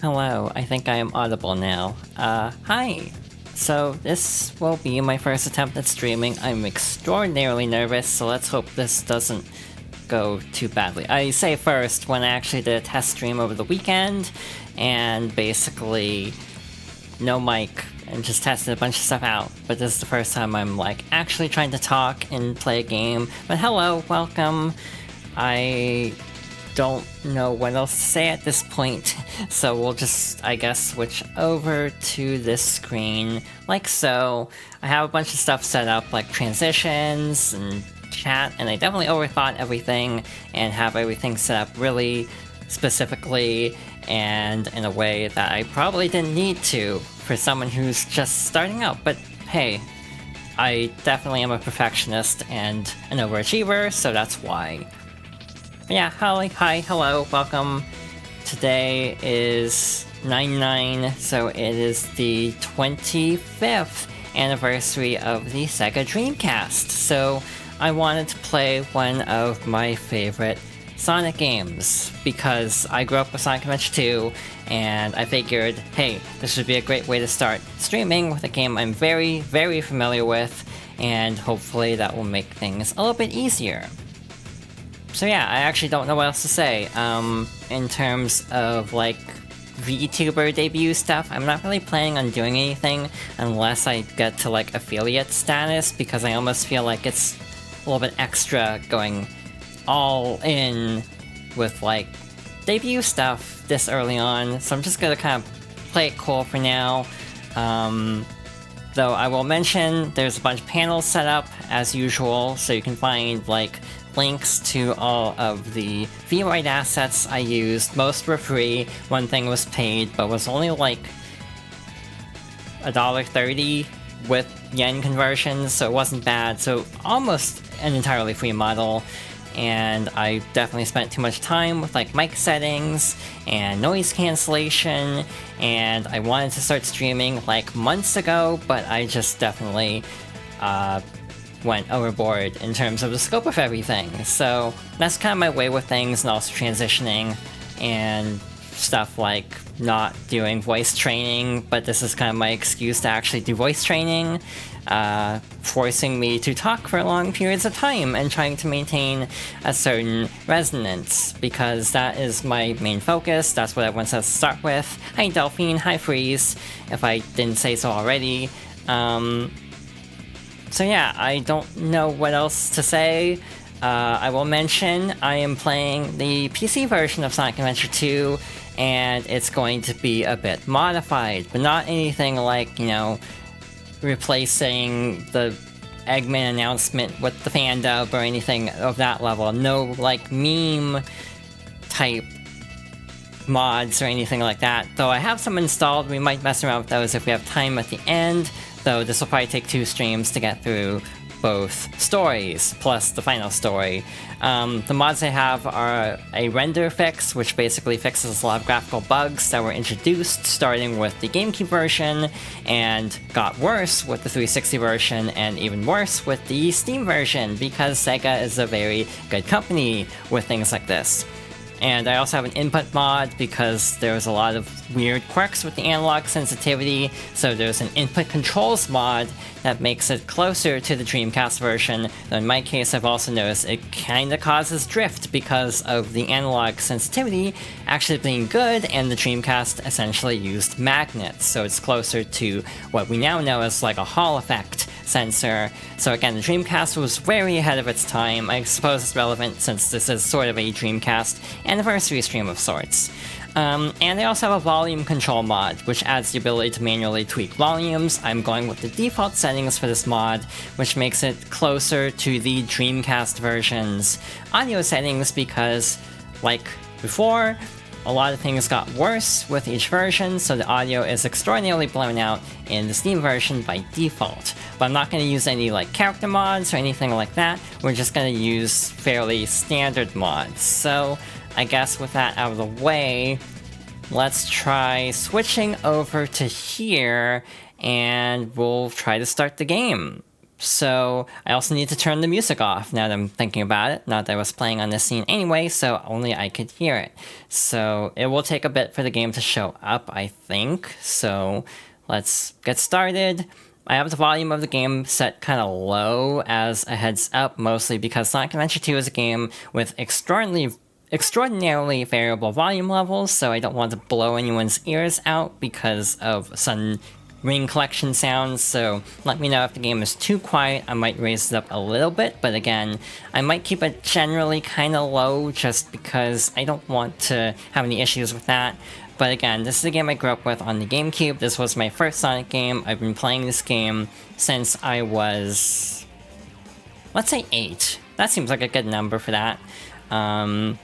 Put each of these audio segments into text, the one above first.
Hello, I think I am audible now. Hi. So, this will be my first attempt at streaming. I'm extraordinarily nervous, so let's hope this doesn't go too badly. I say first when I actually did a test stream over the weekend, and basically no mic, and just tested a bunch of stuff out. But this is the first time I'm, actually trying to talk and play a game. But hello, welcome. I don't know what else to say at this point, so we'll just, I guess, switch over to this screen, like so. I have a bunch of stuff set up, like transitions and chat, and I definitely overthought everything and have everything set up really specifically and in a way that I probably didn't need to for someone who's just starting out, but hey, I definitely am a perfectionist and an overachiever, so that's why. Yeah, hi, hello, welcome. Today is 9/9, so it is the 25th anniversary of the Sega Dreamcast, so I wanted to play one of my favorite Sonic games, because I grew up with Sonic Adventure 2, and I figured, hey, this would be a great way to start streaming with a game I'm very, very familiar with, and hopefully that will make things a little bit easier. So yeah, I actually don't know what else to say. In terms of, VTuber debut stuff, I'm not really planning on doing anything unless I get to, affiliate status, because I almost feel like it's a little bit extra going all in with, debut stuff this early on, so I'm just gonna kind of play it cool for now. Though I will mention, there's a bunch of panels set up, as usual, so you can find, links to all of the VRite assets I used. Most were free, one thing was paid, but was only $1.30 with yen conversions, so it wasn't bad, so almost an entirely free model. And I definitely spent too much time with mic settings and noise cancellation, and I wanted to start streaming months ago, but I just definitely went overboard in terms of the scope of everything. So that's kind of my way with things, and also transitioning and stuff like not doing voice training, but this is kind of my excuse to actually do voice training, forcing me to talk for long periods of time and trying to maintain a certain resonance, because that is my main focus. That's what everyone says to start with. Hi Delphine, hi Freeze, if I didn't say so already. So yeah, I don't know what else to say. I will mention I am playing the PC version of Sonic Adventure 2, and it's going to be a bit modified, but not anything replacing the Eggman announcement with the fan dub or anything of that level. No, meme type mods or anything like that, though I have some installed. We might mess around with those if we have time at the end, though this will probably take 2 streams to get through both stories, plus the final story. The mods I have are a render fix, which basically fixes a lot of graphical bugs that were introduced starting with the GameCube version, and got worse with the 360 version, and even worse with the Steam version, because Sega is a very good company with things like this. And I also have an input mod, because there's a lot of weird quirks with the analog sensitivity, so there's an input controls mod that makes it closer to the Dreamcast version, though in my case I've also noticed it kinda causes drift because of the analog sensitivity actually being good, and the Dreamcast essentially used magnets, so it's closer to what we now know as a Hall effect sensor. So again, the Dreamcast was very ahead of its time. I suppose it's relevant since this is sort of a Dreamcast anniversary stream of sorts. And they also have a volume control mod, which adds the ability to manually tweak volumes. I'm going with the default settings for this mod, which makes it closer to the Dreamcast version's audio settings, because, before, a lot of things got worse with each version, so the audio is extraordinarily blown out in the Steam version by default. But I'm not going to use any character mods or anything like that. We're just going to use fairly standard mods. So I guess with that out of the way, let's try switching over to here, and we'll try to start the game. So I also need to turn the music off now that I'm thinking about it. Not that I was playing on this scene anyway, so only I could hear it. So it will take a bit for the game to show up, I think. So let's get started. I have the volume of the game set kind of low as a heads up, mostly because Sonic Adventure 2 is a game with extraordinarily variable volume levels, so I don't want to blow anyone's ears out because of sudden ring collection sounds. So let me know if the game is too quiet. I might raise it up a little bit, but again, I might keep it generally kind of low just because I don't want to have any issues with that. But again, this is a game I grew up with on the GameCube. This was my first Sonic game. I've been playing this game since I was, let's say 8. That seems like a good number for that. So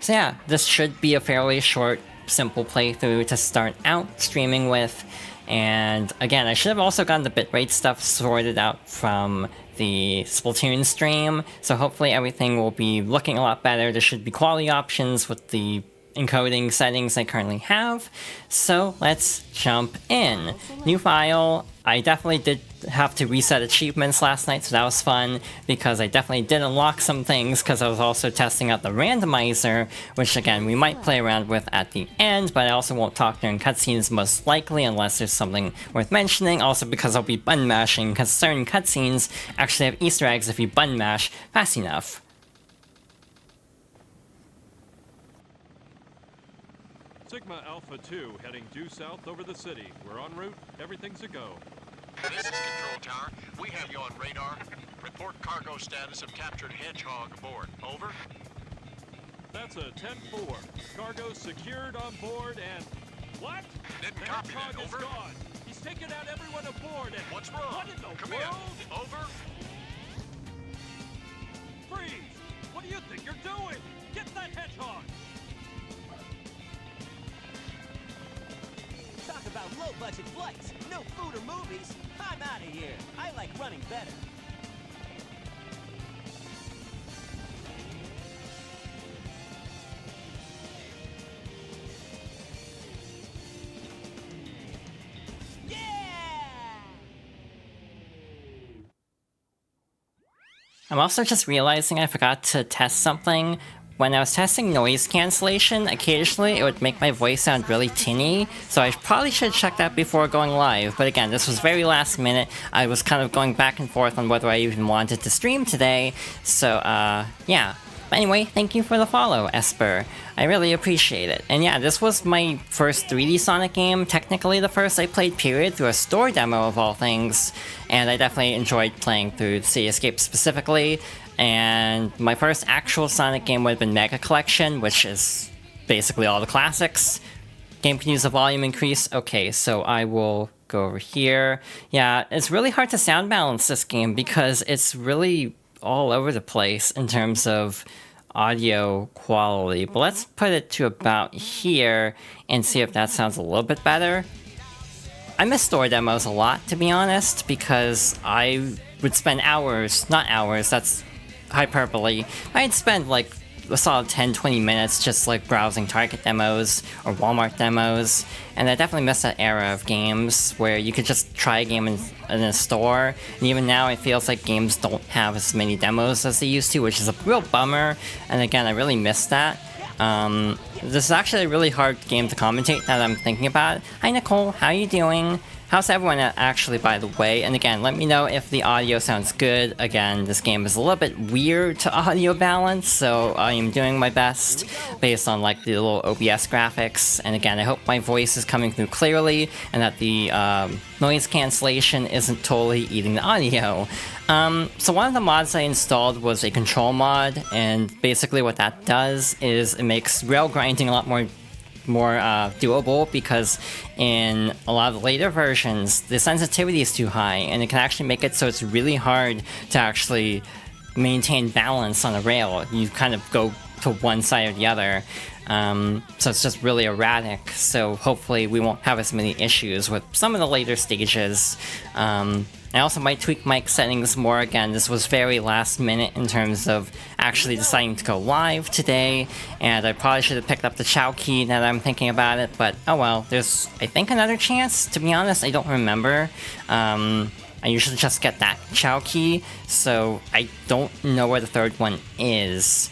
yeah, this should be a fairly short, simple playthrough to start out streaming with. And again, I should have also gotten the bitrate stuff sorted out from the Splatoon stream, so hopefully everything will be looking a lot better. There should be quality options with the encoding settings I currently have. So let's jump in. New file. I definitely did have to reset achievements last night, so that was fun, because I definitely did unlock some things, because I was also testing out the randomizer, which again, we might play around with at the end, but I also won't talk during cutscenes most likely, unless there's something worth mentioning, also because I'll be button mashing, because certain cutscenes actually have Easter eggs if you button mash fast enough. Sigma Alpha 2 heading due south over the city. We're en route. Everything's a go. This is Control Tower. We have you on radar. Report cargo status of captured Hedgehog aboard. Over. That's a 10-4. Cargo secured on board and... What? Didn't The copy Hedgehog that. is Over. gone. He's taken out everyone aboard and... What's wrong? What in the Come world? in. Over. Freeze! What do you think you're doing? Get that Hedgehog! Talk about low-budget flights, no food or movies. I'm out of here. I like running better. Yeah! I'm also just realizing I forgot to test something. When I was testing noise cancellation, occasionally it would make my voice sound really tinny, so I probably should check that before going live. But again, this was very last minute. I was kind of going back and forth on whether I even wanted to stream today, so yeah. But anyway, thank you for the follow, Esper. I really appreciate it. And yeah, this was my first 3D Sonic game, technically the first I played period, through a store demo of all things, and I definitely enjoyed playing through City Escape specifically. And my first actual Sonic game would have been Mega Collection, which is basically all the classics. Game can use a volume increase. Okay, so I will go over here. Yeah, it's really hard to sound balance this game because it's really all over the place in terms of audio quality. But let's put it to about here and see if that sounds a little bit better. I miss store demos a lot, to be honest, because I would spend hours, not hours, that's hyperbole, I'd spend like a solid 10-20 minutes just like browsing Target demos or Walmart demos, and I definitely miss that era of games where you could just try a game in a store, and even now it feels like games don't have as many demos as they used to, which is a real bummer, and again, I really miss that. This is actually a really hard game to commentate now that I'm thinking about it. Hi Nicole, how you doing? How's everyone actually, by the way? And again, let me know if the audio sounds good. Again, this game is a little bit weird to audio balance, so I am doing my best based on like the little OBS graphics. And again, I hope my voice is coming through clearly and that the noise cancellation isn't totally eating the audio. So one of the mods I installed was a control mod, and basically what that does is it makes rail grinding a lot more doable, because in a lot of the later versions the sensitivity is too high and it can actually make it so it's really hard to actually maintain balance on a rail. You kind of go to one side or the other, so it's just really erratic. So hopefully we won't have as many issues with some of the later stages. I also might tweak mic settings more. Again, this was very last minute in terms of actually deciding to go live today, and I probably should have picked up the Chow key now that I'm thinking about it, but oh well, there's, I think, another chance. To be honest, I don't remember. I usually just get that Chow key, so I don't know where the third one is.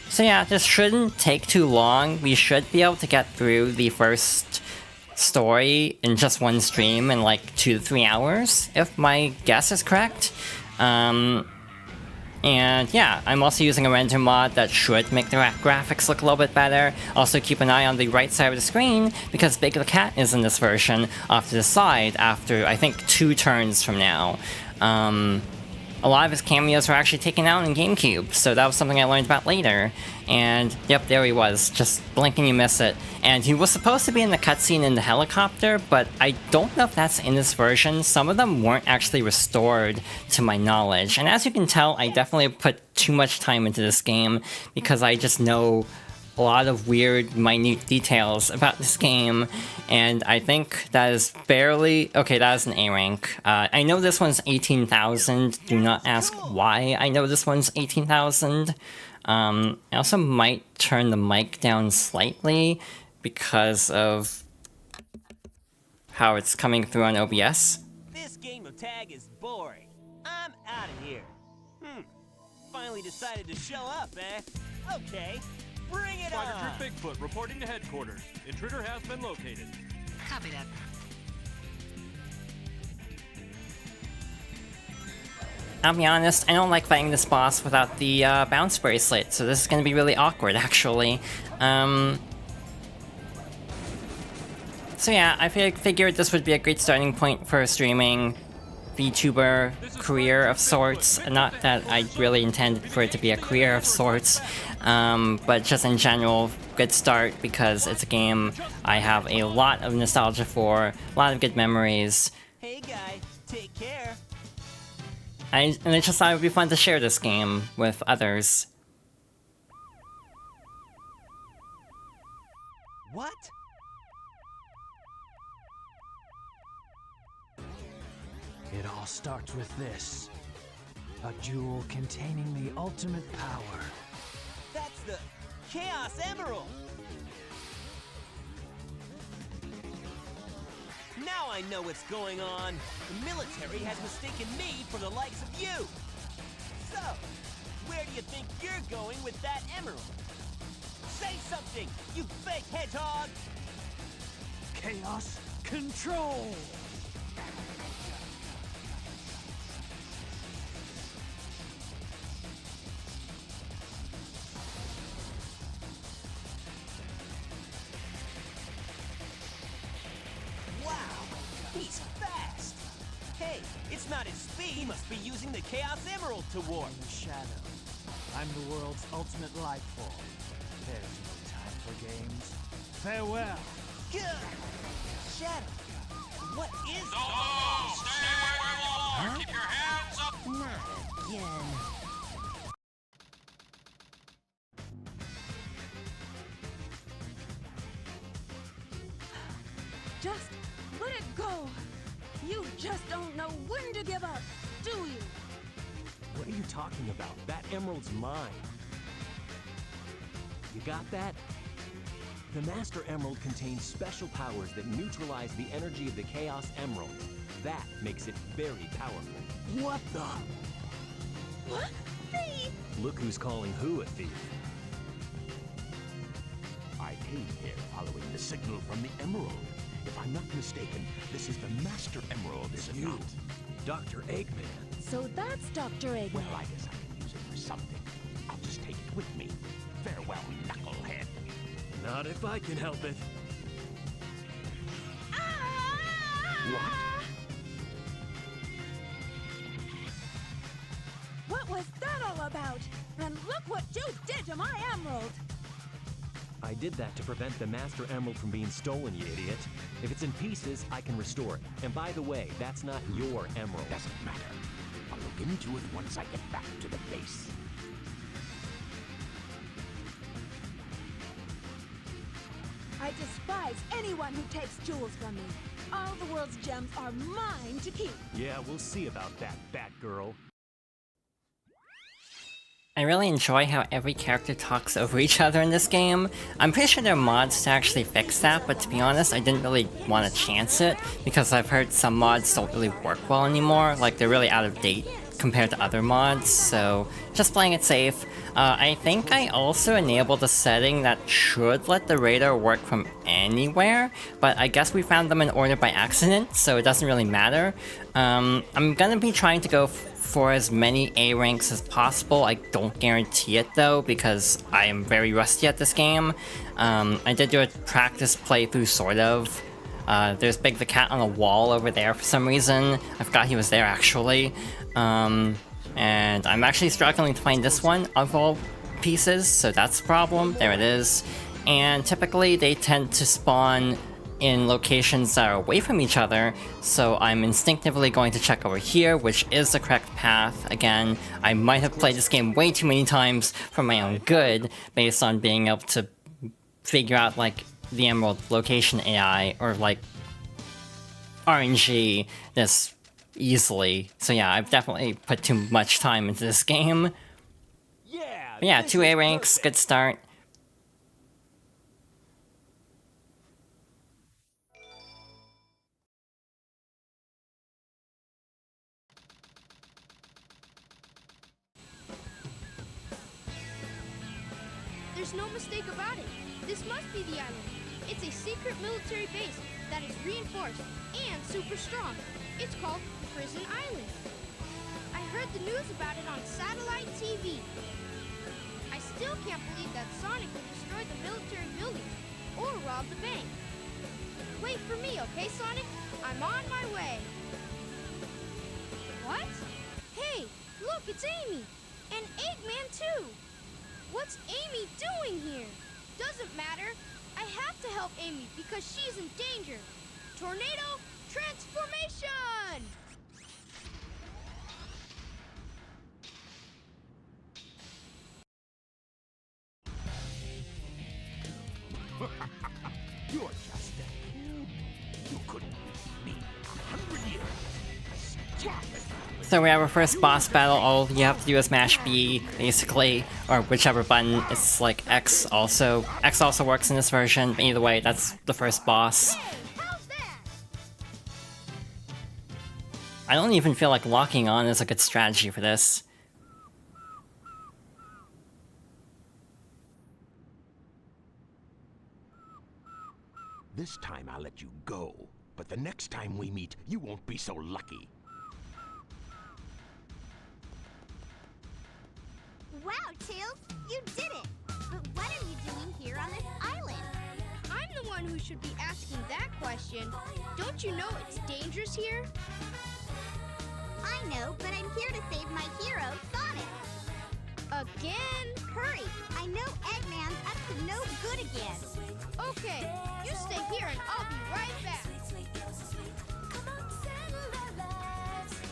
So yeah, this shouldn't take too long. We should be able to get through the first story in just one stream in like 2 to 3 hours, if my guess is correct. And yeah, I'm also using a render mod that should make the graphics look a little bit better. Also keep an eye on the right side of the screen, because Big the Cat is in this version off to the side after, I think, 2 turns from now. A lot of his cameos were actually taken out in GameCube, so that was something I learned about later. And yep, there he was, just blink and you miss it. And he was supposed to be in the cutscene in the helicopter, but I don't know if that's in this version. Some of them weren't actually restored, to my knowledge. And as you can tell, I definitely put too much time into this game, because I just know a lot of weird, minute details about this game, and I think that is barely... Okay, that is an A rank. I know this one's 18,000. Do not ask why I know this one's 18,000. I also might turn the mic down slightly because of how it's coming through on OBS. This game of tag is boring. I'm out of here. Finally decided to show up, eh? Okay. Bring it Spider on! Troop Bigfoot reporting to headquarters. Intruder has been located. Copy that. I'll be honest, I don't like fighting this boss without the bounce bracelet, so this is gonna be really awkward, actually. So yeah, I figured this would be a great starting point for a streaming VTuber career of sorts. Not that I really intended for it to be a career of sorts, but just in general, good start, because it's a game I have a lot of nostalgia for, a lot of good memories. Hey guys, take care. And I just thought it would be fun to share this game with others. What? It all starts with this. A jewel containing the ultimate power. That's the Chaos Emerald! Now I know what's going on. The military has mistaken me for the likes of you. So, where do you think you're going with that emerald? Say something, you fake hedgehog! Chaos Control! Wow, he's fast! Hey, it's not his speed. He must be using the Chaos Emerald to warp. In the shadow, I'm the world's ultimate life form. There's no time for games. Farewell! Good. Shadow, what is Oh, stay where you are! Keep your hands up! Not again. Just let it go. You just don't know when to give up, do you? What are you talking about? That emerald's mine. You got that? The Master Emerald contains special powers that neutralize the energy of the Chaos Emerald. That makes it very powerful. What the? What? Thief! Look who's calling who a thief. I came here following the signal from the Emerald. If I'm not mistaken, this is the Master Emerald, is it not? Dr. Eggman. So that's Dr. Eggman. Well, I guess I can use it for something. I'll just take it with me. Farewell, knucklehead. Not if I can help it. Ah! What was that all about? And look what you did to my emerald! I did that to prevent the Master Emerald from being stolen, you idiot. If it's in pieces, I can restore it. And by the way, that's not your emerald. Doesn't matter. I'll look into it once I get back to the base. I despise anyone who takes jewels from me. All the world's gems are mine to keep. Yeah, we'll see about that, Batgirl. I really enjoy how every character talks over each other in this game. I'm pretty sure there are mods to actually fix that, but to be honest, I didn't really want to chance it, because I've heard some mods don't really work well anymore, like they're really out of date compared to other mods, so just playing it safe. I think I also enabled a setting that should let the radar work from anywhere, but I guess we found them in order by accident, so it doesn't really matter. I'm gonna be trying to go for as many A ranks as possible. I don't guarantee it though, because I am very rusty at this game. I did do a practice playthrough, sort of. There's Big the Cat on a wall over there for some reason. I forgot he was there actually. And I'm actually struggling to find this one of all pieces, so that's a problem. There it is. And typically they tend to spawn in locations that are away from each other, so I'm instinctively going to check over here, which is the correct path. Again, I might have played this game way too many times for my own good, based on being able to figure out, like, the Emerald location AI, or, like, RNG this easily. So yeah, I've definitely put too much time into this game. But yeah, 2 A ranks, good start. There's no mistake about it. This must be the island. It's a secret military base that is reinforced and super strong. It's called Prison Island. I heard the news about it on satellite TV. I still can't believe that Sonic would destroy the military buildings or rob the bank. Wait for me, okay, Sonic? I'm on my way. What? Hey, look, it's Amy. And Eggman, too. What's Amy doing here? Doesn't matter. I have to help Amy because she's in danger. Tornado transformation! You're just a kid. You couldn't beat me 100 years. Stop it. So we have our first boss battle. All you have to do is mash B, basically, or whichever button. It's like X also. X also works in this version, but either way, that's the first boss. I don't even feel like locking on is a good strategy for this. This time I'll let you go, but the next time we meet, you won't be so lucky. Wow, Tails, you did it! But what are you doing here on this island? I'm the one who should be asking that question. Don't you know it's dangerous here? I know, but I'm here to save my hero, Sonic. Again? Hurry! I know Eggman's up to no good again. Okay, you stay here and I'll be right back.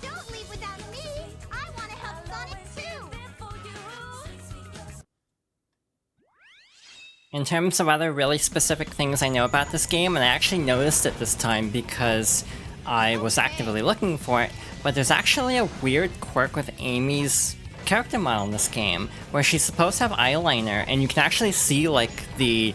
Don't leave without me! I want to help Sonic too! In terms of other really specific things I know about this game, and I actually noticed it this time because I was actively looking for it, but there's actually a weird quirk with Amy's character model in this game, where she's supposed to have eyeliner, and you can actually see, like, the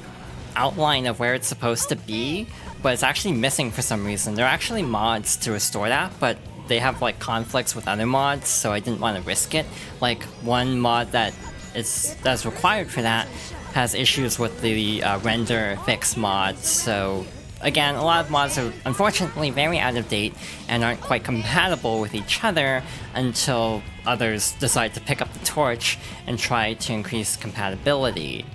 outline of where it's supposed to be, but it's actually missing for some reason. There are actually mods to restore that, but they have, like, conflicts with other mods, so I didn't want to risk it. Like, one mod that's required for that has issues with the render fix mod, so again, a lot of mods are unfortunately very out of date and aren't quite compatible with each other until others decide to pick up the torch and try to increase compatibility.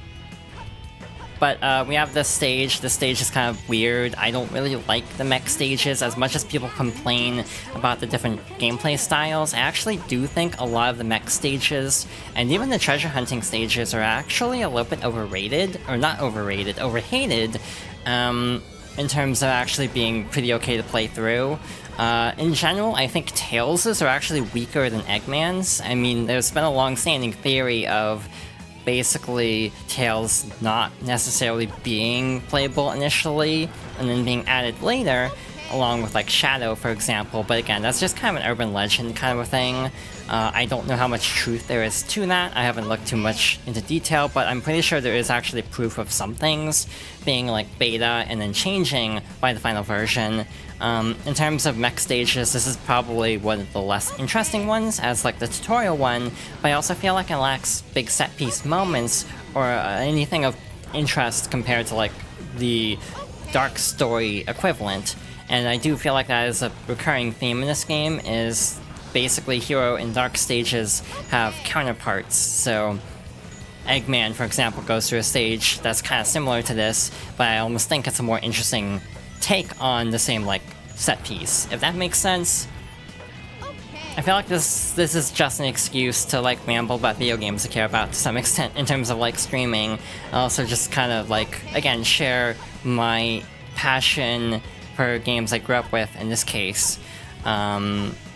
But we have this stage. This stage is kind of weird. I don't really like the mech stages as much as people complain about the different gameplay styles. I actually do think a lot of the mech stages, and even the treasure hunting stages, are actually a little bit overrated. Or not overrated, overhated, in terms of actually being pretty okay to play through. In general, I think Tails' are actually weaker than Eggman's. I mean, there's been a long-standing theory of basically Tails not necessarily being playable initially and then being added later, along with like Shadow, for example, but again, that's just kind of an urban legend kind of a thing. I don't know how much truth there is to that. I haven't looked too much into detail, but I'm pretty sure there is actually proof of some things being like beta and then changing by the final version. In terms of mech stages, this is probably one of the less interesting ones as like the tutorial one, but I also feel like it lacks big set piece moments or anything of interest compared to like the dark story equivalent. And I do feel like that is a recurring theme in this game, is basically hero and dark stages have counterparts. So Eggman, for example, goes through a stage that's kind of similar to this, but I almost think it's a more interesting take on the same like set piece, if that makes sense. I feel like this is just an excuse to like ramble about video games I care about to some extent in terms of like streaming. Also just kind of like, again, share my passion for games I grew up with, in this case,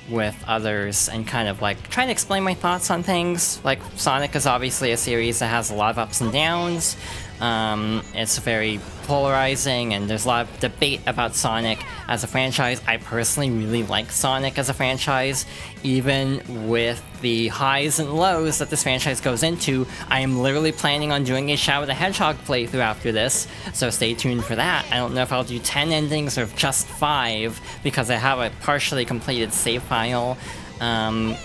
with others, and kind of like try to explain my thoughts on things. Like Sonic is obviously a series that has a lot of ups and downs. It's very polarizing, and there's a lot of debate about Sonic as a franchise. I personally really like Sonic as a franchise, even with the highs and lows that this franchise goes into. I am literally planning on doing a Shadow the Hedgehog playthrough after this, so stay tuned for that. I don't know if I'll do 10 endings or just 5, because I have a partially completed save file.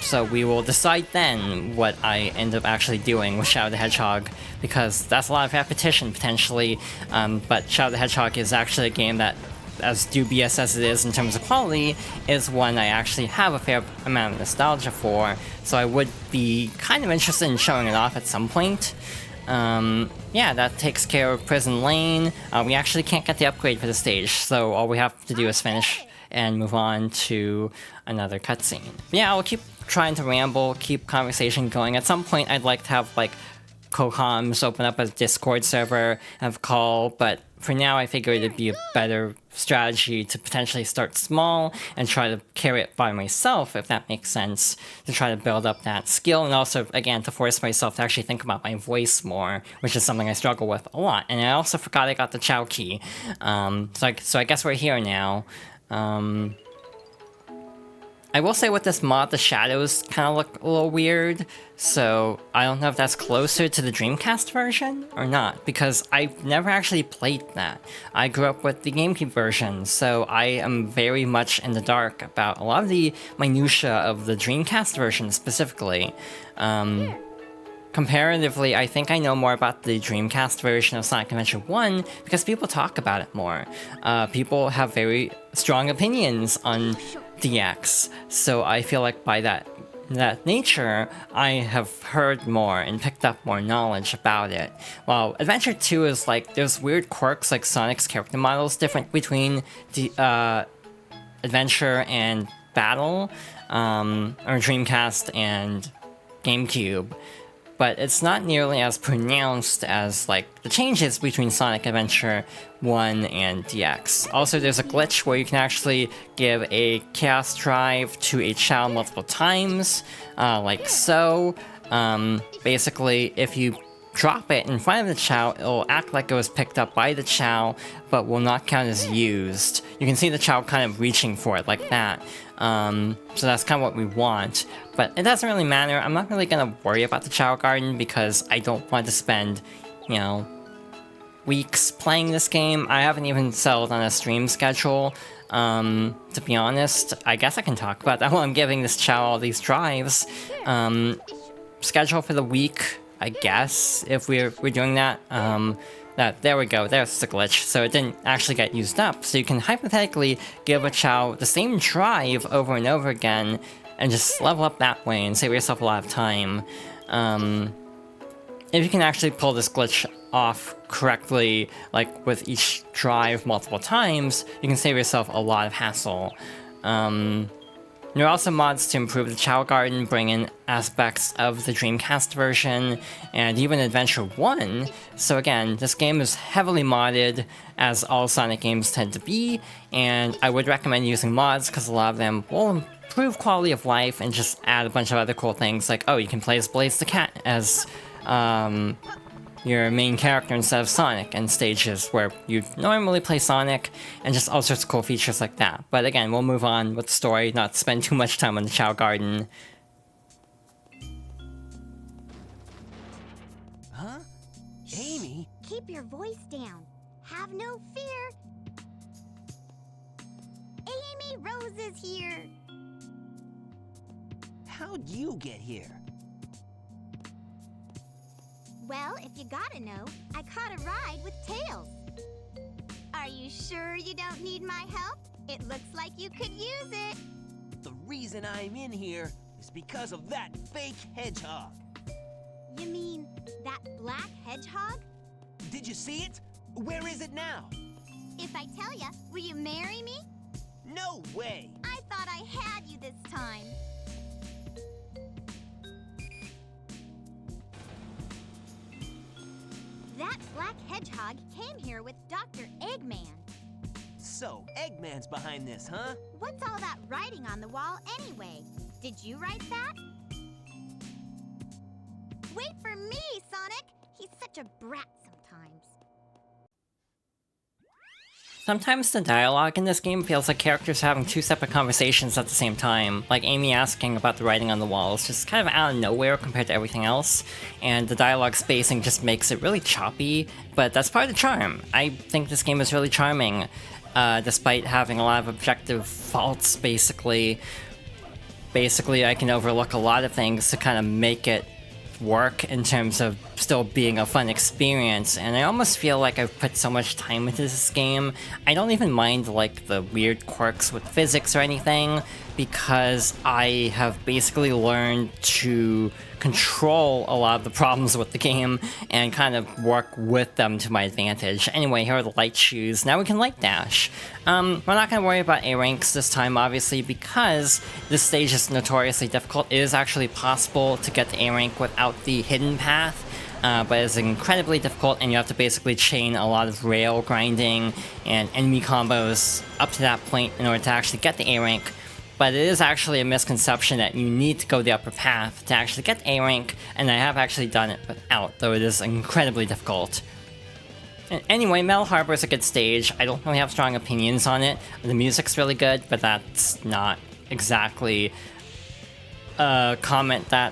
So we will decide then what I end up actually doing with Shadow the Hedgehog, because that's a lot of repetition potentially, but Shadow the Hedgehog is actually a game that, as dubious as it is in terms of quality, is one I actually have a fair amount of nostalgia for, so I would be kind of interested in showing it off at some point. Yeah, that takes care of Prison Lane. We actually can't get the upgrade for the stage, so all we have to do is finish and move on to another cutscene. Yeah, I'll keep trying to ramble, keep conversation going. At some point, I'd like to have, like, co-coms open up a Discord server, have a call, but for now, I figured it'd be a better strategy to potentially start small and try to carry it by myself, if that makes sense, to try to build up that skill, and also, again, to force myself to actually think about my voice more, which is something I struggle with a lot. And I also forgot I got the Chow key. So I guess we're here now. I will say with this mod, the shadows kind of look a little weird, so I don't know if that's closer to the Dreamcast version or not, because I've never actually played that. I grew up with the GameCube version, so I am very much in the dark about a lot of the minutiae of the Dreamcast version specifically. Comparatively, I think I know more about the Dreamcast version of Sonic Adventure 1 because people talk about it more. People have very strong opinions on DX, so I feel like by that nature, I have heard more and picked up more knowledge about it. While Adventure 2 is like, there's weird quirks like Sonic's character models different between the Adventure and Battle, or Dreamcast and GameCube. But it's not nearly as pronounced as, like, the changes between Sonic Adventure 1 and DX. Also, there's a glitch where you can actually give a Chaos Drive to a Chow multiple times, like so. Basically, if you drop it in front of the Chow, it'll act like it was picked up by the Chow, but will not count as used. You can see the Chow kind of reaching for it like that. So that's kind of what we want, but it doesn't really matter. I'm not really gonna worry about the Chow Garden because I don't want to spend, you know, weeks playing this game. I haven't even settled on a stream schedule. To be honest, I guess I can talk about that while I'm giving this Chow all these drives. Schedule for the week, I guess, if we're doing that. There we go, there's the glitch, so it didn't actually get used up. So you can hypothetically give a Chow the same drive over and over again, and just level up that way and save yourself a lot of time. If you can actually pull this glitch off correctly, like with each drive multiple times, you can save yourself a lot of hassle. There are also mods to improve the Chow Garden, bring in aspects of the Dreamcast version, and even Adventure 1. So again, this game is heavily modded, as all Sonic games tend to be, and I would recommend using mods because a lot of them will improve quality of life and just add a bunch of other cool things, like, oh, you can play as Blaze the Cat as your main character instead of Sonic, and stages where you normally play Sonic, and just all sorts of cool features like that. But again, we'll move on with the story, not spend too much time on the Chao Garden. Huh? Amy? Keep your voice down. Have no fear. Amy Rose is here. How'd you get here? Well, if you gotta know, I caught a ride with Tails. Are you sure you don't need my help? It looks like you could use it. The reason I'm in here is because of that fake hedgehog. You mean that black hedgehog? Did you see it? Where is it now? If I tell ya, will you marry me? No way! I thought I had you this time. That black hedgehog came here with Dr. Eggman. So, Eggman's behind this, huh? What's all that writing on the wall anyway? Did you write that? Wait for me, Sonic! He's such a brat sometimes. Sometimes the dialogue in this game feels like characters having two separate conversations at the same time, like Amy asking about the writing on the walls, just kind of out of nowhere compared to everything else, and the dialogue spacing just makes it really choppy, but that's part of the charm. I think this game is really charming, despite having a lot of objective faults, basically. Basically, I can overlook a lot of things to kind of make it work in terms of still being a fun experience, and I almost feel like I've put so much time into this game. I don't even mind like the weird quirks with physics or anything, because I have basically learned to control a lot of the problems with the game and kind of work with them to my advantage. Anyway, here are the light shoes. Now we can light dash. We're not going to worry about A ranks this time, obviously, because this stage is notoriously difficult. It is actually possible to get to A rank without the hidden path, but it's incredibly difficult, and you have to basically chain a lot of rail grinding and enemy combos up to that point in order to actually get the A rank. But it is actually a misconception that you need to go the upper path to actually get the A rank, and I have actually done it without, though it is incredibly difficult. And anyway, Metal Harbor is a good stage. I don't really have strong opinions on it. The music's really good, but that's not exactly a comment that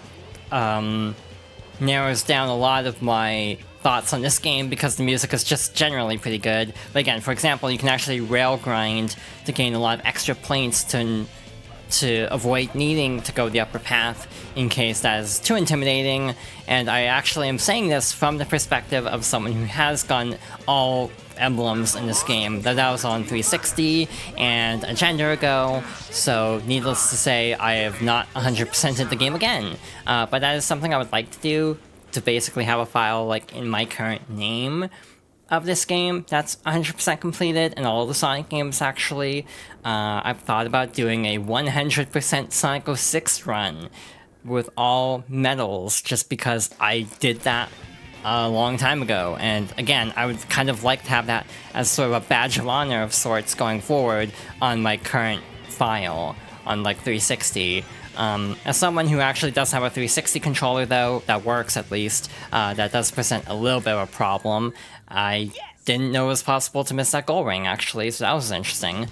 narrows down a lot of my thoughts on this game, because the music is just generally pretty good. But again, for example, you can actually rail grind to gain a lot of extra points to avoid needing to go the upper path in case that is too intimidating, and I actually am saying this from the perspective of someone who has gotten all emblems in this game. That was on 360 and a gender ago, so needless to say, I have not 100%ed the game again. But that is something I would like to do, to basically have a file like in my current name of this game that's 100% completed, and all the Sonic games actually. I've thought about doing a 100% Sonic 06 run with all medals, just because I did that a long time ago, and again, I would kind of like to have that as sort of a badge of honor of sorts going forward on my current file on like 360. As someone who actually does have a 360 controller, though, that works at least, that does present a little bit of a problem. I didn't know it was possible to miss that goal ring, actually, so that was interesting.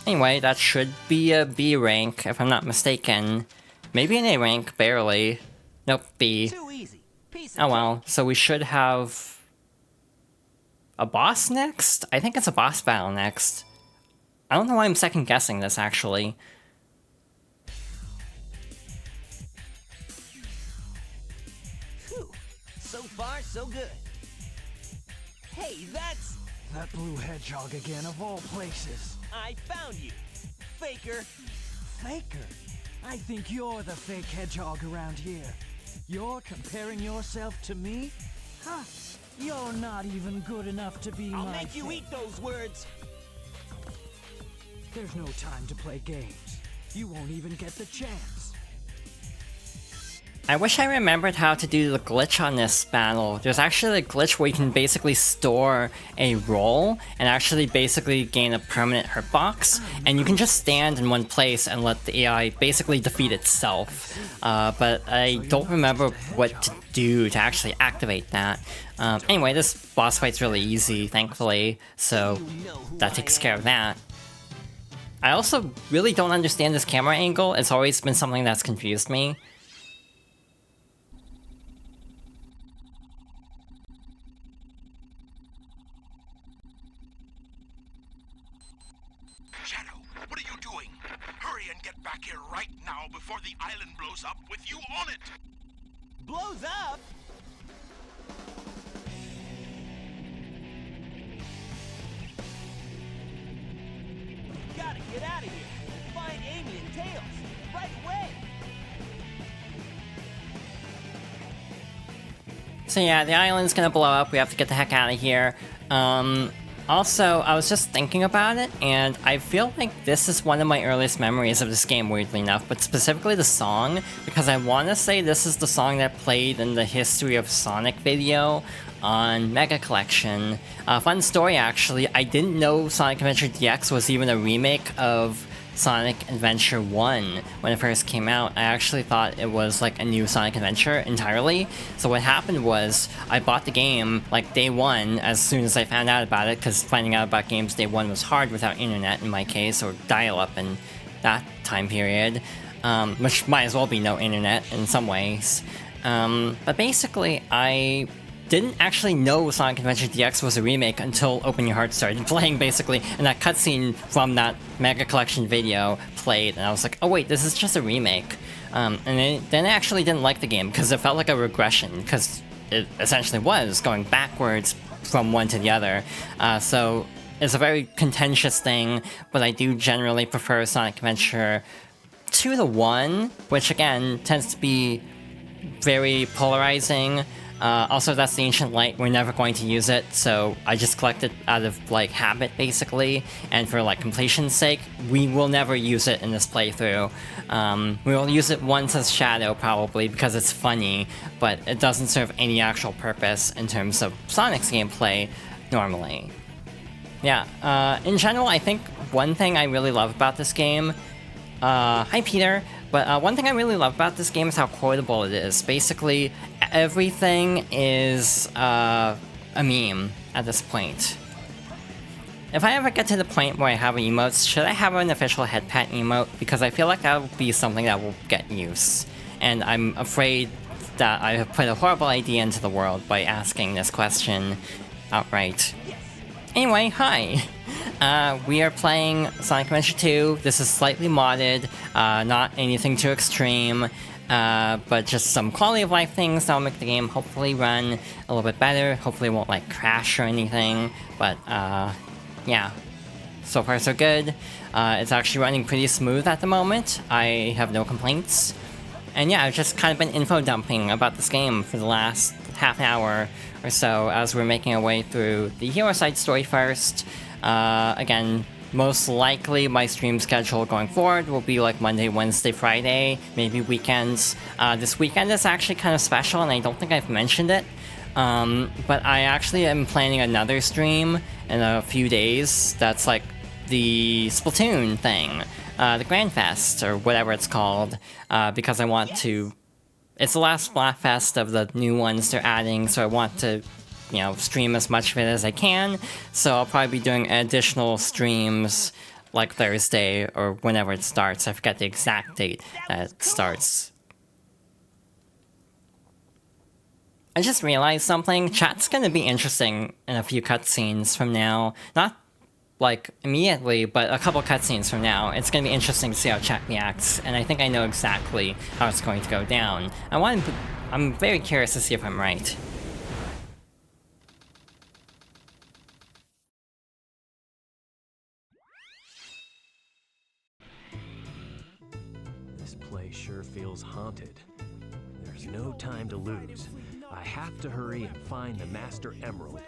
Anyway, that should be a B rank, if I'm not mistaken. Maybe an A rank, barely. Nope, B. Too easy. Piece Oh of well, so we should have a boss next? I think it's a boss battle next. I don't know why I'm second guessing this, actually. Phew. So far, so good. Hey, that's... That blue hedgehog again, of all places. I found you, Faker. Faker? I think you're the fake hedgehog around here. You're comparing yourself to me? Huh? You're not even good enough to be I'll my make you eat those words. There's no time to play games. You won't even get the chance. I wish I remembered how to do the glitch on this battle. There's actually a glitch where you can basically store a roll and actually basically gain a permanent hurt box, and you can just stand in one place and let the AI basically defeat itself. But I don't remember what to do to actually activate that. Anyway, this boss fight's really easy, thankfully, so that takes care of that. I also really don't understand this camera angle. It's always been something that's confused me. Shadow, what are you doing? Hurry and get back here right now before the island blows up with you on it! Blows up? Gotta get out of here. Find Amy and Tails right away. So yeah, the island's gonna blow up. We have to get the heck out of here. Also, I was just thinking about it, and I feel like this is one of my earliest memories of this game, weirdly enough, but specifically the song, because I want to say this is the song that played in the History of Sonic video on Mega Collection. Fun story, actually, I didn't know Sonic Adventure DX was even a remake of Sonic Adventure 1 when it first came out. I actually thought it was like a new Sonic Adventure entirely. So what happened was I bought the game like day one as soon as I found out about it, because finding out about games day one was hard without internet in my case, or dial-up in that time period, which might as well be no internet in some ways. But basically I didn't actually know Sonic Adventure DX was a remake until Open Your Heart started playing, basically, and that cutscene from that Mega Collection video played, and I was like, oh wait, this is just a remake. And then I actually didn't like the game, because it felt like a regression, because it essentially was, going backwards from one to the other. So it's a very contentious thing, but I do generally prefer Sonic Adventure 2 to 1, which again, tends to be very polarizing. Also, that's the Ancient Light. We're never going to use it, so I just collect it out of, like, habit, basically. And for, like, completion's sake, we will never use it in this playthrough. We will use it once as Shadow, probably, because it's funny, but it doesn't serve any actual purpose in terms of Sonic's gameplay, normally. Yeah, in general, I think one thing I really love about this game... hi, Peter. But one thing I really love about this game is how quotable it is. Basically, everything is a meme at this point. If I ever get to the point where I have emotes, should I have an official head pat emote? Because I feel like that would be something that will get use. And I'm afraid that I have put a horrible idea into the world by asking this question outright. Anyway, hi! We are playing Sonic Adventure 2. This is slightly modded, not anything too extreme, but just some quality of life things that'll make the game hopefully run a little bit better. Hopefully it won't like crash or anything, but yeah. So far so good. It's actually running pretty smooth at the moment. I have no complaints. And yeah, I've just kind of been info dumping about this game for the last half hour or so as we're making our way through the hero side story first. Again, most likely my stream schedule going forward will be like Monday, Wednesday, Friday, maybe weekends. This weekend is actually kind of special and I don't think I've mentioned it. But I actually am planning another stream in a few days that's like the Splatoon thing. The Grand Fest, or whatever it's called, because I want to... It's the last Splatfest of the new ones they're adding, so I want to, you know, stream as much of it as I can. So I'll probably be doing additional streams, like Thursday, or whenever it starts. I forget the exact date that it starts. I just realized something. Chat's gonna be interesting in a few cutscenes from now. Not like immediately, but a couple cutscenes from now. It's gonna be interesting to see how chat reacts, and I think I know exactly how it's going to go down. I'm very curious to see if I'm right. This place sure feels haunted. There's no time to lose. I have to hurry and find the Master Emerald.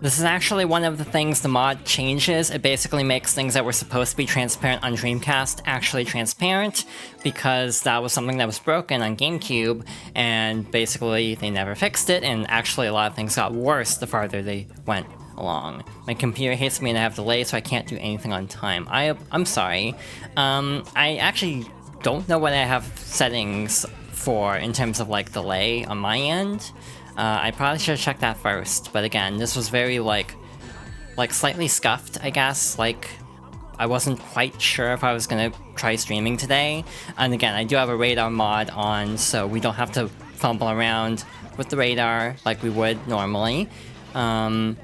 This is actually one of the things the mod changes. It basically makes things that were supposed to be transparent on Dreamcast actually transparent, because that was something that was broken on GameCube, and basically they never fixed it, and actually a lot of things got worse the farther they went along. My computer hates me and I have delay, so I can't do anything on time. I'm sorry. I actually don't know what I have settings for in terms of like delay on my end. I probably should have checked that first, but again, this was very like slightly scuffed, I guess. Like, I wasn't quite sure if I was gonna try streaming today. And again, I do have a radar mod on, so we don't have to fumble around with the radar like we would normally. I'm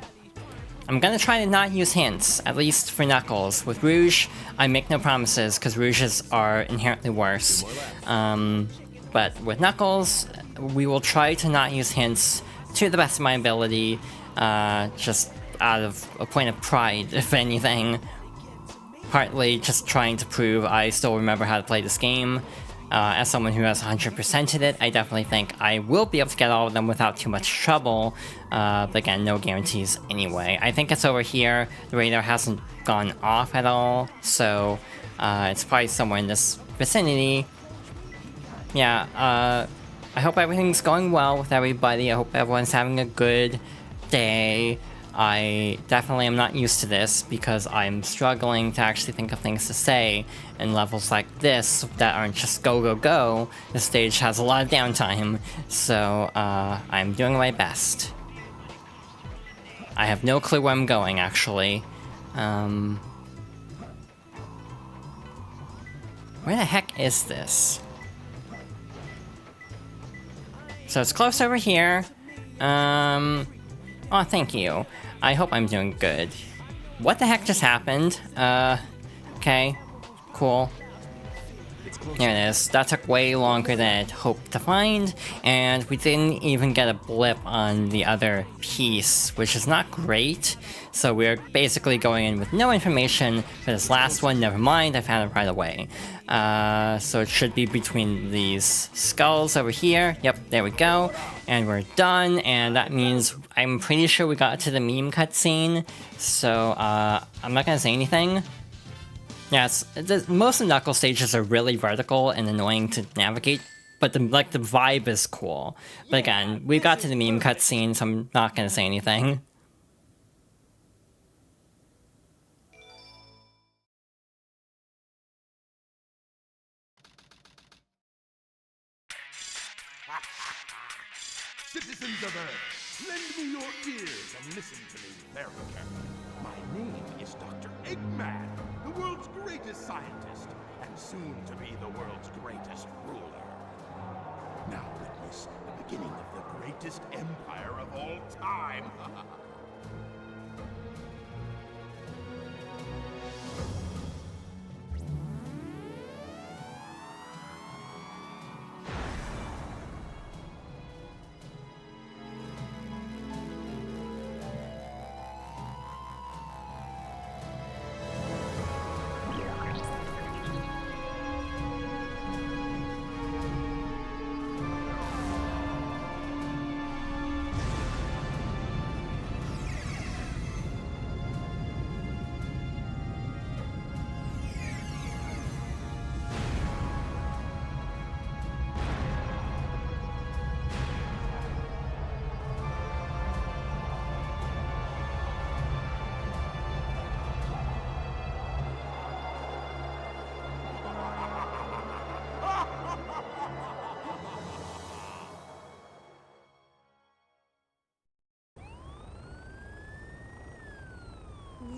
gonna try to not use hints, at least for Knuckles. With Rouge, I make no promises, because Rouges are inherently worse. But with Knuckles, we will try to not use hints to the best of my ability, just out of a point of pride, if anything. Partly just trying to prove I still remember how to play this game. As someone who has 100%ed it, I definitely think I will be able to get all of them without too much trouble. But again, no guarantees anyway. I think it's over here. The radar hasn't gone off at all, so it's probably somewhere in this vicinity. Yeah, I hope everything's going well with everybody. I hope everyone's having a good day. I definitely am not used to this because I'm struggling to actually think of things to say in levels like this that aren't just go, go, go. The stage has a lot of downtime, so I'm doing my best. I have no clue where I'm going, actually. Where the heck is this? So it's close over here. Oh, thank you. I hope I'm doing good. What the heck just happened? Okay. Cool. There it is. That took way longer than I'd hoped to find, and we didn't even get a blip on the other piece, which is not great. So we're basically going in with no information for this last one. Never mind, I found it right away. So it should be between these skulls over here. Yep, there we go. And we're done, and that means I'm pretty sure we got to the meme cutscene. So I'm not gonna say anything. Yes, most of the Knuckles stages are really vertical and annoying to navigate, but the vibe is cool. But again, we got to the meme cutscene, so I'm not gonna say anything. Citizens of Earth, lend me your ears and listen to me very carefully. My name is Dr. Eggman, the world's greatest scientist, and soon to be the world's greatest ruler. Now witness the beginning of the greatest empire of all time.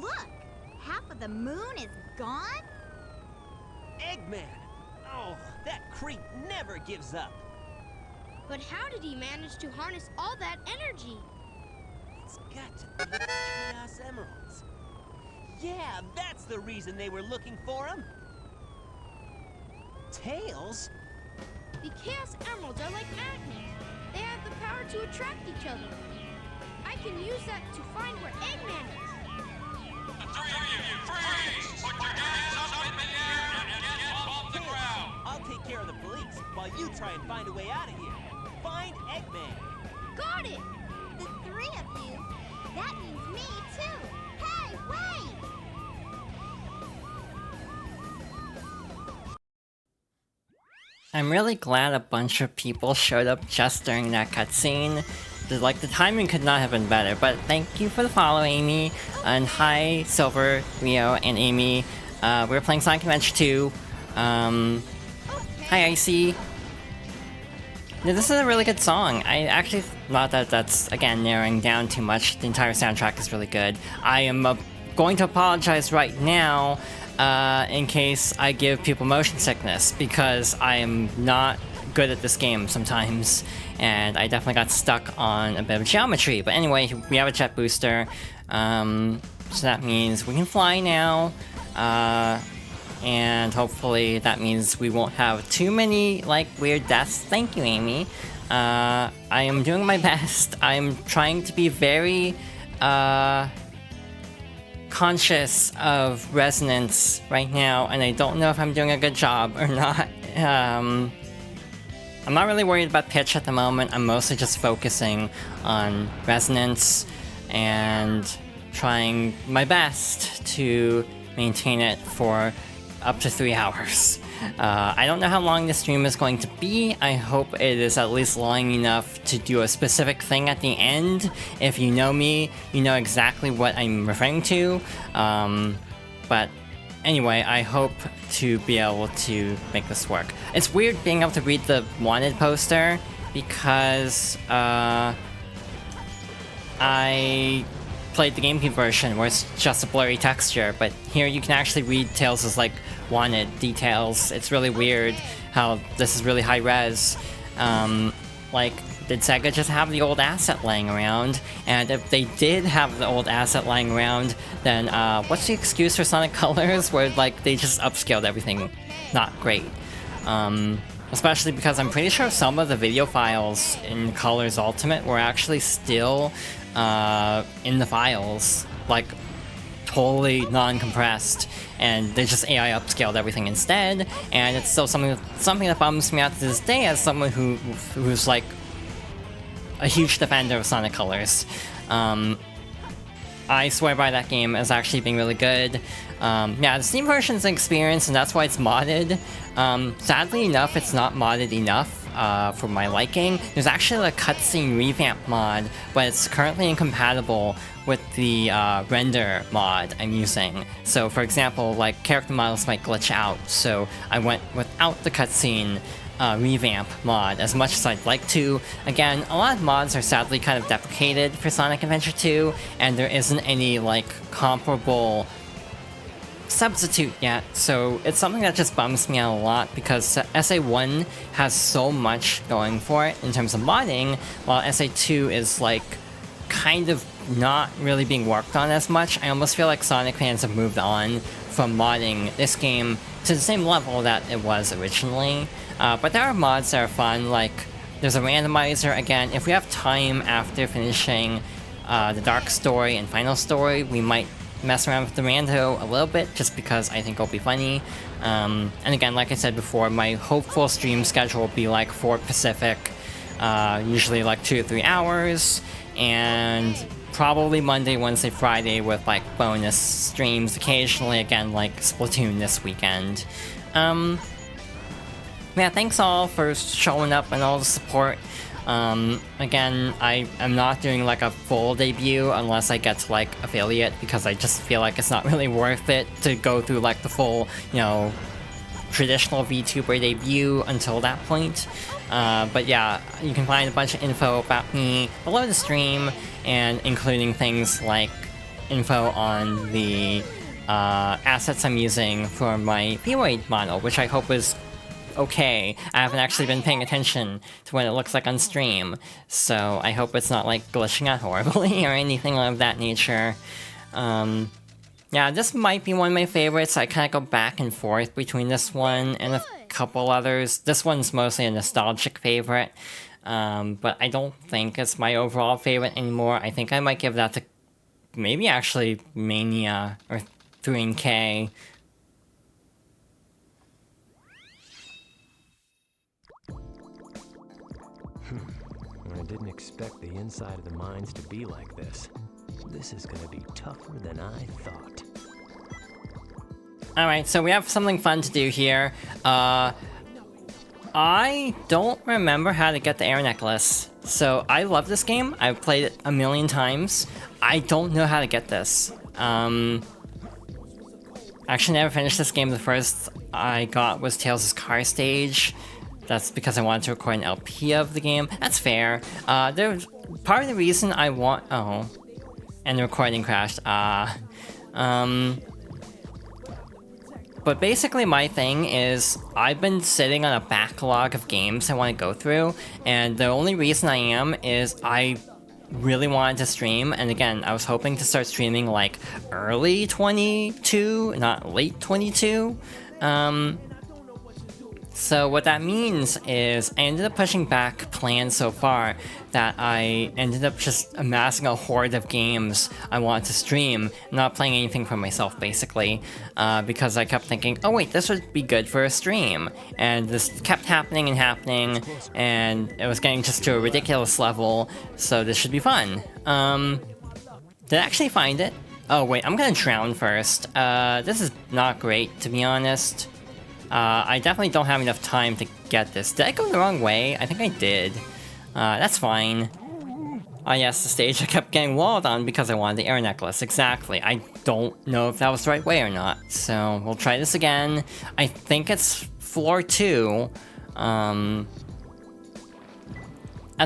Look! Half of the moon is gone? Eggman! Oh, that creep never gives up. But how did he manage to harness all that energy? It's got to be the Chaos Emeralds. Yeah, that's the reason they were looking for him. Tails? The Chaos Emeralds are like magnets. They have the power to attract each other. I can use that to find where Eggman is. I'll take care of the police while you try and find a way out of here. Find Eggman. Got it! The three of you? That means I'm really glad a bunch of people showed up just during that cutscene. The timing could not have been better, but thank you for the follow, Amy. And hi, Silver, Rio, and Amy. We're playing Sonic Adventure 2. Hi, Icy. Yeah, this is a really good song. I actually, not that that's, again, narrowing down too much. The entire soundtrack is really good. I am going to apologize right now in case I give people motion sickness, because I am not good at this game sometimes, and I definitely got stuck on a bit of geometry. But anyway, we have a jet booster, so that means we can fly now, and hopefully that means we won't have too many, like, weird deaths. Thank you, Amy. I am doing my best. I'm trying to be very, conscious of resonance right now, and I don't know if I'm doing a good job or not. I'm not really worried about pitch at the moment. I'm mostly just focusing on resonance and trying my best to maintain it for up to 3 hours. I don't know how long this stream is going to be. I hope it is at least long enough to do a specific thing at the end. If you know me, you know exactly what I'm referring to. But anyway, I hope to be able to make this work. It's weird being able to read the wanted poster because I played the GameCube version where it's just a blurry texture, but here you can actually read Tails' like wanted details. It's really weird how this is really high res. Like, did Sega just have the old asset laying around? And if they did have the old asset lying around, then what's the excuse for Sonic Colors where like they just upscaled everything? Not great. Especially because I'm pretty sure some of the video files in Colors Ultimate were actually still in the files, like totally non-compressed, and they just AI upscaled everything instead, and it's still something that bums me out to this day as someone who's like a huge defender of Sonic Colors. I swear by that game as actually being really good. Yeah, the Steam version's an experience, and that's why it's modded. Sadly enough, it's not modded enough for my liking. There's actually a cutscene revamp mod, but it's currently incompatible with the render mod I'm using. So for example, like character models might glitch out, so I went without the cutscene revamp mod as much as I'd like to. Again, a lot of mods are sadly kind of deprecated for Sonic Adventure 2, and there isn't any like comparable substitute yet, so it's something that just bums me out a lot because SA1 has so much going for it in terms of modding, while SA2 is like kind of not really being worked on as much. I almost feel like Sonic fans have moved on from modding this game to the same level that it was originally. But there are mods that are fun, like there's a randomizer. Again, if we have time after finishing the Dark Story and Final Story, we might mess around with the rando a little bit, just because I think it'll be funny. And again, like I said before, my hopeful stream schedule will be like 4 Pacific, usually like 2 or 3 hours, and probably Monday, Wednesday, Friday with like bonus streams occasionally, again like Splatoon this weekend. Yeah, thanks all for showing up and all the support. Again, I am not doing like a full debut unless I get to like affiliate, because I just feel like it's not really worth it to go through like the full, you know, traditional VTuber debut until that point. But yeah, you can find a bunch of info about me below the stream, and including things like info on the assets I'm using for my Void model, which I hope is okay. I haven't actually been paying attention to what it looks like on stream, so I hope it's not like glitching out horribly or anything of that nature. Yeah, this might be one of my favorites. I kind of go back and forth between this one and a couple others. This one's mostly a nostalgic favorite, but I don't think it's my overall favorite anymore. I think I might give that to maybe actually Mania or 3K. I didn't expect the inside of the mines to be like this. This is gonna be tougher than I thought. Alright, so we have something fun to do here. I don't remember how to get the air necklace. So I love this game. I've played it a million times. I don't know how to get this. Actually never finished this game. The first I got was Tails' car stage. That's because I wanted to record an LP of the game. That's fair. There's part of the reason I want... Oh. And the recording crashed. But basically my thing is, I've been sitting on a backlog of games I want to go through, and the only reason I am is I really wanted to stream, and again, I was hoping to start streaming like early 22, not late 22. So what that means is I ended up pushing back plans so far that I ended up just amassing a horde of games I wanted to stream, not playing anything for myself basically, because I kept thinking, oh wait, this would be good for a stream, and this kept happening and happening, and it was getting just to a ridiculous level, so this should be fun. Did I actually find it? Oh wait, I'm gonna drown first. This is not great, to be honest. I definitely don't have enough time to get this. Did I go the wrong way? I think I did. That's fine. Oh yes, the stage I kept getting walled on because I wanted the air necklace. Exactly. I don't know if that was the right way or not. So, we'll try this again. I think it's floor 2. At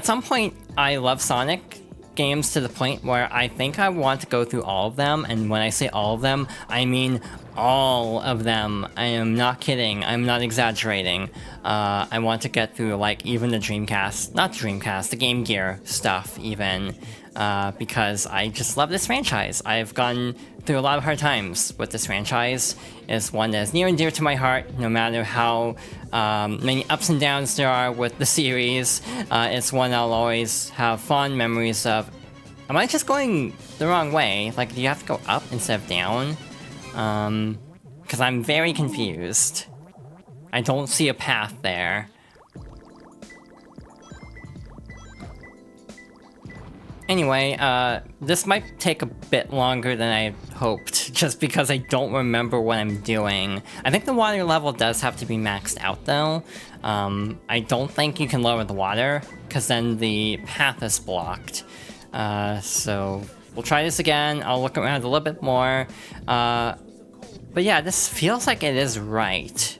some point, I love Sonic games to the point where I think I want to go through all of them, and when I say all of them, I mean all of them. I am not kidding, I'm not exaggerating. I want to get through like even the Dreamcast, not Dreamcast, the Game Gear stuff even, because I just love this franchise. I've gone through a lot of hard times with this franchise. It's one that is near and dear to my heart, no matter how many ups and downs there are with the series. It's one I'll always have fond memories of. Am I just going the wrong way? Like, do you have to go up instead of down? Because I'm very confused. I don't see a path there. Anyway, this might take a bit longer than I hoped, just because I don't remember what I'm doing. I think the water level does have to be maxed out, though. I don't think you can lower the water, because then the path is blocked. So, we'll try this again. I'll look around a little bit more. But yeah, this feels like it is right.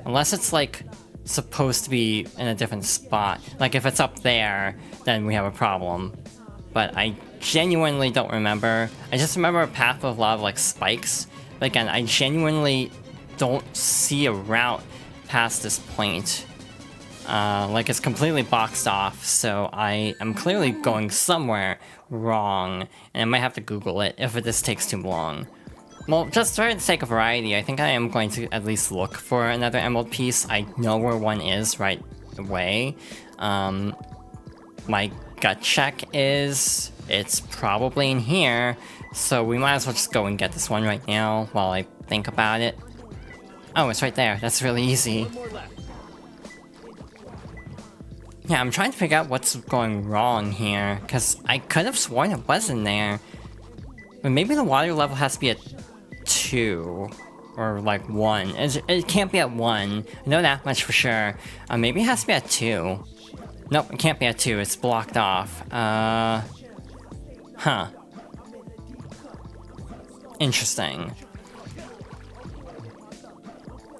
Unless it's, like, supposed to be in a different spot. Like, if it's up there, then we have a problem. But I genuinely don't remember. I just remember a path with a lot of, like, spikes. But again, I genuinely don't see a route past this point. Like, it's completely boxed off, so I am clearly going somewhere wrong. And I might have to Google it if this takes too long. Well, just for the sake of variety, I think I am going to at least look for another emerald piece. I know where one is right away. My gut check is it's probably in here, so we might as well just go and get this one right now while I think about it. Oh, it's right there. That's really easy. Yeah, I'm trying to figure out what's going wrong here, because I could have sworn it was in there. But maybe the water level has to be at 2, or like 1. It can't be at 1. I know that much for sure. Maybe it has to be at 2. Nope, it can't be at 2. It's blocked off. Huh. Interesting.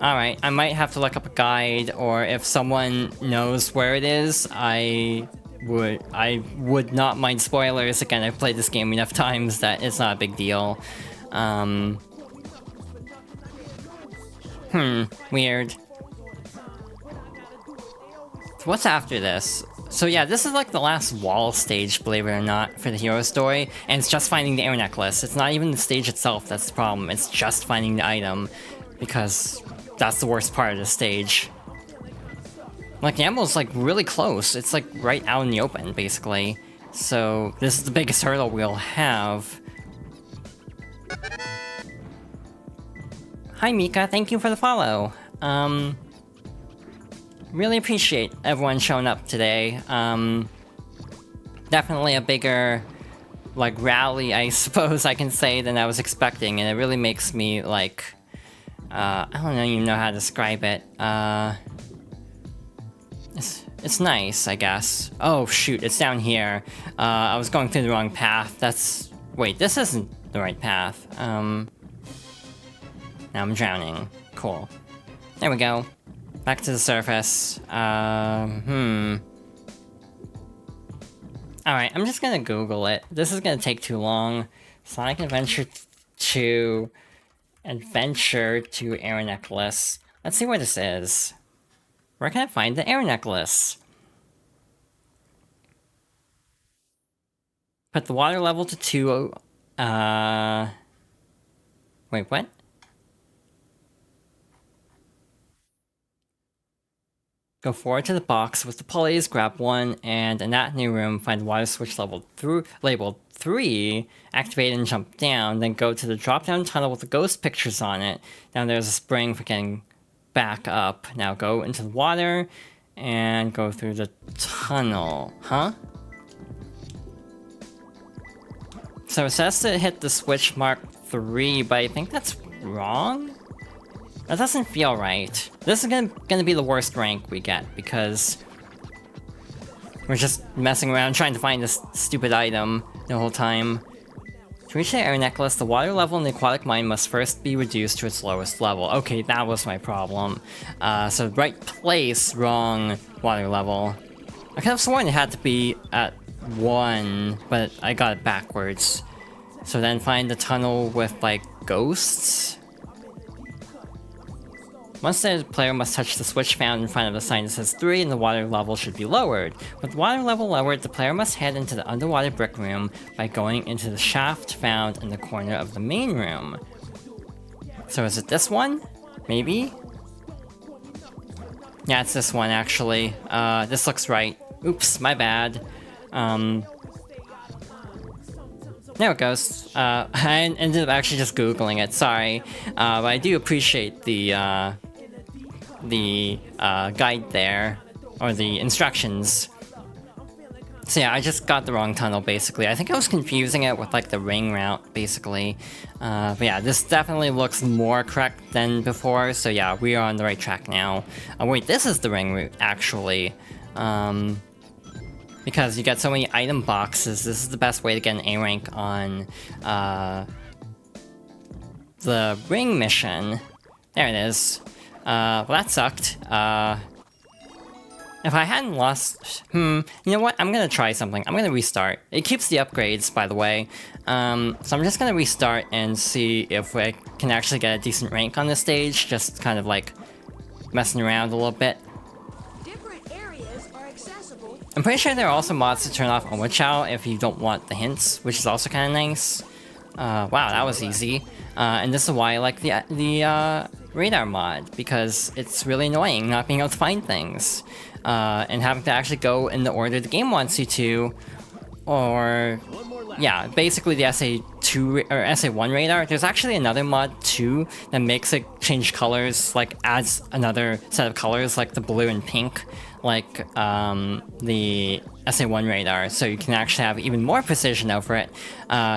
Alright, I might have to look up a guide, or if someone knows where it is, I would not mind spoilers. Again, I've played this game enough times that it's not a big deal. Weird. So what's after this? So yeah, this is like the last wall stage, believe it or not, for the hero story, and it's just finding the air necklace. It's not even the stage itself that's the problem, it's just finding the item, because that's the worst part of the stage. Like, the emerald's like really close, it's like right out in the open, basically. So this is the biggest hurdle we'll have. Hi Mika, thank you for the follow. Really appreciate everyone showing up today. Definitely a bigger, like, rally, I suppose I can say, than I was expecting, and it really makes me, like, I don't even know how to describe it. It's nice, I guess. Oh shoot, it's down here. I was going through the wrong path. Wait, this isn't the right path. Now I'm drowning. Cool. There we go. Back to the surface. Alright, I'm just gonna Google it. This is gonna take too long. Sonic Adventure to Air Necklace. Let's see where this is. Where can I find the air necklace? Put the water level to 2. Wait, what? Go forward to the box with the pulleys, grab one, and in that new room, find the water switch labeled 3, activate and jump down, then go to the drop-down tunnel with the ghost pictures on it. Now there's a spring for getting back up. Now go into the water, and go through the tunnel. Huh? So it says to hit the switch mark 3, but I think that's wrong? That doesn't feel right. This is gonna be the worst rank we get, because we're just messing around trying to find this stupid item the whole time. To reach the air necklace, the water level in the aquatic mine must first be reduced to its lowest level. Okay, that was my problem. So right place, wrong water level. I could have sworn it had to be at 1, but I got it backwards. So then find the tunnel with, like, ghosts? Once the player must touch the switch found in front of the sign that says 3 and the water level should be lowered. With the water level lowered, the player must head into the underwater brick room by going into the shaft found in the corner of the main room. So is it this one? Maybe? Yeah, it's this one actually. This looks right. Oops, my bad. There it goes. I ended up actually just Googling it, sorry. But I do appreciate the guide there, or the instructions. So yeah, I just got the wrong tunnel, basically. I think I was confusing it with, like, the ring route, basically. But yeah, this definitely looks more correct than before, so yeah, we are on the right track now. Wait, this is the ring route, actually. Because you get so many item boxes, this is the best way to get an A rank on the ring mission. There it is. Well, that sucked. If I hadn't lost... you know what? I'm gonna try something. I'm gonna restart. It keeps the upgrades, by the way. So I'm just gonna restart and see if I can actually get a decent rank on this stage. Just kind of, like, messing around a little bit. I'm pretty sure there are also mods to turn off Oma Chow if you don't want the hints, which is also kind of nice. Wow, that was easy. And this is why I like the radar mod, because it's really annoying not being able to find things. And having to actually go in the order the game wants you to, or... yeah, basically the SA2 or SA1 radar. There's actually another mod too that makes it change colors, like adds another set of colors like the blue and pink, like the SA1 radar, so you can actually have even more precision over it.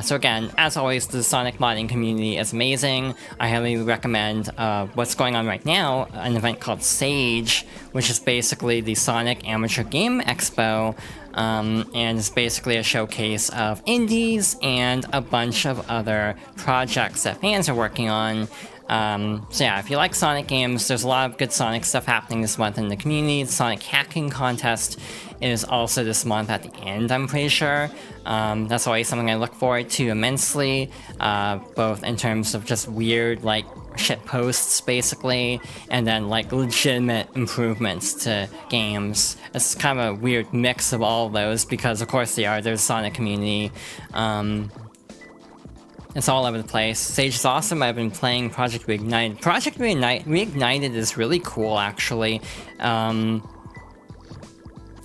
So again, as always, the Sonic modding community is amazing. I highly recommend what's going on right now, an event called Sage, which is basically the Sonic Amateur Game Expo. And it's basically a showcase of indies and a bunch of other projects that fans are working on. So yeah, if you like Sonic games, there's a lot of good Sonic stuff happening this month in the community. The Sonic Hacking Contest is also this month at the end, I'm pretty sure. That's always something I look forward to immensely, both in terms of just weird, like, shit posts, basically, and then, like, legitimate improvements to games. It's kind of a weird mix of all of those, because of course they are, there's Sonic community. It's all over the place. Sage is awesome. I've been playing Project Reignited. Project Reignited is really cool, actually.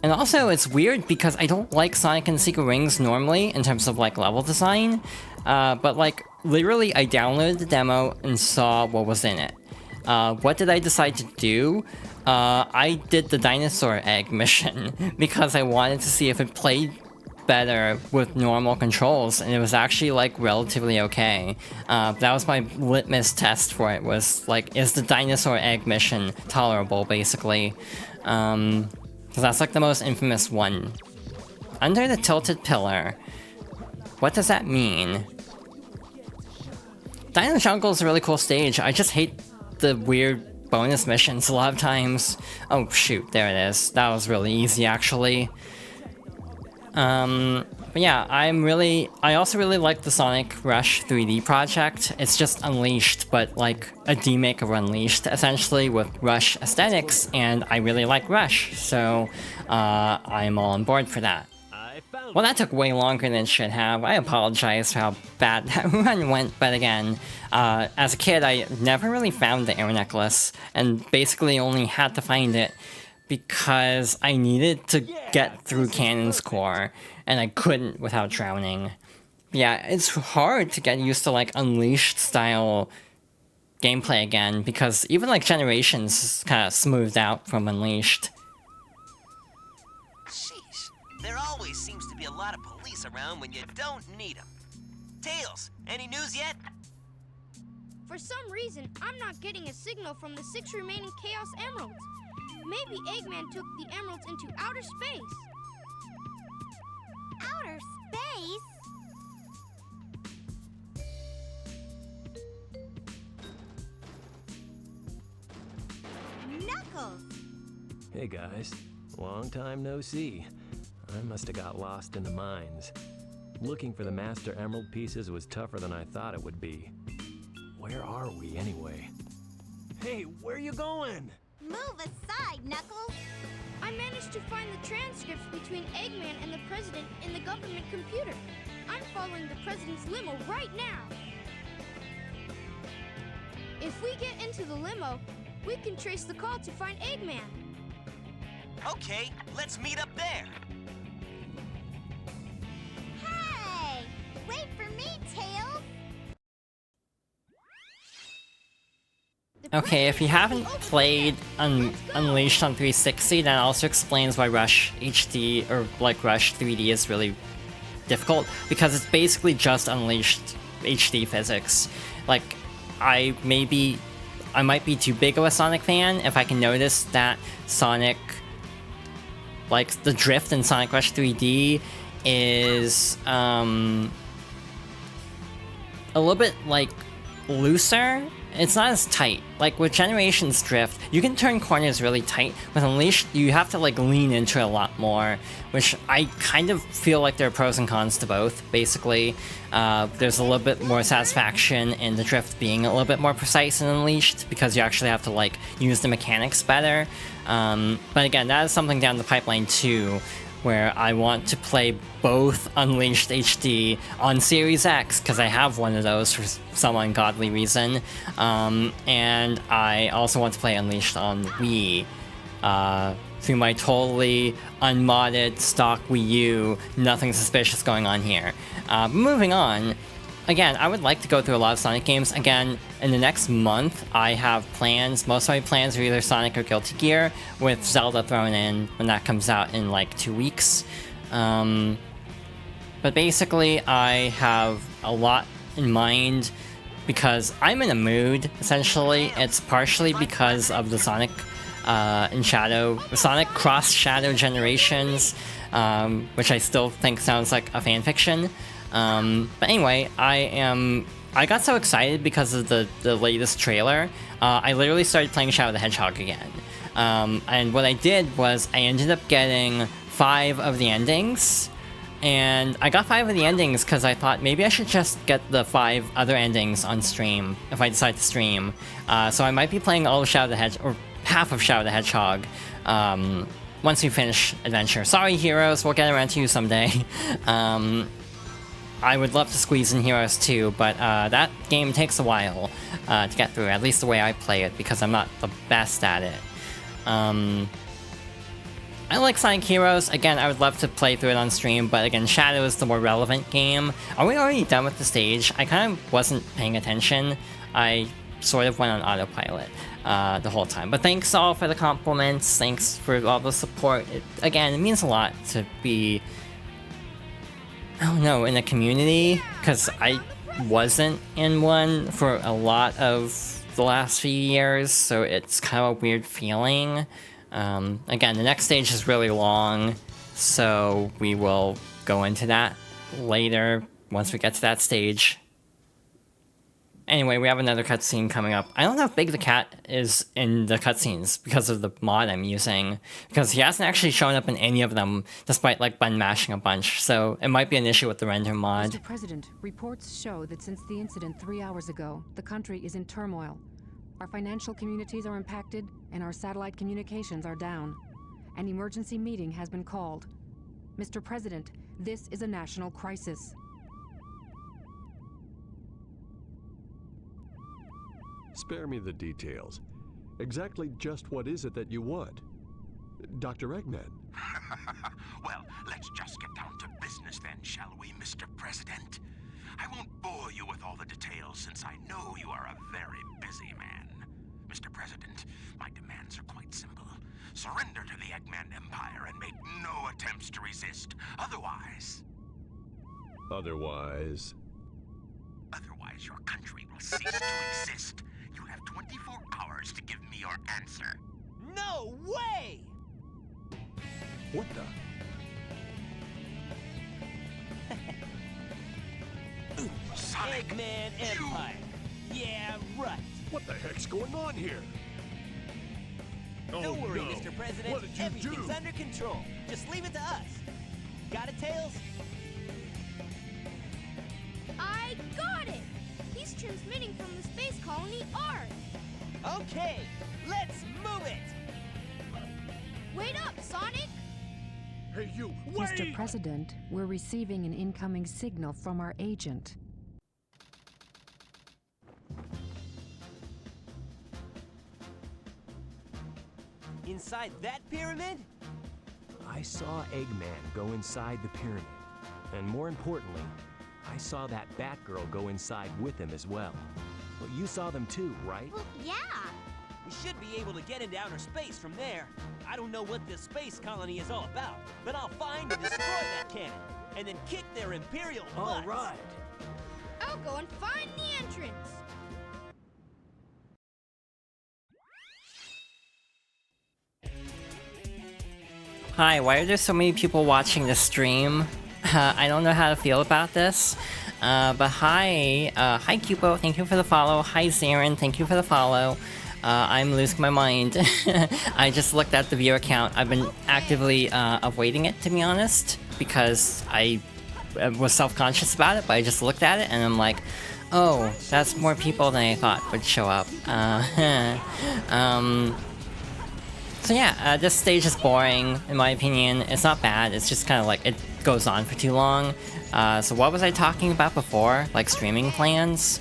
And also, it's weird because I don't like Sonic and Secret Rings normally, in terms of, like, level design. But, like, literally, I downloaded the demo and saw what was in it. What did I decide to do? I did the dinosaur egg mission, because I wanted to see if it played better with normal controls, and it was actually, like, relatively okay. That was my litmus test for it, was, like, is the dinosaur egg mission tolerable, basically. Because that's like the most infamous one. Under the tilted pillar. What does that mean? Dino Jungle is a really cool stage. I just hate the weird bonus missions a lot of times. Oh shoot, there it is. That was really easy actually. But yeah, I also really like the Sonic Rush 3D project. It's just Unleashed, but like a demake of Unleashed, essentially, with Rush aesthetics, and I really like Rush, so I'm all on board for that. Well, that took way longer than it should have. I apologize for how bad that run went, but again, as a kid, I never really found the air necklace, and basically only had to find it because I needed to get through Cannon's core, and I couldn't without drowning. Yeah, it's hard to get used to like Unleashed style gameplay again, because even like Generations is kind of smoothed out from Unleashed. Sheesh, there always seems to be a lot of police around when you don't need them. Tails, any news yet? For some reason, I'm not getting a signal from the 6 remaining Chaos Emeralds. Maybe Eggman took the emeralds into outer space. Outer space? Knuckles! Hey guys, long time no see. I must have got lost in the mines. Looking for the Master Emerald pieces was tougher than I thought it would be. Where are we anyway? Hey, where you going? Move aside, Knuckles! I managed to find the transcripts between Eggman and the President in the government computer. I'm following the President's limo right now. If we get into the limo, we can trace the call to find Eggman. Okay, let's meet up there. Hey! Wait for me, Tails! Okay, if you haven't played Unleashed on 360, that also explains why Rush HD, or like Rush 3D is really difficult, because it's basically just Unleashed HD physics. Like, I might be too big of a Sonic fan if I can notice that Sonic, like, the drift in Sonic Rush 3D is, a little bit, like, looser. It's not as tight. Like, with Generations Drift, you can turn corners really tight. With Unleashed, you have to, like, lean into it a lot more, which I kind of feel like there are pros and cons to both, basically. There's a little bit more satisfaction in the drift being a little bit more precise in Unleashed, because you actually have to, like, use the mechanics better. But again, that is something down the pipeline, too, where I want to play both Unleashed HD on Series X, because I have one of those for some ungodly reason, and I also want to play Unleashed on Wii, through my totally unmodded stock Wii U. Nothing suspicious going on here. Moving on, again, I would like to go through a lot of Sonic games. Again, in the next month, I have plans. Most of my plans are either Sonic or Guilty Gear, with Zelda thrown in when that comes out in like 2 weeks. But basically, I have a lot in mind because I'm in a mood, essentially. It's partially because of the Sonic Sonic Cross Shadow Generations, which I still think sounds like a fanfiction. But anyway, I got so excited because of the latest trailer. I literally started playing Shadow the Hedgehog again. And what I did was I ended up getting 5 of the endings. And I got 5 of the endings because I thought maybe I should just get the 5 other endings on stream if I decide to stream. So I might be playing all of Shadow the Hedgehog, or half of Shadow the Hedgehog, once we finish Adventure. Sorry, Heroes, we'll get around to you someday. I would love to squeeze in Heroes too, but that game takes a while to get through, at least the way I play it, because I'm not the best at it. I like Sonic Heroes. Again, I would love to play through it on stream, but again, Shadow is the more relevant game. Are we already done with the stage? I kind of wasn't paying attention. I sort of went on autopilot the whole time. But thanks all for the compliments. Thanks for all the support. Again, it means a lot to be, I don't know, in a community, because I wasn't in one for a lot of the last few years, so it's kind of a weird feeling. Again, the next stage is really long, so we will go into that later once we get to that stage. Anyway, we have another cutscene coming up. I don't know if Big the Cat is in the cutscenes because of the mod I'm using, because he hasn't actually shown up in any of them, despite like button mashing a bunch, so it might be an issue with the render mod. Mr. President, reports show that since the incident 3 hours ago, the country is in turmoil. Our financial communities are impacted, and our satellite communications are down. An emergency meeting has been called. Mr. President, this is a national crisis. Spare me the details. Exactly just what is it that you want? Dr. Eggman. Well, let's just get down to business then, shall we, Mr. President? I won't bore you with all the details since I know you are a very busy man. Mr. President, my demands are quite simple. Surrender to the Eggman Empire and make no attempts to resist. Otherwise, your country will cease to exist. You have 24 hours to give me your answer. No way! What the? Sonic, Eggman Empire. Yeah, right. What the heck's going on here? Don't worry, no. Mr. President. What did you Everything's do? under control. Just leave it to us. Got it, Tails? I got it! He's transmitting from the space colony Ark. Okay, let's move it! Wait up, Sonic! Hey, you, wait! Mr. President, we're receiving an incoming signal from our agent. Inside that pyramid? I saw Eggman go inside the pyramid. And more importantly, I saw that Batgirl go inside with him as well. Well, you saw them too, right? Well, yeah. We should be able to get into outer space from there. I don't know what this space colony is all about, but I'll find and destroy that cannon, and then kick their Imperial butts. All right. I'll go and find the entrance. Hi, why are there so many people watching the stream? I don't know how to feel about this. But hi, hi Cupo, thank you for the follow. Hi Zarin, thank you for the follow. I'm losing my mind. I just looked at the viewer count. I've been actively avoiding it, to be honest, because I was self-conscious about it, but I just looked at it and I'm like, oh, that's more people than I thought would show up. So yeah, this stage is boring, in my opinion. It's not bad, it's just kind of like, it goes on for too long. So what was I talking about before? Like streaming plans?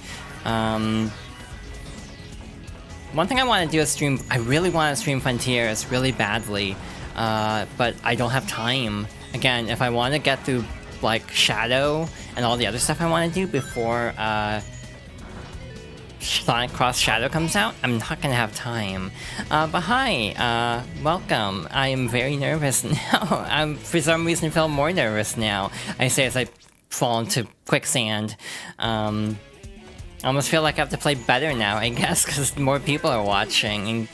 One thing I want to do is stream, I really want to stream Frontiers really badly, but I don't have time. Again, if I want to get through like Shadow and all the other stuff I want to do before Sonic Cross Shadow comes out, I'm not gonna have time. But hi, welcome. I am very nervous now. I'm for some reason feel more nervous now. I say as I fall into quicksand. I almost feel like I have to play better now, I guess, because more people are watching.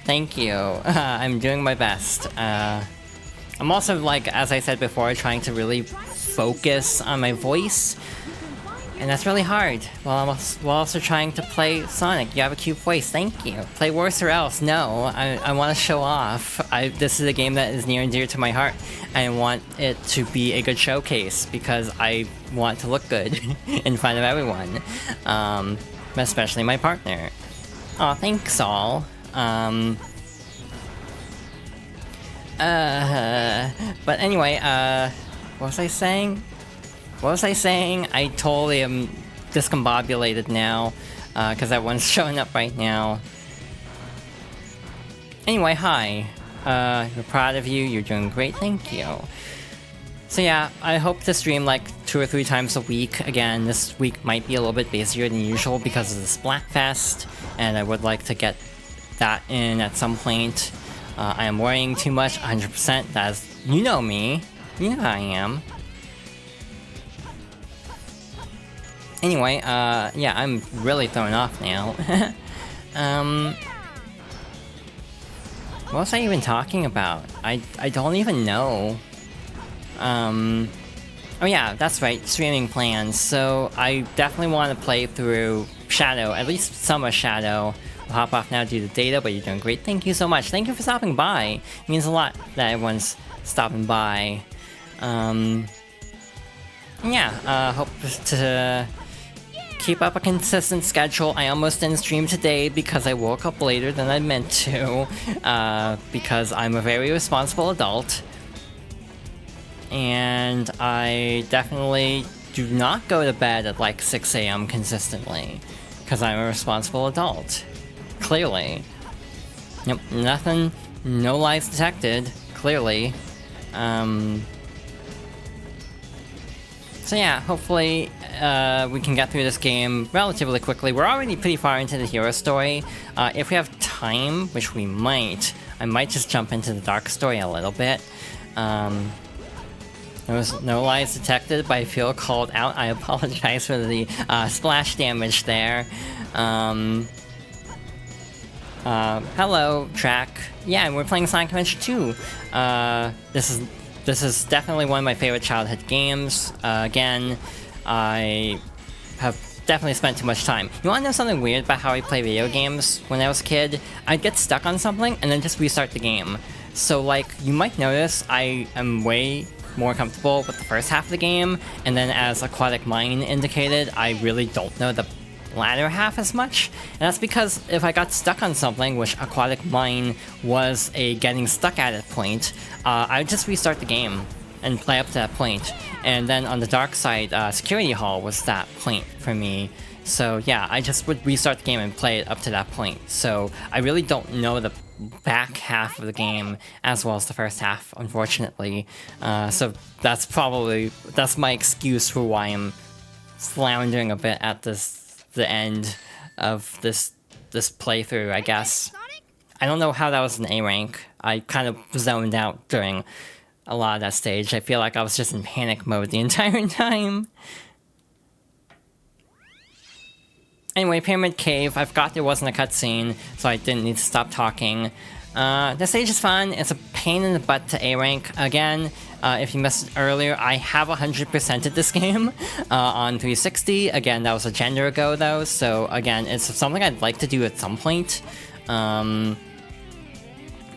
Thank you. I'm doing my best. I'm also, like, as I said before, trying to really focus on my voice, and that's really hard, while also trying to play Sonic. You have a cute voice, thank you. Play Worse or Else. No, I want to show off. This is a game that is near and dear to my heart. I want it to be a good showcase, because I want to look good in front of everyone. Especially my partner. Aw, thanks all. But anyway, what was I saying? I totally am discombobulated now, because everyone's showing up right now. Anyway, hi. We're proud of you, you're doing great, thank you. So yeah, I hope to stream like 2 or 3 times a week. Again, this week might be a little bit busier than usual because of the Splatfest, and I would like to get that in at some point. I am worrying too much, 100%. That's, you know me. You know how I am. Anyway, yeah, I'm really thrown off now. What was I even talking about? I don't even know. Oh yeah, that's right, streaming plans. So I definitely want to play through Shadow, at least some of Shadow. I'll hop off now due to data, but you're doing great. Thank you so much. Thank you for stopping by. It means a lot that everyone's stopping by. Yeah, hope to keep up a consistent schedule. I almost didn't stream today because I woke up later than I meant to, because I'm a very responsible adult. And I definitely do not go to bed at like 6 AM consistently, because I'm a responsible adult. Clearly. Yep, nothing, no lies detected, clearly. So yeah, hopefully we can get through this game relatively quickly. We're already pretty far into the hero story. If we have time, which we might, I might just jump into the dark story a little bit. There was no lies detected, but I feel called out. I apologize for the splash damage there. Hello, Track. Yeah, and we're playing Sonic Adventure 2. This is definitely one of my favorite childhood games. Again, I have definitely spent too much time. You wanna know something weird about how I play video games when I was a kid? I'd get stuck on something and then just restart the game. So like, you might notice I am way more comfortable with the first half of the game, and then as Aquatic Mine indicated, I really don't know the latter half as much, and that's because if I got stuck on something, which Aquatic Mine was a getting stuck at it point, I would just restart the game and play up to that point. And then on the dark side, Security Hall was that point for me. So yeah, I just would restart the game and play it up to that point. So I really don't know the back half of the game as well as the first half, unfortunately. So that's my excuse for why I'm floundering a bit at the end of this playthrough, I guess. I don't know how that was an A rank. I kind of zoned out during a lot of that stage. I feel like I was just in panic mode the entire time. Anyway, Pyramid Cave, I forgot there wasn't a cutscene, so I didn't need to stop talking. The stage is fun. It's a pain in the butt to A rank. Again, if you missed it earlier, I have 100%ed this game on 360. Again, that was a gender ago though, so again, it's something I'd like to do at some point.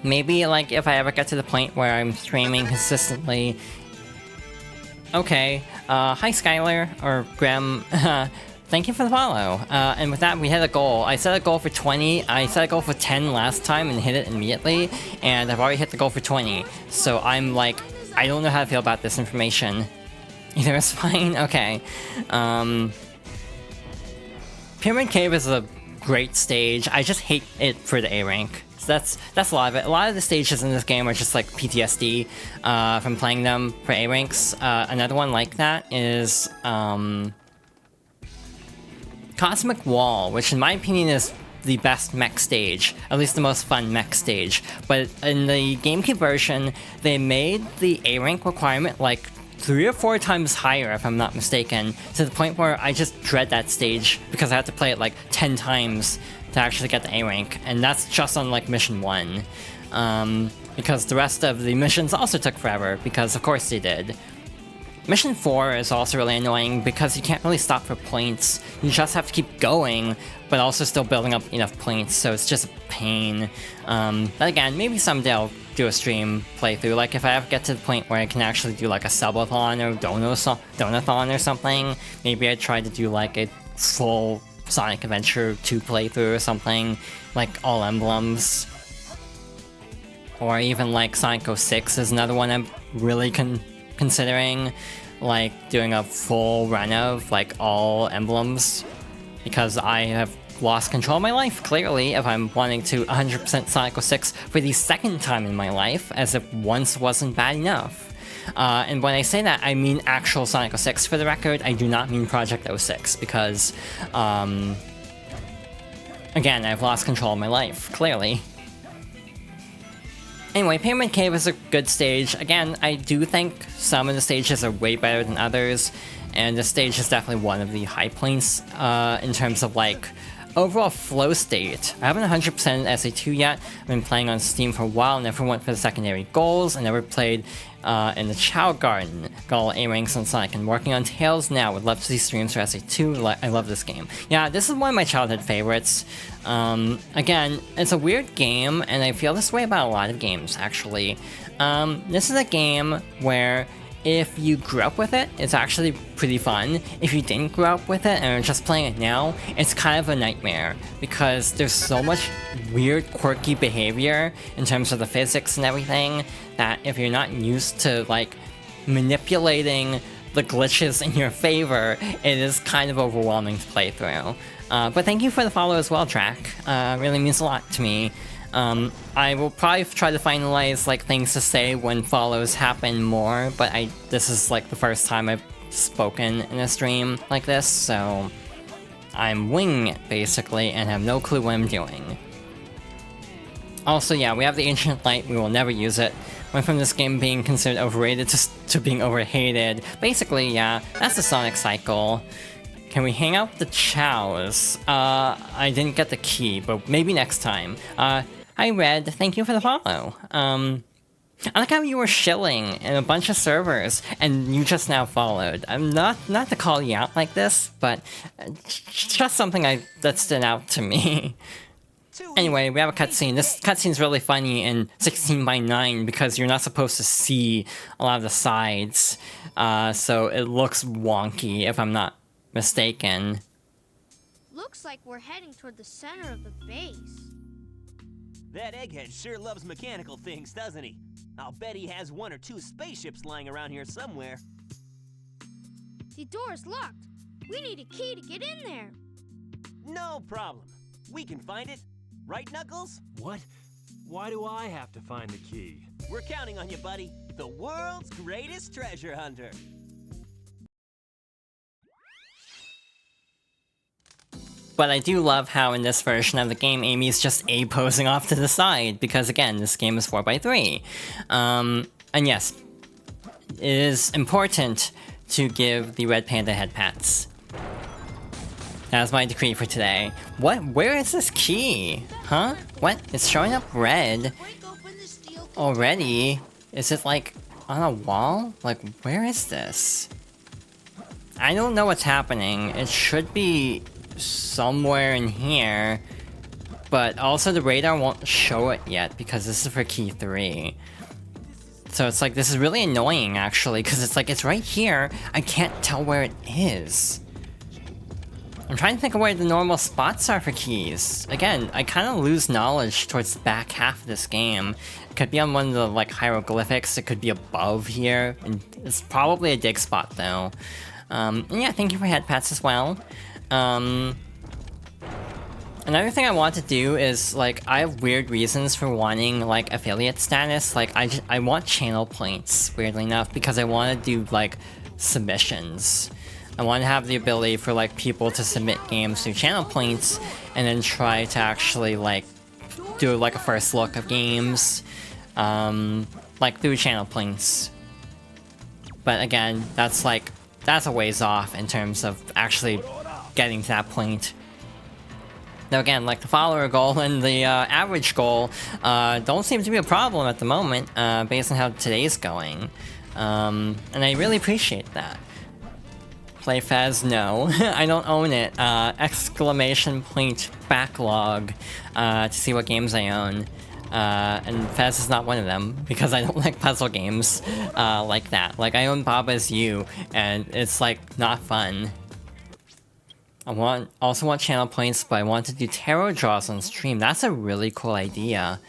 Maybe like if I ever get to the point where I'm streaming consistently. Okay, hi Skylar, or Graham. Thank you for the follow. And with that, we hit a goal. I set a goal for 20. I set a goal for 10 last time and hit it immediately. And I've already hit the goal for 20. So I'm like, I don't know how to feel about this information. Either it's fine? Okay. Pyramid Cave is a great stage. I just hate it for the A rank. So that's a lot of it. A lot of the stages in this game are just like PTSD from playing them for A ranks. Another one like that is Cosmic Wall, which in my opinion is the best mech stage, at least the most fun mech stage. But in the GameCube version, they made the A rank requirement like 3 or 4 times higher, if I'm not mistaken, to the point where I just dread that stage because I have to play it like 10 times to actually get the A rank, and that's just on like mission 1. Because the rest of the missions also took forever, because of course they did. Mission 4 is also really annoying because you can't really stop for points. You just have to keep going, but also still building up enough points, so it's just a pain. But again, maybe someday I'll do a stream playthrough, like if I ever get to the point where I can actually do like a subathon or donathon or something, maybe I'd try to do like a full Sonic Adventure 2 playthrough or something, like all emblems. Or even like Sonic 06 is another one I'm really considering, like doing a full run of like all emblems, because I have lost control of my life, clearly, if I'm wanting to 100% Sonic 06 for the second time in my life, as if once wasn't bad enough. And when I say that, I mean actual Sonic 06 for the record. I do not mean Project 06, because again, I've lost control of my life, clearly. Anyway, Pyramid Cave is a good stage. Again, I do think some of the stages are way better than others, and this stage is definitely one of the high points in terms of like overall flow state. I haven't 100% SA2 yet. I've been playing on Steam for a while, never went for the secondary goals, and never played in the Chow Garden. Got all A ranks on Sonic, and working on Tails now. Would love to see streams for SA2. I love this game. Yeah, this is one of my childhood favorites. Again, it's a weird game, and I feel this way about a lot of games, actually. This is a game where if you grew up with it, it's actually pretty fun. If you didn't grow up with it and are just playing it now, it's kind of a nightmare because there's so much weird, quirky behavior in terms of the physics and everything that if you're not used to like manipulating the glitches in your favor, it is kind of overwhelming to play through. But thank you for the follow as well, Drac. Really means a lot to me. I will probably try to finalize like things to say when follows happen more, but this is like the first time I've spoken in a stream like this, so I'm winging it basically and have no clue what I'm doing. Also, yeah, we have the Ancient Light, we will never use it. Went from this game being considered overrated to being overhated. Basically, yeah, that's the Sonic cycle. Can we hang out with the Chows? I didn't get the key, but maybe next time. Hi Red, thank you for the follow. I like how you were shilling in a bunch of servers, and you just now followed. I'm not to call you out like this, but just something that stood out to me. Anyway, we have a cutscene. This cutscene's really funny in 16:9 because you're not supposed to see a lot of the sides, so it looks wonky if I'm not mistaken. Looks like we're heading toward the center of the base. That egghead sure loves mechanical things, doesn't he? I'll bet he has 1 or 2 spaceships lying around here somewhere. The door's locked. We need a key to get in there. No problem. We can find it. Right, Knuckles? What? Why do I have to find the key? We're counting on you, buddy. The world's greatest treasure hunter. But I do love how in this version of the game, Amy's just A-posing off to the side, because again, this game is 4x3. And yes, it is important to give the Red Panda head pats. That's my decree for today. What? Where is this key? Huh? What? It's showing up red. Already? Is it like on a wall? Like, where is this? I don't know what's happening. It should be somewhere in here, but also the radar won't show it yet because this is for key 3. So it's like, this is really annoying actually, because it's like, it's right here, I can't tell where it is. I'm trying to think of where the normal spots are for keys. Again, I kind of lose knowledge towards the back half of this game. It could be on one of the like hieroglyphics, it could be above here, and it's probably a dig spot though. And yeah, thank you for head pats as well. Another thing I want to do is, like, I have weird reasons for wanting, like, affiliate status. Like, I want channel points, weirdly enough, because I want to do, like, submissions. I want to have the ability for, like, people to submit games through channel points, and then try to actually, like, do, like, a first look of games, like, through channel points. But again, that's, like, that's a ways off in terms of actually getting to that point. Now again, like the follower goal and the average goal don't seem to be a problem at the moment, based on how today's going. And I really appreciate that. Play Fez? No. I don't own it. Exclamation point backlog to see what games I own. And Fez is not one of them, because I don't like puzzle games like that. Like, I own Baba's You, and it's, like, not fun. I also want channel points, but I want to do tarot draws on stream. That's a really cool idea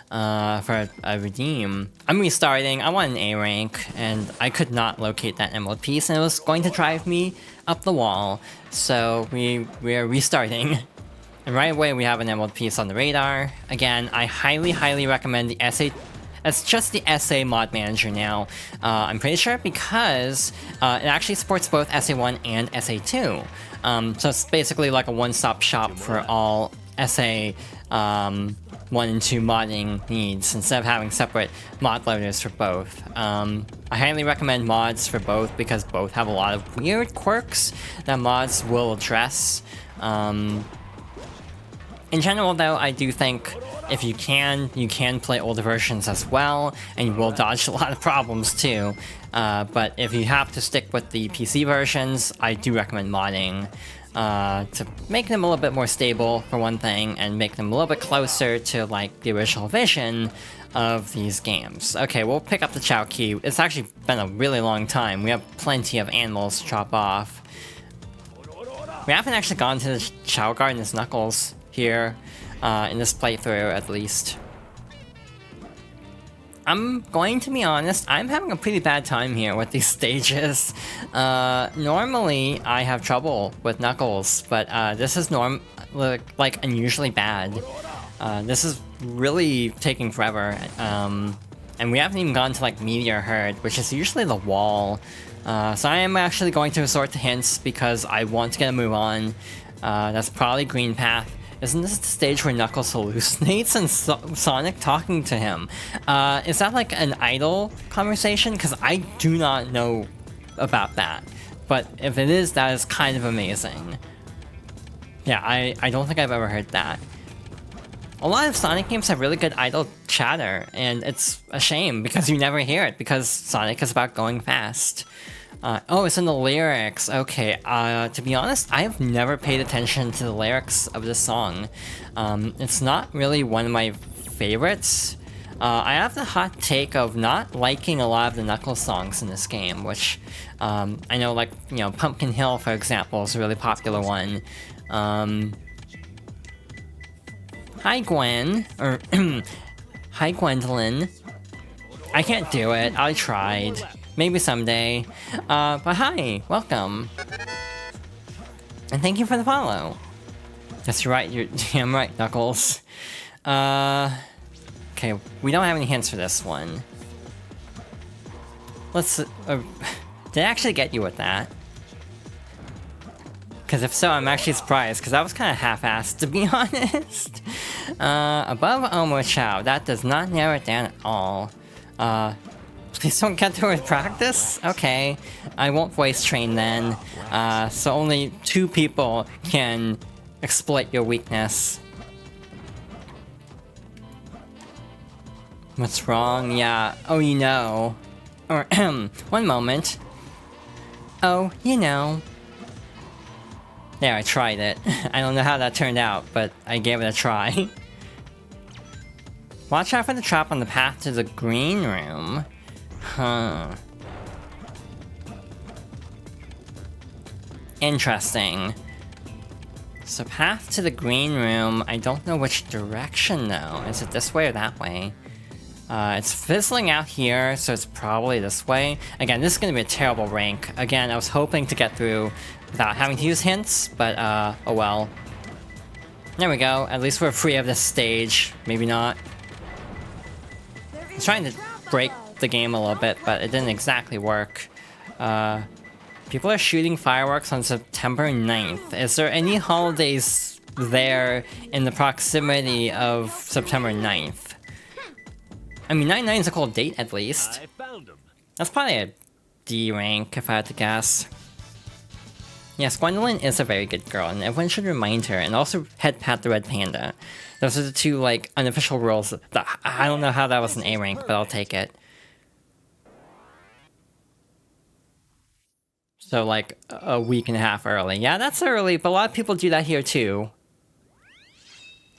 for a redeem. I'm restarting. I want an A rank, and I could not locate that emerald piece, and it was going to drive me up the wall. So we're restarting. And right away we have an emerald piece on the radar. Again, I highly recommend the SA. It's just the SA mod manager now. I'm pretty sure because it actually supports both SA1 and SA2. So it's basically like a one-stop shop for all SA 1 and 2 modding needs, instead of having separate mod loaders for both. I highly recommend mods for both because both have a lot of weird quirks that mods will address. In general, though, I do think if you can play older versions as well, and you will dodge a lot of problems too. But if you have to stick with the PC versions, I do recommend modding to make them a little bit more stable, for one thing, and make them a little bit closer to like the original vision of these games. Okay, we'll pick up the Chow Key. It's actually been a really long time. We have plenty of animals to chop off. We haven't actually gone to the Chow Garden as Knuckles here, in this playthrough at least. I'm going to be honest, I'm having a pretty bad time here with these stages. Normally I have trouble with Knuckles, but this is like unusually bad. This is really taking forever, and we haven't even gone to like Meteor Herd, which is usually the wall. So I am actually going to resort to hints because I want to get a move on. That's probably Green Path. Isn't this the stage where Knuckles hallucinates and Sonic talking to him? Is that like an idle conversation? Because I do not know about that. But if it is, that is kind of amazing. Yeah, I don't think I've ever heard that. A lot of Sonic games have really good idle chatter, and it's a shame because you never hear it because Sonic is about going fast. Oh, it's in the lyrics. Okay, to be honest, I have never paid attention to the lyrics of this song. It's not really one of my favorites. I have the hot take of not liking a lot of the Knuckles songs in this game, which I know, like, you know, Pumpkin Hill, for example, is a really popular one. Hi, Gwen. Or, hi, Gwendolyn. I can't do it. I tried. Maybe someday. But hi, welcome. And thank you for the follow. That's right, you're damn right, Knuckles. Okay, we don't have any hints for this one. Let's... did I actually get you with that? Because if so, I'm actually surprised, because that was kind of half-assed, to be honest. Above Omo Chow, that does not narrow it down at all. Please don't get through with practice? Okay, I won't voice train then. So only 2 people can exploit your weakness. What's wrong? Yeah, oh, you know. Or, one moment. Oh, you know. There, I tried it. I don't know how that turned out, but I gave it a try. Watch out for the trap on the path to the green room. Huh. Interesting. So path to the green room, I don't know which direction though. Is it this way or that way? It's fizzling out here, so it's probably this way. Again, this is gonna be a terrible rank. Again, I was hoping to get through without having to use hints, but oh well. There we go, at least we're free of this stage. Maybe not. I was trying to break the game a little bit, but it didn't exactly work. People are shooting fireworks on September 9th. Is there any holidays there in the proximity of September 9th? I mean, 99 is a cool date at least. That's probably a D rank if I had to guess. Yes, Gwendolyn is a very good girl, and everyone should remind her, and also head pat the red panda. Those are the 2, like, unofficial rules. I don't know how that was an A rank, but I'll take it. So, like, a week and a half early. Yeah, that's early, but a lot of people do that here, too.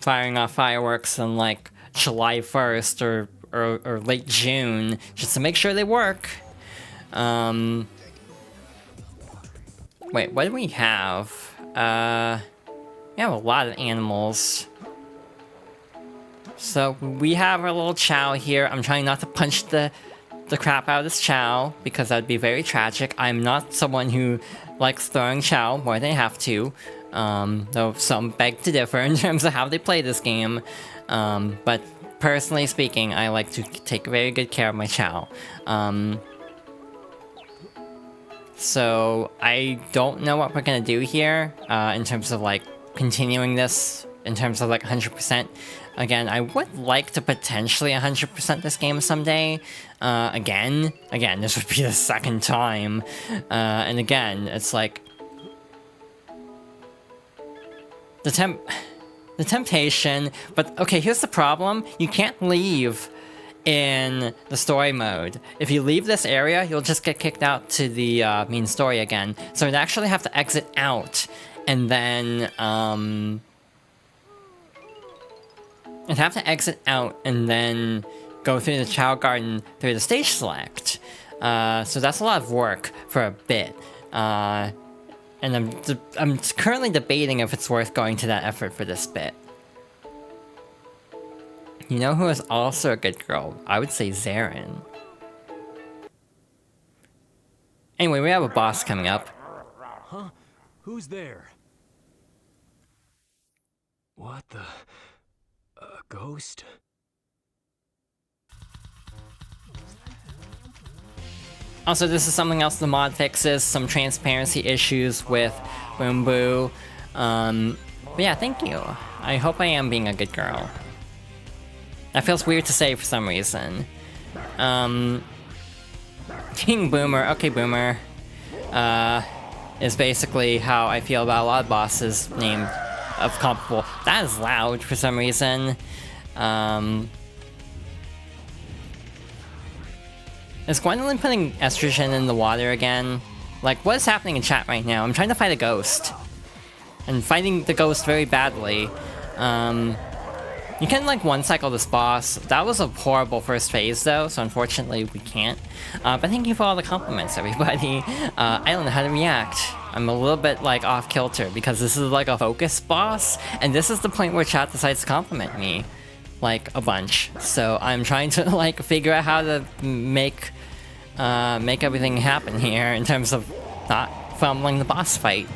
Firing off fireworks on, like, July 1st or late June, just to make sure they work. Wait, what do we have? We have a lot of animals. So, we have our little Chow here. I'm trying not to punch the crap out of this Chow, because that'd be very tragic. I'm not someone who likes throwing Chow more than they have to. Though some beg to differ in terms of how they play this game. But personally speaking, I like to take very good care of my Chow. So I don't know what we're gonna do here, in terms of like continuing this, in terms of like 100%. Again, I would like to potentially 100% this game someday. Again, this would be the 2nd time. And again, it's like... The the temptation, but okay, here's the problem. You can't leave in the story mode. If you leave this area, you'll just get kicked out to the main story again. So you'd actually have to exit out, and then, you'd have to exit out and then go through the Child Garden through the stage select. So that's a lot of work for a bit. And I'm currently debating if it's worth going to that effort for this bit. You know who is also a good girl? I would say Zarin. Anyway, we have a boss coming up. Huh? Who's there? What the... A ghost? Also, this is something else the mod fixes, some transparency issues with Boom Boo. But yeah, thank you. I hope I am being a good girl. That feels weird to say for some reason. King Boomer, okay Boomer, is basically how I feel about a lot of bosses named of comparable. That is loud for some reason. Is Gwendolyn putting estrogen in the water again? Like, what is happening in chat right now? I'm trying to fight a ghost. And fighting the ghost very badly. You can, like, one-cycle this boss. That was a horrible first phase, though, so unfortunately we can't. But thank you for all the compliments, everybody. I don't know how to react. I'm a little bit, like, off-kilter, because this is, like, a focus boss, and this is the point where chat decides to compliment me. Like, a bunch. So I'm trying to, like, figure out how to make everything happen here in terms of not fumbling the boss fight.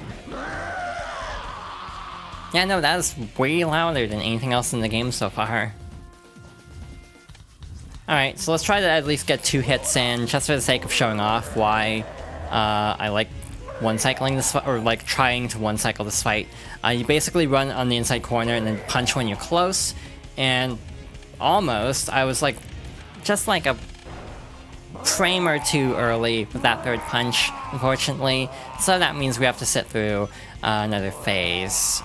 Yeah, no, that is way louder than anything else in the game so far. Alright, so let's try to at least get 2 hits in, just for the sake of showing off why I like one-cycling this fight, or like trying to one-cycle this fight. You basically run on the inside corner and then punch when you're close, and almost, I was like, just like a frame or two early with that third punch, unfortunately. So that means we have to sit through another phase.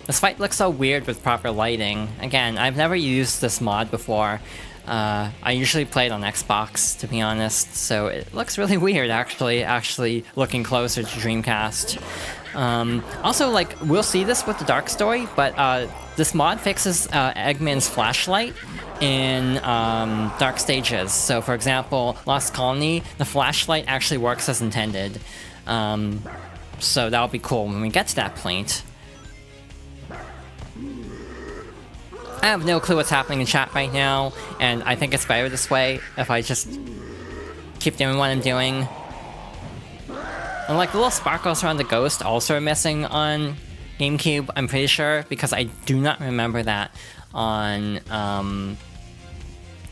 This fight looks so weird with proper lighting. Again, I've never used this mod before. I usually play it on Xbox, to be honest, so it looks really weird actually looking closer to Dreamcast. Also, like, we'll see this with the Dark Story, but this mod fixes Eggman's flashlight in Dark Stages. So, for example, Lost Colony, the flashlight actually works as intended. So that'll be cool when we get to that point. I have no clue what's happening in chat right now, and I think it's better this way if I just keep doing what I'm doing. And like the little sparkles around the ghost also are missing on GameCube, I'm pretty sure, because I do not remember that on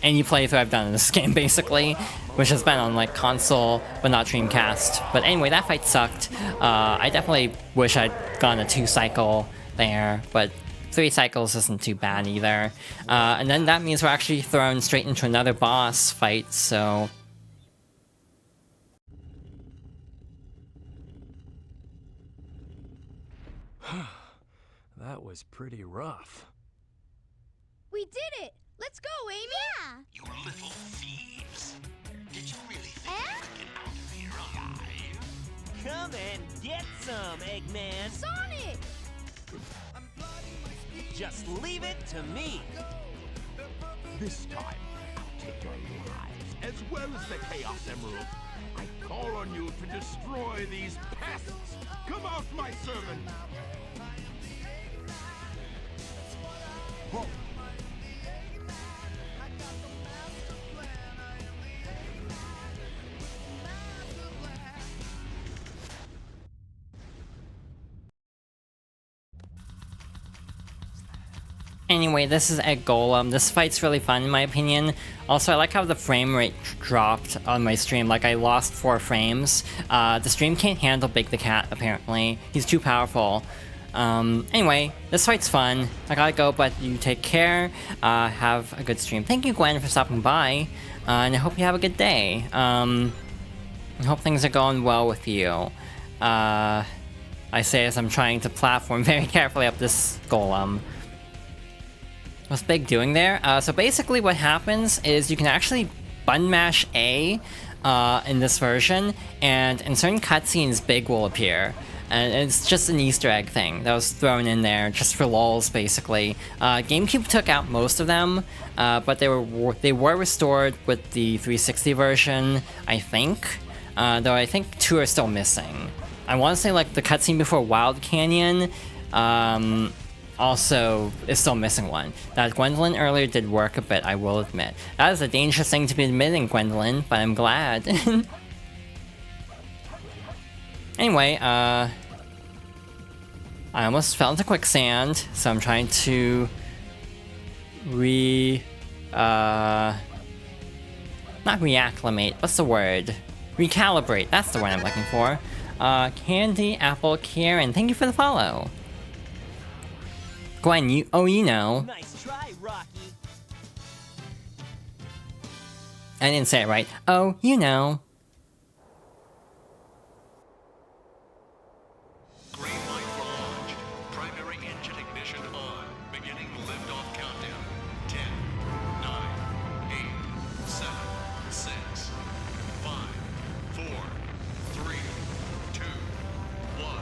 any playthrough I've done in this game, basically, which has been on like console, but not Dreamcast. But anyway, that fight sucked. I definitely wish I'd gone a 2-cycle there, but 3 cycles isn't too bad either. And then that means we're actually thrown straight into another boss fight, so... That was pretty rough. We did it! Let's go, Amy! Yeah! You little thieves. Did you really think you could get out of here alive? Come and get some, Eggman! Sonic! Just leave it to me! This time, I'll take your lives as well as the Chaos Emerald. I call on you to destroy these pests. Come out, my servant. Whoa. Anyway, this is Egg Golem. This fight's really fun in my opinion. Also, I like how the frame rate dropped on my stream. Like, I lost 4 frames. The stream can't handle Big the Cat, apparently. He's too powerful. Anyway, this fight's fun. I gotta go, but you take care. Have a good stream. Thank you, Gwen, for stopping by. And I hope you have a good day. I hope things are going well with you. I say as I'm trying to platform very carefully up this golem. What's Big doing there? So basically what happens is you can actually button mash A in this version, and in certain cutscenes Big will appear. And it's just an Easter egg thing that was thrown in there just for lulz, basically. GameCube took out most of them, but they were restored with the 360 version, I think. Though I think 2 are still missing. I want to say like the cutscene before Wild Canyon also is still missing one. That Gwendolyn earlier did work a bit, I will admit. That is a dangerous thing to be admitting, Gwendolyn, but I'm glad. Anyway, I almost fell into quicksand, so I'm trying to not reacclimate, what's the word? Recalibrate, that's the word I'm looking for. Candy, Apple, Karen, thank you for the follow. Gwen, you know. Nice try, Rocky. I didn't say it right. Oh, you know. Green light for launch. Primary engine ignition on. Beginning liftoff countdown. 10, 9, 8, 7, 6, 5, 4, 3, 2, 1.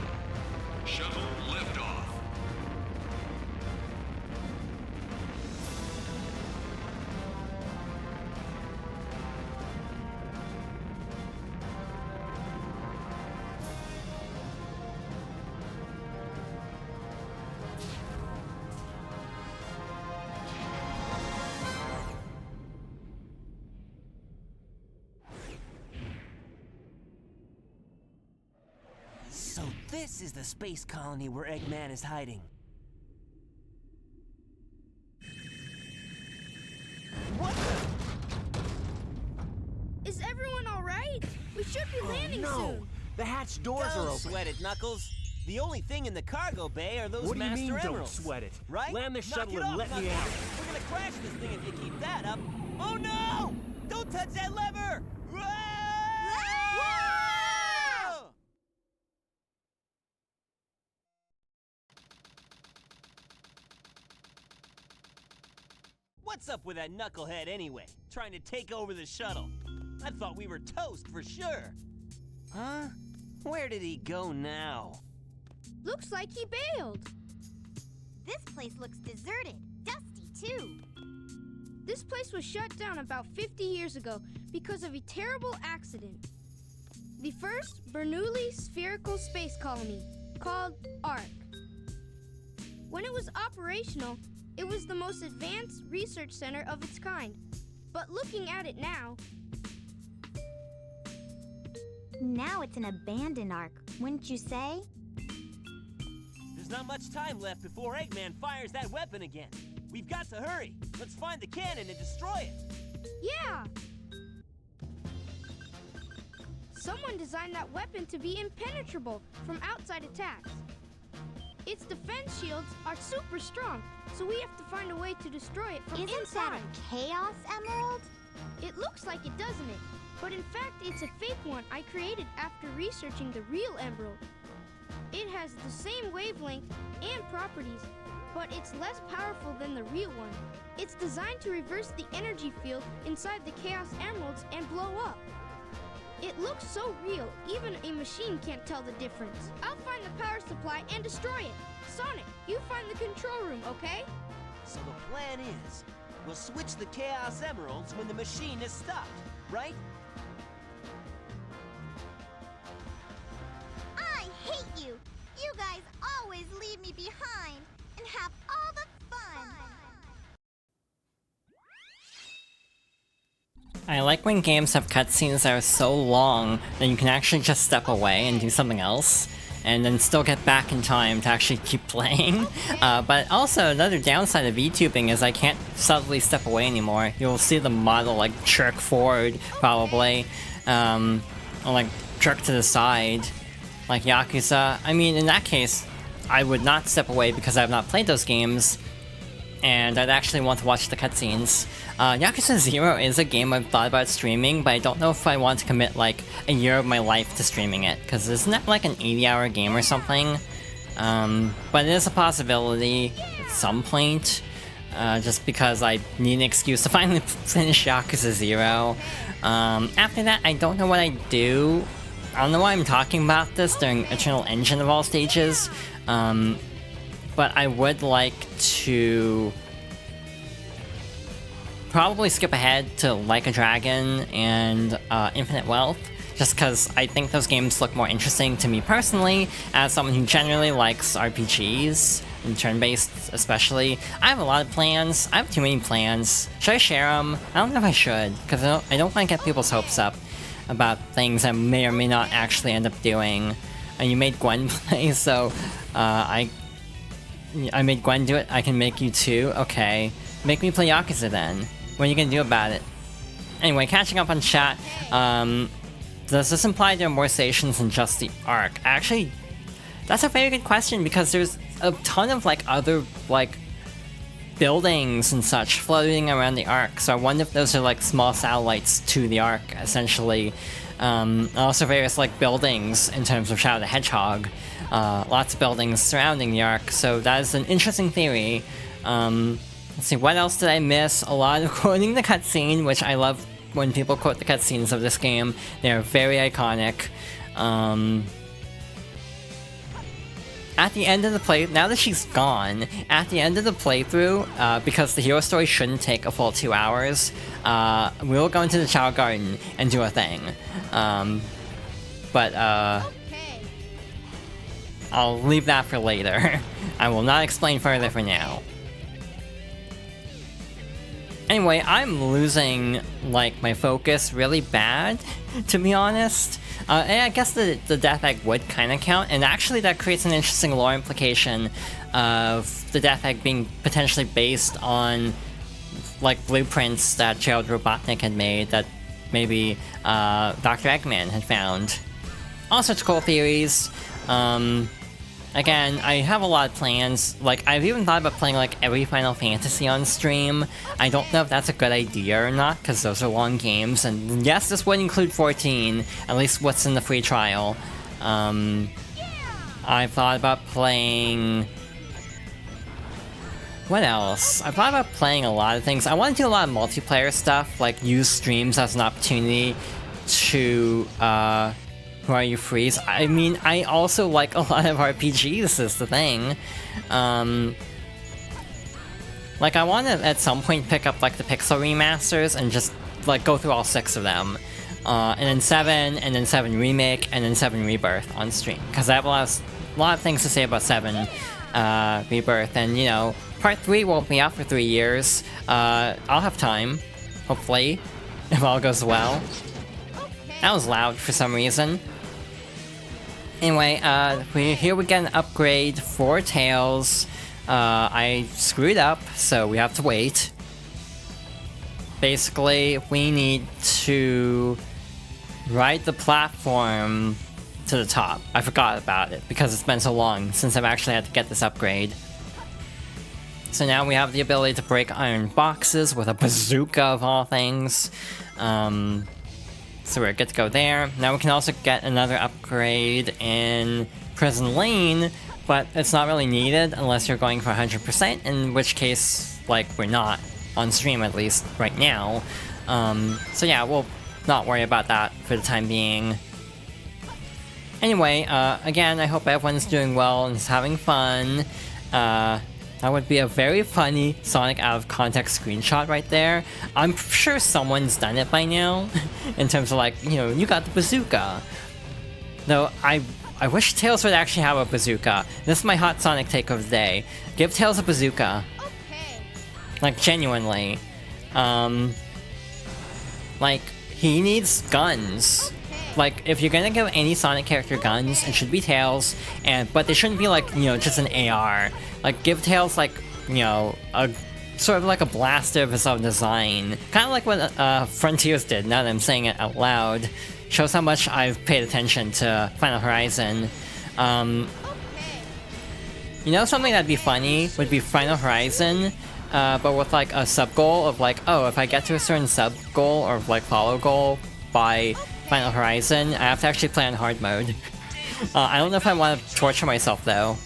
Shuttle liftoff. So this is the space colony where Eggman is hiding. What the? Is everyone alright? We should be landing soon. The hatch doors are open. Sweat it, Knuckles. The only thing in the cargo bay are those What do you Master mean, Emeralds. don't sweat it? Right? Land the Knock shuttle it and off, let me Knuckles. out. We're gonna crash this thing if you keep that up. Oh no! Don't touch that lever! Whoa! What's up with that knucklehead anyway? Trying to take over the shuttle. I thought we were toast for sure. Huh? Where did he go now? Looks like he bailed. This place looks deserted. Dusty, too. This place was shut down about 50 years ago because of a terrible accident. The first Bernoulli spherical space colony, called ARC. When it was operational, it was the most advanced research center of its kind. But looking at it now... Now it's an abandoned Ark, wouldn't you say? There's not much time left before Eggman fires that weapon again. We've got to hurry. Let's find the cannon and destroy it. Yeah! Someone designed that weapon to be impenetrable from outside attacks. Its defense shields are super strong, so we have to find a way to destroy it from Isn't inside. that a Chaos Emerald? It looks like it, doesn't it? But in fact, it's a fake one I created after researching the real emerald. It has the same wavelength and properties, but it's less powerful than the real one. It's designed to reverse the energy field inside the Chaos Emeralds and blow up. It looks so real, even a machine can't tell the difference. I'll find the power supply and destroy it. Sonic, you find the control room, okay? So the plan is, we'll switch the Chaos Emeralds when the machine is stopped, right? I hate you! You guys always leave me behind and have all the fun! I like when games have cutscenes that are so long that you can actually just step away and do something else, and then still get back in time to actually keep playing. But also, another downside of VTubing is I can't subtly step away anymore. You'll see the model like jerk forward, probably, or like jerk to the side, like Yakuza. I mean, in that case, I would not step away because I have not played those games, and I'd actually want to watch the cutscenes. Yakuza 0 is a game I've thought about streaming, but I don't know if I want to commit like a year of my life to streaming it, because isn't that like an 80-hour game or something? But it is a possibility at some point, just because I need an excuse to finally finish Yakuza 0. After that, I don't know what I do. I don't know why I'm talking about this during Eternal Engine of all stages, but I would like to probably skip ahead to Like a Dragon and Infinite Wealth, just because I think those games look more interesting to me personally, as someone who generally likes RPGs, and turn-based especially. I have a lot of plans. I have too many plans. Should I share them? I don't know if I should, because I don't want to get people's hopes up about things I may or may not actually end up doing. And you made Gwen play, so I made Gwen do it. I can make you too. Okay, make me play Yakuza then. What are you gonna do about it? Anyway, catching up on chat. Does this imply there are more stations than just the Ark? Actually, that's a very good question, because there's a ton of like other like buildings and such floating around the Ark, so I wonder if those are like small satellites to the Ark, essentially. Also various like buildings in terms of Shadow the Hedgehog. Lots of buildings surrounding the Ark, so that is an interesting theory. Let's see, what else did I miss? A lot of quoting the cutscene, which I love when people quote the cutscenes of this game. They're very iconic. At the end of the now that she's gone, at the end of the playthrough, because the hero story shouldn't take a full 2 hours, we will go into the Chao Garden and do a thing. I'll leave that for later. I will not explain further for now. Anyway, I'm losing, like, my focus really bad, to be honest. And I guess the Death Egg would kind of count, and actually that creates an interesting lore implication of the Death Egg being potentially based on, like, blueprints that Gerald Robotnik had made that maybe Dr. Eggman had found. All sorts of cool theories. Again, I have a lot of plans. Like, I've even thought about playing, like, every Final Fantasy on stream. I don't know if that's a good idea or not, because those are long games, and yes, this would include 14, at least what's in the free trial. I've thought about playing... What else? I've thought about playing a lot of things. I want to do a lot of multiplayer stuff, like use streams as an opportunity to, Who Are You Freeze? I mean, I also like a lot of RPGs, is the thing. Like, I want to, at some point, pick up, like, the Pixel remasters and just, like, go through all 6 of them. And then 7, and then 7 Remake, and then 7 Rebirth on stream. Because I have a lot of things to say about 7 Rebirth, and, you know, Part 3 won't be out for 3 years. I'll have time, hopefully, if all goes well. That was loud for some reason. Anyway, here we get an upgrade for Tails. I screwed up, so we have to wait. Basically, we need to ride the platform to the top. I forgot about it, because it's been so long since I've actually had to get this upgrade. So now we have the ability to break iron boxes with a bazooka of all things. So we're good to go there. Now we can also get another upgrade in Prison Lane, but it's not really needed unless you're going for 100%, in which case, like, we're not, on stream at least, right now. So yeah, we'll not worry about that for the time being. Anyway, again, I hope everyone's doing well and is having fun. That would be a very funny Sonic out of context screenshot right there. I'm sure someone's done it by now, in terms of like, you know, you got the bazooka. Though, I wish Tails would actually have a bazooka. This is my hot Sonic take of the day. Give Tails a bazooka. Okay. Like, genuinely. Like, he needs guns. Like, if you're gonna give any Sonic character guns, it should be Tails, but they shouldn't be like, you know, just an AR. Like, give Tails, like, you know, a sort of like a blaster of his own design. Kind of like what Frontiers did, now that I'm saying it out loud. Shows how much I've paid attention to Final Horizon. You know, something that'd be funny would be Final Horizon but with like a sub goal of like, oh, if I get to a certain sub goal or like follow goal by Final Horizon, I have to actually play on hard mode. I don't know if I want to torture myself though.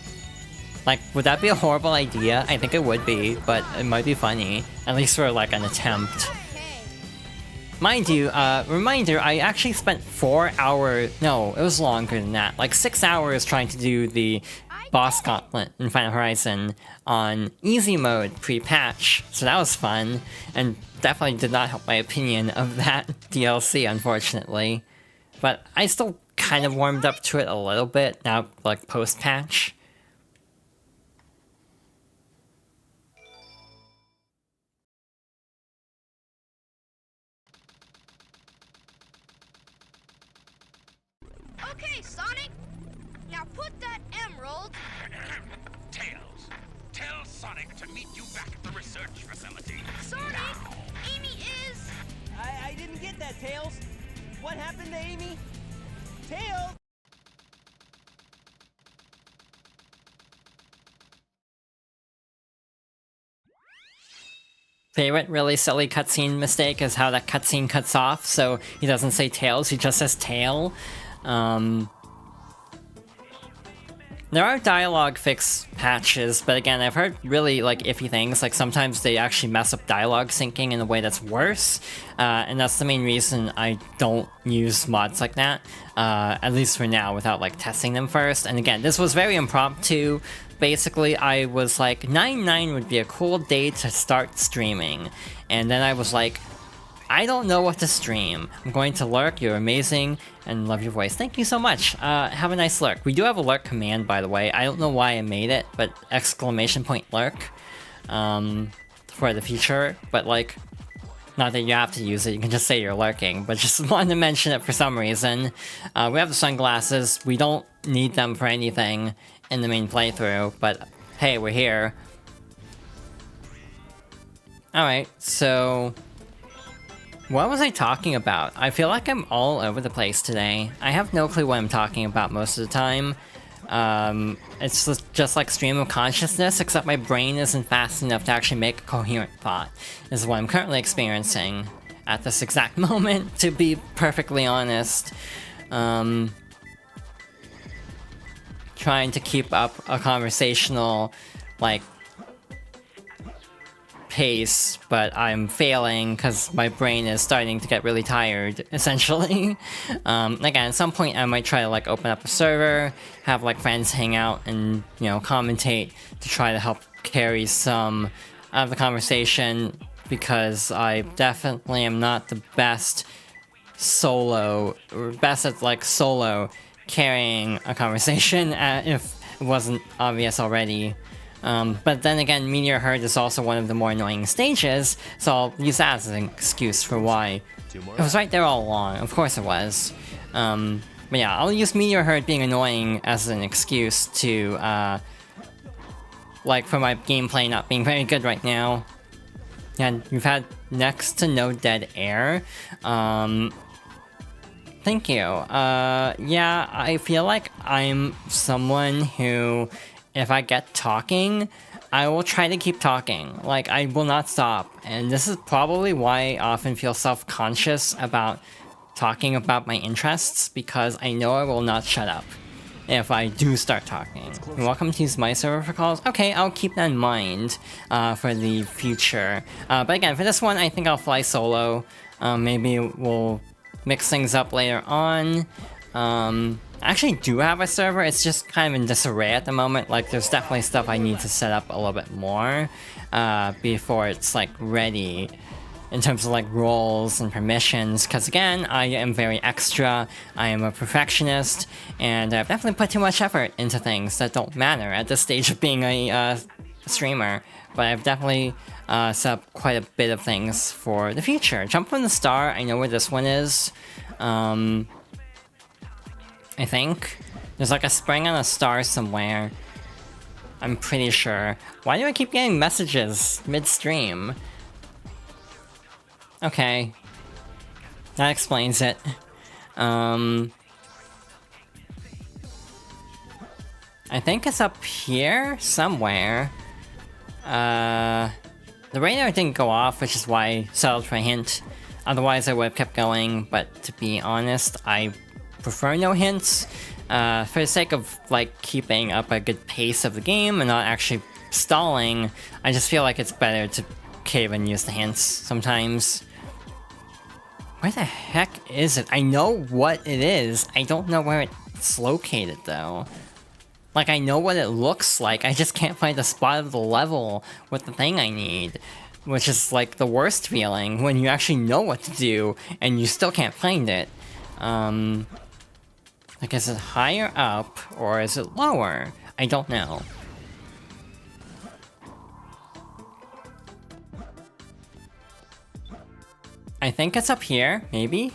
Like, would that be a horrible idea? I think it would be, but it might be funny. At least for like an attempt. Mind you, reminder, I actually spent 4 hours, no, it was longer than that, like 6 hours trying to do the boss gauntlet in Final Horizon on easy mode pre-patch, so that was fun, and definitely did not help my opinion of that DLC, unfortunately. But I still kind of warmed up to it a little bit now, like post-patch. Okay, Sonic. Now put that emerald. Tails, tell Sonic to meet you back at the research facility. Sonic, Amy is. I didn't get that, Tails. What happened to Amy? Tails! Favorite really silly cutscene mistake is how that cutscene cuts off, so he doesn't say Tails, he just says Tail. There are dialogue fix patches, but again, I've heard really like iffy things, like sometimes they actually mess up dialogue syncing in a way that's worse, and that's the main reason I don't use mods like that, at least for now, without like testing them first. And again, this was very impromptu. Basically, I was like, 9/9 would be a cool day to start streaming, and then I was like, I don't know what to stream. I'm going to lurk, you're amazing, and love your voice. Thank you so much. Have a nice lurk. We do have a lurk command, by the way. I don't know why I made it, but exclamation point lurk for the future. But like, not that you have to use it, you can just say you're lurking, but just wanted to mention it for some reason. We have the sunglasses. We don't need them for anything in the main playthrough, but hey, we're here. Alright, so what was I talking about? I feel like I'm all over the place today. I have no clue what I'm talking about most of the time. It's just like stream of consciousness, except my brain isn't fast enough to actually make a coherent thought. This is what I'm currently experiencing at this exact moment, to be perfectly honest. Trying to keep up a conversational, like, pace, but I'm failing because my brain is starting to get really tired, essentially. Again, at some point I might try to like open up a server, have like friends hang out and, you know, commentate to try to help carry some of the conversation, because I definitely am not the best solo, or best at like solo carrying a conversation, if it wasn't obvious already. But then again, Meteor Herd is also one of the more annoying stages, so I'll use that as an excuse for why. It was right there all along, of course it was. But yeah, I'll use Meteor Herd being annoying as an excuse to, like, for my gameplay not being very good right now. And we've had next to no dead air. Thank you. Yeah, I feel like I'm someone who, if I get talking, I will try to keep talking. Like, I will not stop. And this is probably why I often feel self-conscious about talking about my interests, because I know I will not shut up if I do start talking. You're welcome to use my server for calls. Okay, I'll keep that in mind for the future. But again, for this one, I think I'll fly solo. Maybe we'll mix things up later on. I actually do have a server, it's just kind of in disarray at the moment. Like, there's definitely stuff I need to set up a little bit more before it's like ready in terms of like roles and permissions, because again, I am very extra, I am a perfectionist, and I've definitely put too much effort into things that don't matter at this stage of being a streamer. But I've definitely set up quite a bit of things for the future. Jump from the Star, I know where this one is. I think there's like a spring on a star somewhere. I'm pretty sure. Why do I keep getting messages mid-stream? Okay. That explains it. I think it's up here somewhere. The radar didn't go off, which is why I settled for a hint. Otherwise, I would have kept going, but to be honest, I prefer no hints. For the sake of, like, keeping up a good pace of the game and not actually stalling, I just feel like it's better to cave and use the hints sometimes. Where the heck is it? I know what it is. I don't know where it's located, though. Like, I know what it looks like, I just can't find the spot of the level with the thing I need. Which is, like, the worst feeling, when you actually know what to do, and you still can't find it. Like, is it higher up, or is it lower? I don't know. I think it's up here, maybe?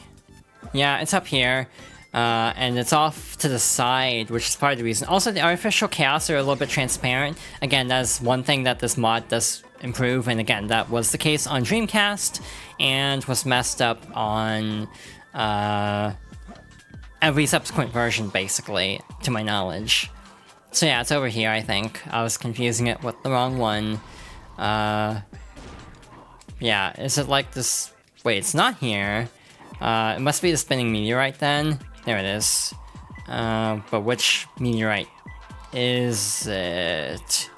Yeah, it's up here. And it's off to the side, which is part of the reason. Also, the artificial chaos are a little bit transparent. Again, that's one thing that this mod does improve, and again, that was the case on Dreamcast, and was messed up on every subsequent version, basically, to my knowledge. So yeah, it's over here, I think. I was confusing it with the wrong one. Yeah, is it like this? Wait, it's not here. It must be the spinning meteorite then. There it is. But which meteorite is it?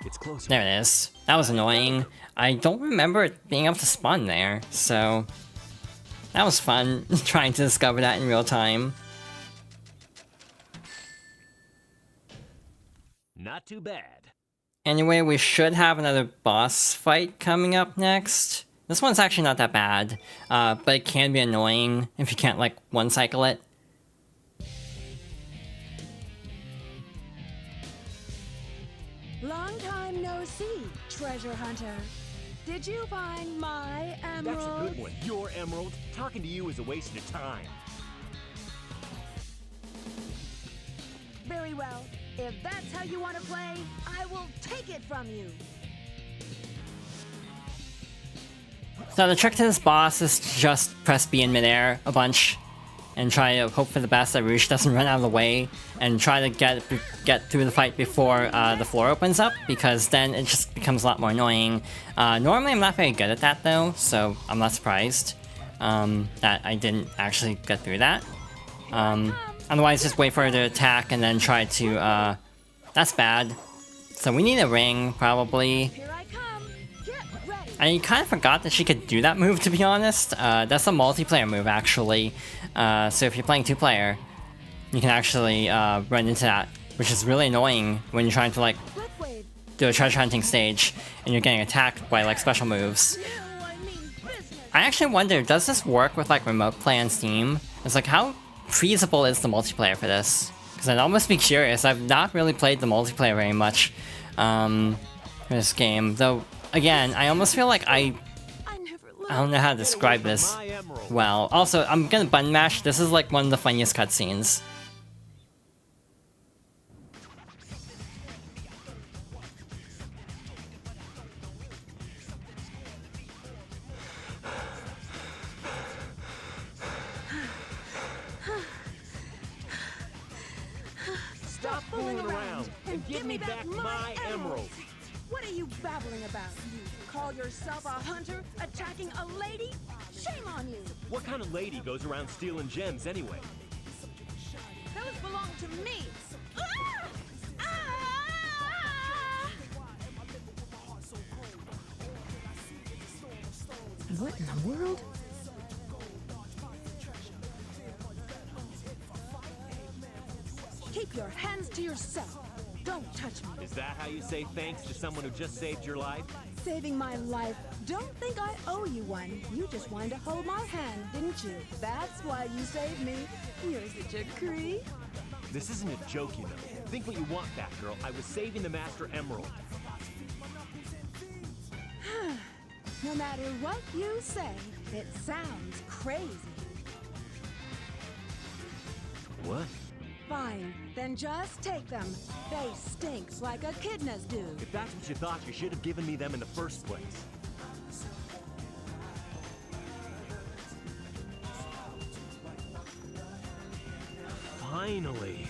It's closer. There it is. That was annoying. I don't remember it being able to spawn there, so that was fun trying to discover that in real time. Not too bad. Anyway, we should have another boss fight coming up next. This one's actually not that bad, but it can be annoying if you can't, like, one-cycle it. Long time no see, treasure hunter. Did you find my emerald? That's a good one. Your emerald. Talking to you is a waste of time. Very well. If that's how you want to play, I will take it from you. So the trick to this boss is to just press B in midair a bunch and try to hope for the best that Rouge doesn't run out of the way, and try to get through the fight before the floor opens up, because then it just becomes a lot more annoying. Normally I'm not very good at that though, so I'm not surprised that I didn't actually get through that. Otherwise just wait for her to attack and then try to... that's bad. So we need a ring, probably. I kind of forgot that she could do that move, to be honest. That's a multiplayer move, actually. So if you're playing two-player, you can actually run into that, which is really annoying when you're trying to, like, do a treasure hunting stage and you're getting attacked by, like, special moves. I actually wonder, does this work with, like, remote play on Steam? It's like, how feasible is the multiplayer for this? Because I'd almost be curious. I've not really played the multiplayer very much for this game, though. Again, I almost feel like I don't know how to describe this well. Also, I'm gonna button mash. This is like one of the funniest cutscenes. Stop fooling around and give me back my emerald. What are you babbling about? You call yourself a hunter, attacking a lady? Shame on you! What kind of lady goes around stealing gems anyway? Those belong to me! Ah! Ah! What in the world? Keep your hands to yourself. Don't touch me. Is that how you say thanks to someone who just saved your life? Saving my life. Don't think I owe you one. You just wanted to hold my hand, didn't you? That's why you saved me. You're such a creep. This isn't a joke, you know. Think what you want, Batgirl. I was saving the Master Emerald. No matter what you say, it sounds crazy. What? Fine, then just take them. They stink like echidnas do. If that's what you thought, you should have given me them in the first place. Finally.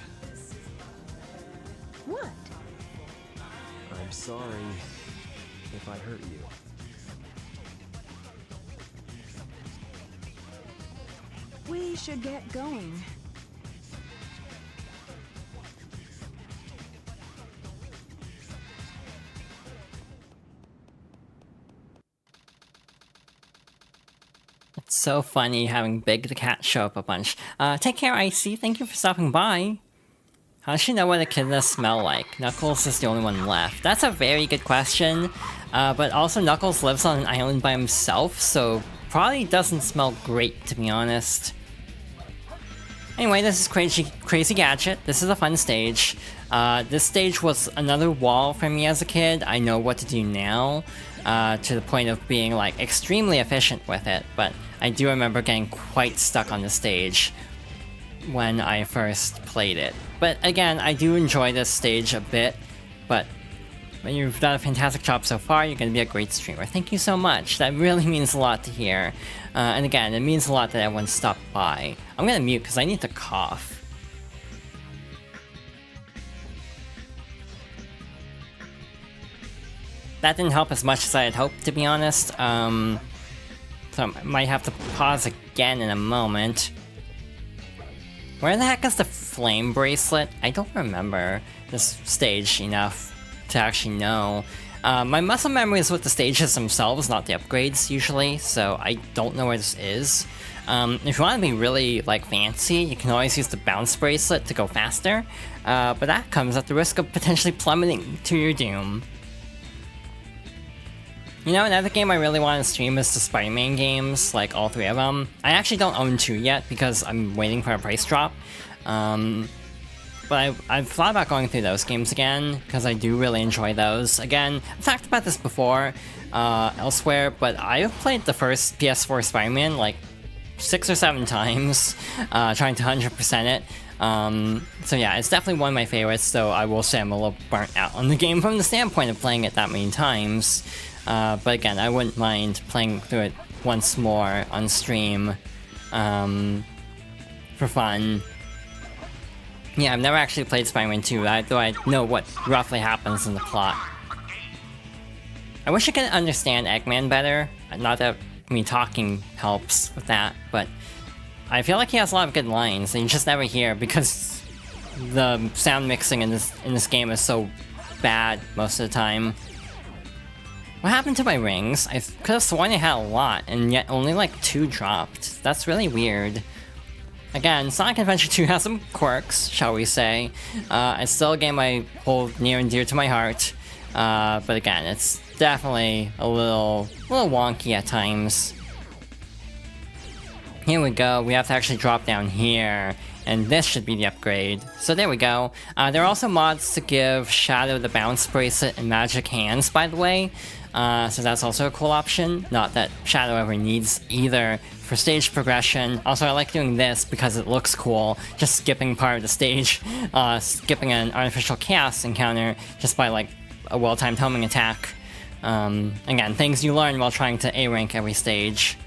What? I'm sorry if I hurt you. We should get going. It's so funny having Big the cat show up a bunch. Take care, Icy. Thank you for stopping by. How does she know what a kid does smell like? Knuckles is the only one left. That's a very good question. But also Knuckles lives on an island by himself, so probably doesn't smell great, to be honest. Anyway, this is Crazy Gadget. This is a fun stage. This stage was another wall for me as a kid. I know what to do now, to the point of being like extremely efficient with it, but I do remember getting quite stuck on the stage when I first played it. But again, I do enjoy this stage a bit, but when you've done a fantastic job so far, you're going to be a great streamer. Thank you so much. That really means a lot to hear. And again, it means a lot that everyone stopped by. I'm going to mute because I need to cough. That didn't help as much as I had hoped, to be honest. So I might have to pause again in a moment. Where the heck is the flame bracelet? I don't remember this stage enough to actually know. My muscle memory is with the stages themselves, not the upgrades usually, so I don't know where this is. If you want to be really like fancy, you can always use the bounce bracelet to go faster, but that comes at the risk of potentially plummeting to your doom. You know, another game I really want to stream is the Spider-Man games, like all three of them. I actually don't own 2 yet because I'm waiting for a price drop. But I've thought about going through those games again, because I do really enjoy those. Again, I've talked about this before elsewhere, but I've played the first PS4 Spider-Man like 6 or 7 times, trying to 100% it. So yeah, it's definitely one of my favorites, though I will say I'm a little burnt out on the game from the standpoint of playing it that many times. But again, I wouldn't mind playing through it once more on stream for fun. Yeah, I've never actually played Spider-Man 2, though I know what roughly happens in the plot. I wish I could understand Eggman better. Not that me talking helps with that, but I feel like he has a lot of good lines that you just never hear because the sound mixing in this game is so bad most of the time. What happened to my rings? I could have sworn I had a lot, and yet only like 2 dropped. That's really weird. Again, Sonic Adventure 2 has some quirks, shall we say. It's still a game I hold near and dear to my heart. But again, it's definitely a little wonky at times. Here we go, we have to actually drop down here. And this should be the upgrade. So there we go. There are also mods to give Shadow the Bounce Bracelet and Magic Hands, by the way. So that's also a cool option. Not that Shadow ever needs either for stage progression. Also, I like doing this because it looks cool. Just skipping part of the stage. Skipping an Artificial Chaos encounter just by like a well-timed homing attack. Again, things you learn while trying to A-rank every stage.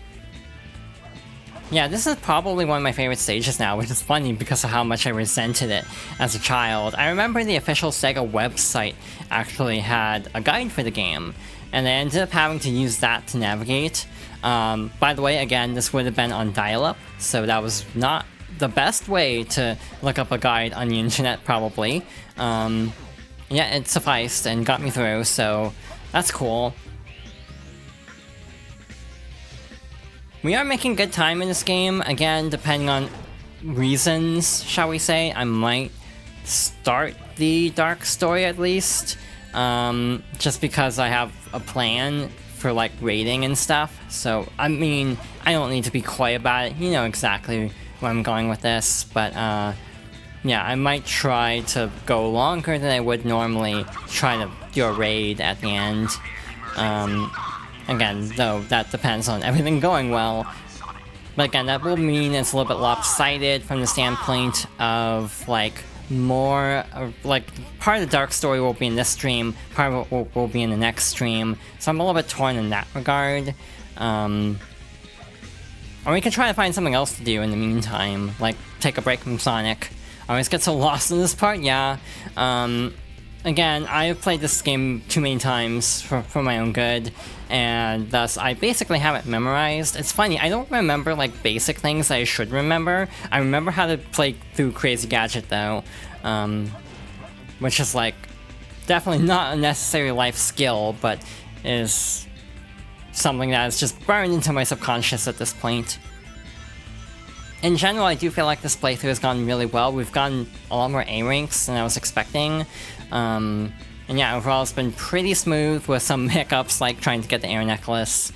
Yeah, this is probably one of my favorite stages now, which is funny because of how much I resented it as a child. I remember the official Sega website actually had a guide for the game, and I ended up having to use that to navigate. By the way, again, this would have been on dial-up, so that was not the best way to look up a guide on the internet, probably. Yeah, it sufficed and got me through, so that's cool. We are making good time in this game. Again, depending on reasons, shall we say, I might start the dark story at least. Just because I have a plan for like raiding and stuff. So, I mean, I don't need to be coy about it. You know exactly where I'm going with this. But, yeah, I might try to go longer than I would normally try to do a raid at the end. Again, though, that depends on everything going well. But again, that will mean it's a little bit lopsided from the standpoint of, like, more... like, part of the dark story will be in this stream, part of it will be in the next stream. So I'm a little bit torn in that regard. Or we can try to find something else to do in the meantime, like take a break from Sonic. I always get so lost in this part, yeah. Again, I've played this game too many times for my own good, and thus I basically have it memorized. It's funny, I don't remember like basic things that I should remember. I remember how to play through Crazy Gadget though, which is like definitely not a necessary life skill, but is something that is just burned into my subconscious at this point. In general, I do feel like this playthrough has gone really well. We've gotten a lot more A ranks than I was expecting. And yeah, overall it's been pretty smooth with some hiccups like trying to get the air necklace.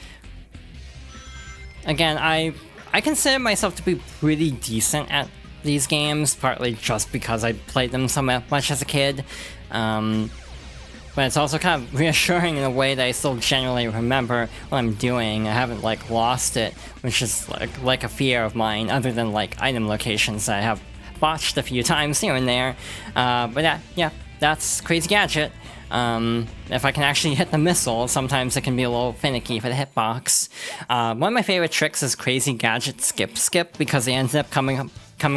Again, I consider myself to be pretty decent at these games, partly just because I played them so much as a kid. But it's also kind of reassuring in a way that I still generally remember what I'm doing. I haven't like lost it, which is like a fear of mine, other than like item locations that I have botched a few times here and there. But yeah, that's Crazy Gadget. If I can actually hit the missile, sometimes it can be a little finicky for the hitbox. One of my favorite tricks is Crazy Gadget Skip, because they ended up coming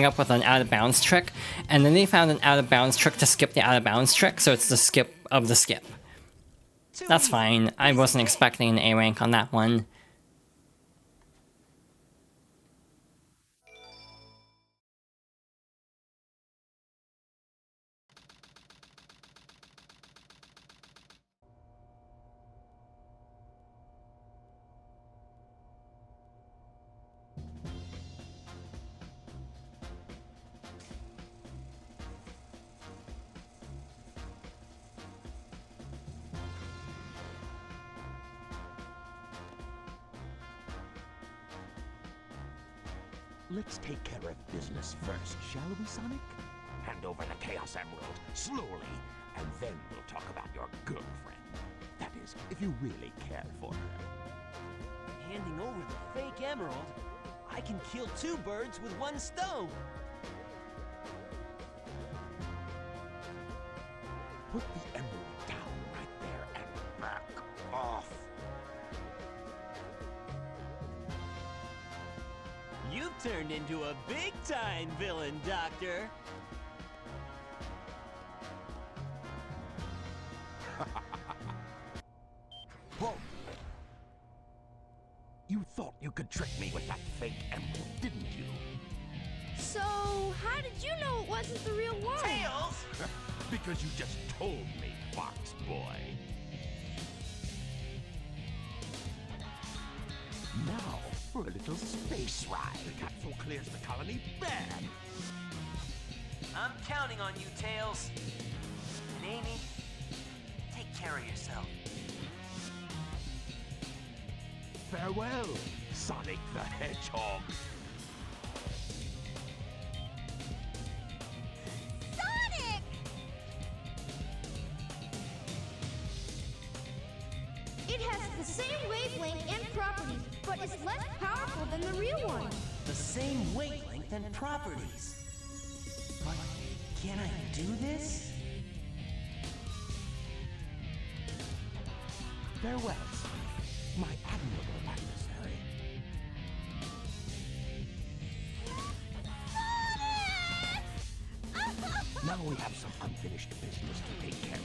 up with an out-of-bounds trick, and then they found an out-of-bounds trick to skip the out-of-bounds trick, so it's the skip of the skip. That's fine. I wasn't expecting an A rank on that one. Let's take care of business first, shall we, Sonic? Hand over the Chaos Emerald, slowly, and then we'll talk about your girlfriend. That is, if you really care for her. Handing over the fake emerald? I can kill 2 birds with 1 stone! Put the emerald down right there and back off. You've turned into a big-time villain, Doctor! Whoa! You thought you could trick me with that fake emerald, didn't you? So, how did you know it wasn't the real one? Tails! Because you just told me, Fox Boy. Now, for a little space ride. The capsule clears the colony bad. I'm counting on you, Tails. And Amy, take care of yourself. Farewell, Sonic the Hedgehog. Sonic! It has the same wavelength and properties, but is less powerful than the real one. The same wavelength and properties. But can I do this? Farewell, Sonic, my admirable adversary. Now we have some unfinished business to take care of.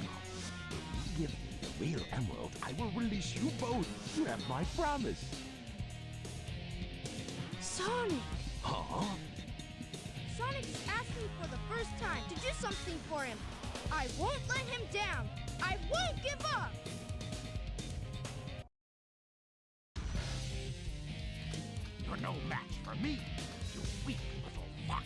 If you give me the real emerald, I will release you both. You have my promise. Sonic! Huh? Sonic's asked me for the first time to do something for him. I won't let him down. I won't give up! You're no match for me, you weak little fox.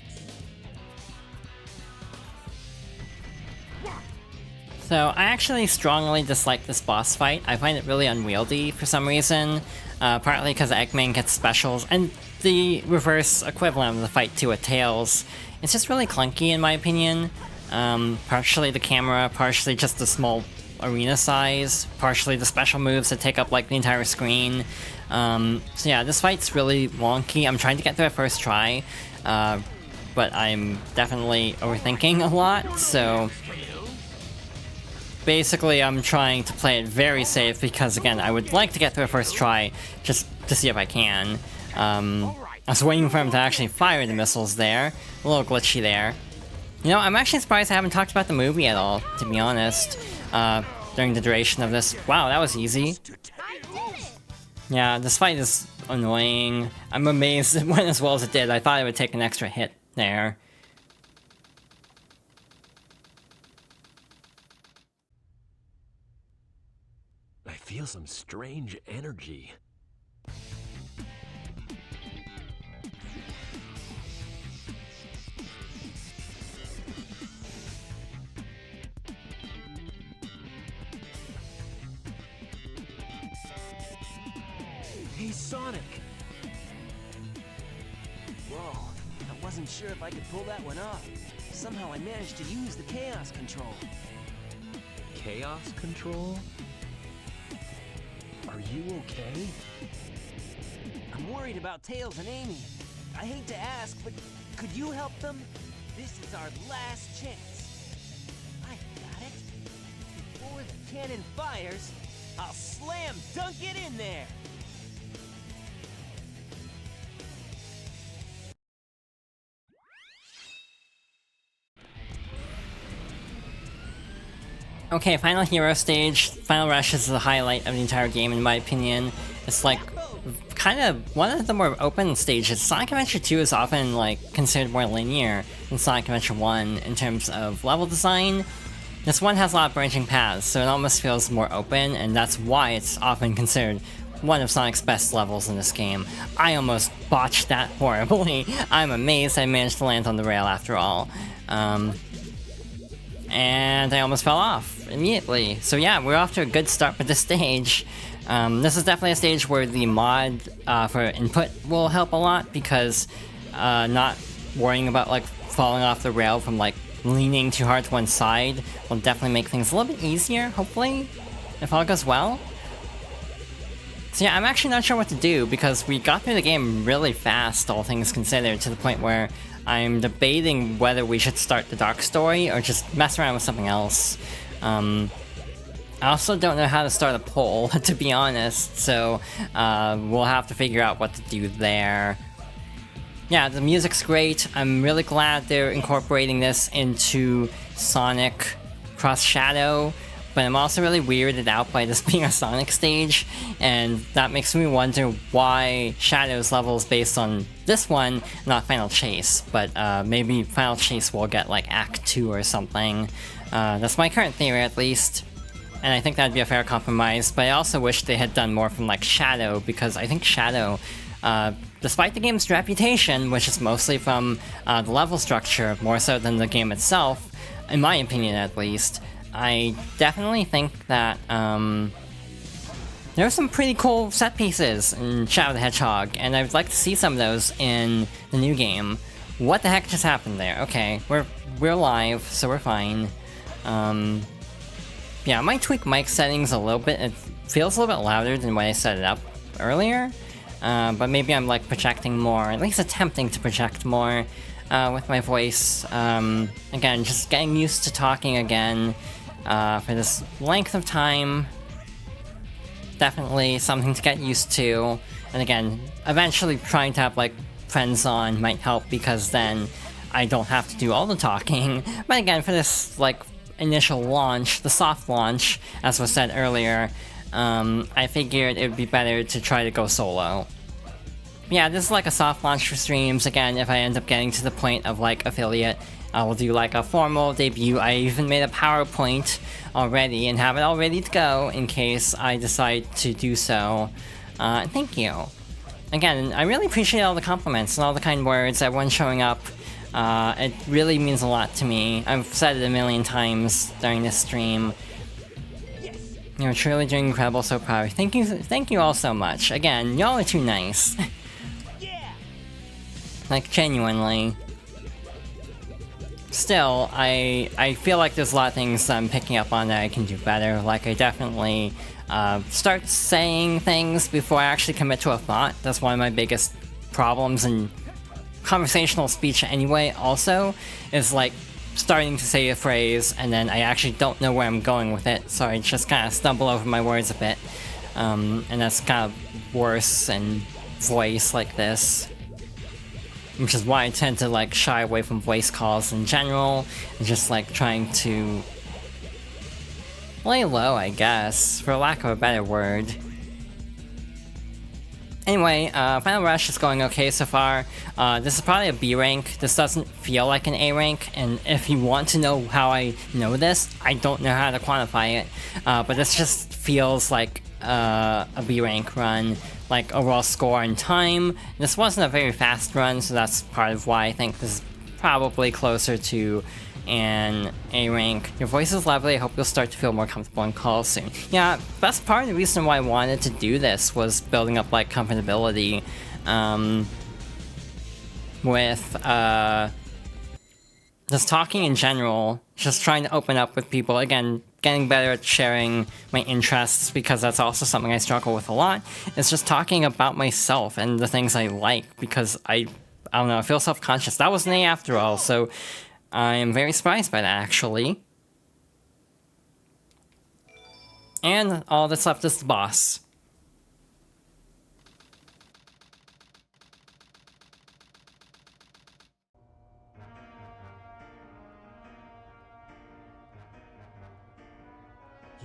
So I actually strongly dislike this boss fight. I find it really unwieldy for some reason, partly because Eggman gets specials, and the reverse equivalent of the fight too with Tails. It's just really clunky in my opinion. Partially the camera, partially just the small arena size, partially the special moves that take up like the entire screen. So yeah, this fight's really wonky. I'm trying to get through it first try, but I'm definitely overthinking a lot, so basically I'm trying to play it very safe because again, I would like to get through it first try just to see if I can. I was waiting for him to actually fire the missiles there. A little glitchy there. You know, I'm actually surprised I haven't talked about the movie at all, to be honest, during the duration of this. Wow, that was easy. Yeah, this fight is annoying. I'm amazed it went as well as it did. I thought it would take an extra hit there. I feel some strange energy. Hey, Sonic! Whoa, I wasn't sure if I could pull that one off. Somehow I managed to use the Chaos Control. Chaos control? Are you okay? I'm worried about Tails and Amy. I hate to ask, but could you help them? This is our last chance. I got it. Before the cannon fires, I'll slam dunk it in there. Okay, Final Hero stage. Final Rush is the highlight of the entire game, in my opinion. It's like kind of one of the more open stages. Sonic Adventure 2 is often like considered more linear than Sonic Adventure 1 in terms of level design. This one has a lot of branching paths, so it almost feels more open, and that's why it's often considered one of Sonic's best levels in this game. I almost botched that horribly. I'm amazed I managed to land on the rail after all. And I almost fell off immediately. So yeah, we're off to a good start with this stage. This is definitely a stage where the mod for input will help a lot, because not worrying about like falling off the rail from like leaning too hard to one side will definitely make things a little bit easier, hopefully, if all goes well. So yeah, I'm actually not sure what to do, because we got through the game really fast, all things considered, to the point where I'm debating whether we should start the Dark Story or just mess around with something else. I also don't know how to start a poll, to be honest, so we'll have to figure out what to do there. Yeah, the music's great. I'm really glad they're incorporating this into Sonic Cross Shadow, but I'm also really weirded out by this being a Sonic stage, and that makes me wonder why Shadow's level is based on this one, not Final Chase. But maybe Final Chase will get like Act 2 or something. That's my current theory, at least. And I think that'd be a fair compromise, but I also wish they had done more from like Shadow, because I think Shadow, despite the game's reputation, which is mostly from the level structure, more so than the game itself, in my opinion at least, I definitely think that there are some pretty cool set pieces in Shadow the Hedgehog, and I would like to see some of those in the new game. What the heck just happened there? Okay, we're live, so we're fine. Yeah, I might tweak mic settings a little bit. It feels a little bit louder than when I set it up earlier, but maybe I'm like projecting more, at least attempting to project more with my voice. Again, just getting used to talking again for this length of time. Definitely something to get used to. And again, eventually trying to have like friends on might help, because then I don't have to do all the talking. But again, for this like initial launch, the soft launch, as was said earlier, I figured it would be better to try to go solo. Yeah, this is like a soft launch for streams. Again, if I end up getting to the point of like affiliate, I will do like a formal debut. I even made a PowerPoint already and have it all ready to go in case I decide to do so. Thank you. Again, I really appreciate all the compliments and all the kind words, everyone showing up. It really means a lot to me. I've said it a million times during this stream. You're truly doing incredible, so proud. Thank you all so much. Again, y'all are too nice. Like, genuinely. Still, I feel like there's a lot of things I'm picking up on that I can do better. Like, I definitely start saying things before I actually commit to a thought. That's one of my biggest problems in conversational speech anyway, also, is like starting to say a phrase and then I actually don't know where I'm going with it, so I just kind of stumble over my words a bit. And that's kind of worse in voice like this. which is why I tend to like shy away from voice calls in general, and just like trying to lay low, I guess, for lack of a better word. Anyway, Final Rush is going okay so far. This is probably a B rank. This doesn't feel like an A rank, and if you want to know how I know this, I don't know how to quantify it, but this just feels like a B rank run, like overall score and time. This wasn't a very fast run, so that's part of why I think this is probably closer to an A rank. Your voice is lovely. I hope you'll start to feel more comfortable in calls soon. Yeah, that's part of the reason why I wanted to do this, was building up like comfortability with just talking in general, just trying to open up with people. Again, getting better at sharing my interests, because that's also something I struggle with a lot. It's just talking about myself and the things I like, because I don't know, I feel self-conscious. That was an A after all, so I am very surprised by that, actually. And all that's left is the boss.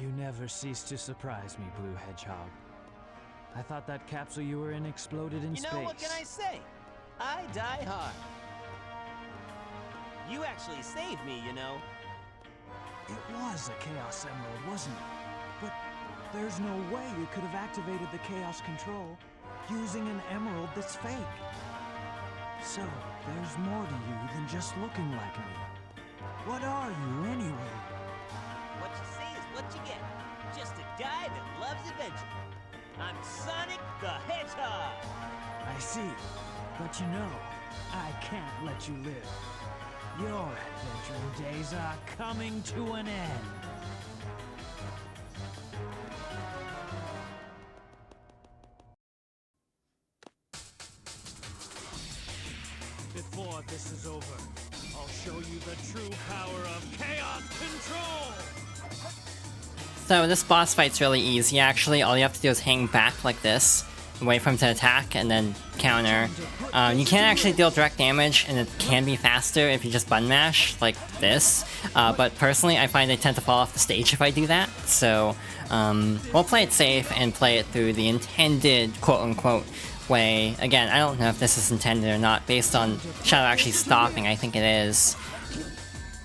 You never cease to surprise me, Blue Hedgehog. I thought that capsule you were in exploded in space. You know, what can I say? I die hard. You actually saved me, you know. It was a Chaos Emerald, wasn't it? But there's no way you could have activated the Chaos Control using an emerald that's fake. So, there's more to you than just looking like me. What are you, anyway? What you see is what you get. Just a guy that loves adventure. I'm Sonic the Hedgehog! I see. But you know, I can't let you live. Your adventuring days are coming to an end. Before this is over, I'll show you the true power of Chaos Control! So this boss fight's really easy, actually. All you have to do is hang back like this, wait for him to attack, and then counter. You can actually deal direct damage, and it can be faster if you just button mash, like this. But personally, I find I tend to fall off the stage if I do that. So we'll play it safe and play it through the intended quote-unquote way. Again, I don't know if this is intended or not, based on Shadow actually stopping. I think it is.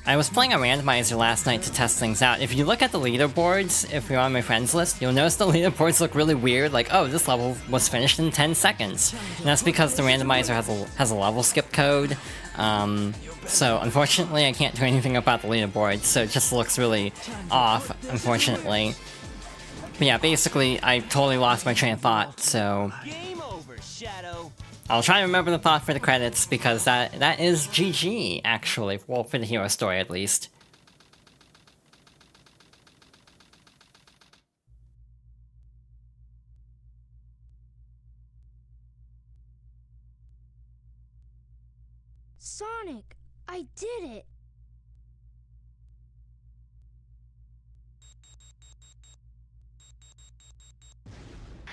I was playing a randomizer last night to test things out. If you look at the leaderboards, if you're on my friends list, you'll notice the leaderboards look really weird, like, oh, this level was finished in 10 seconds. And that's because the randomizer has a level skip code. So unfortunately, I can't do anything about the leaderboard, so it just looks really off, unfortunately. But yeah, basically, I totally lost my train of thought, so Game over, Shadow. I'll try to remember the thought for the credits, because that is GG, actually. Well, for the hero story, at least. Sonic, I did it!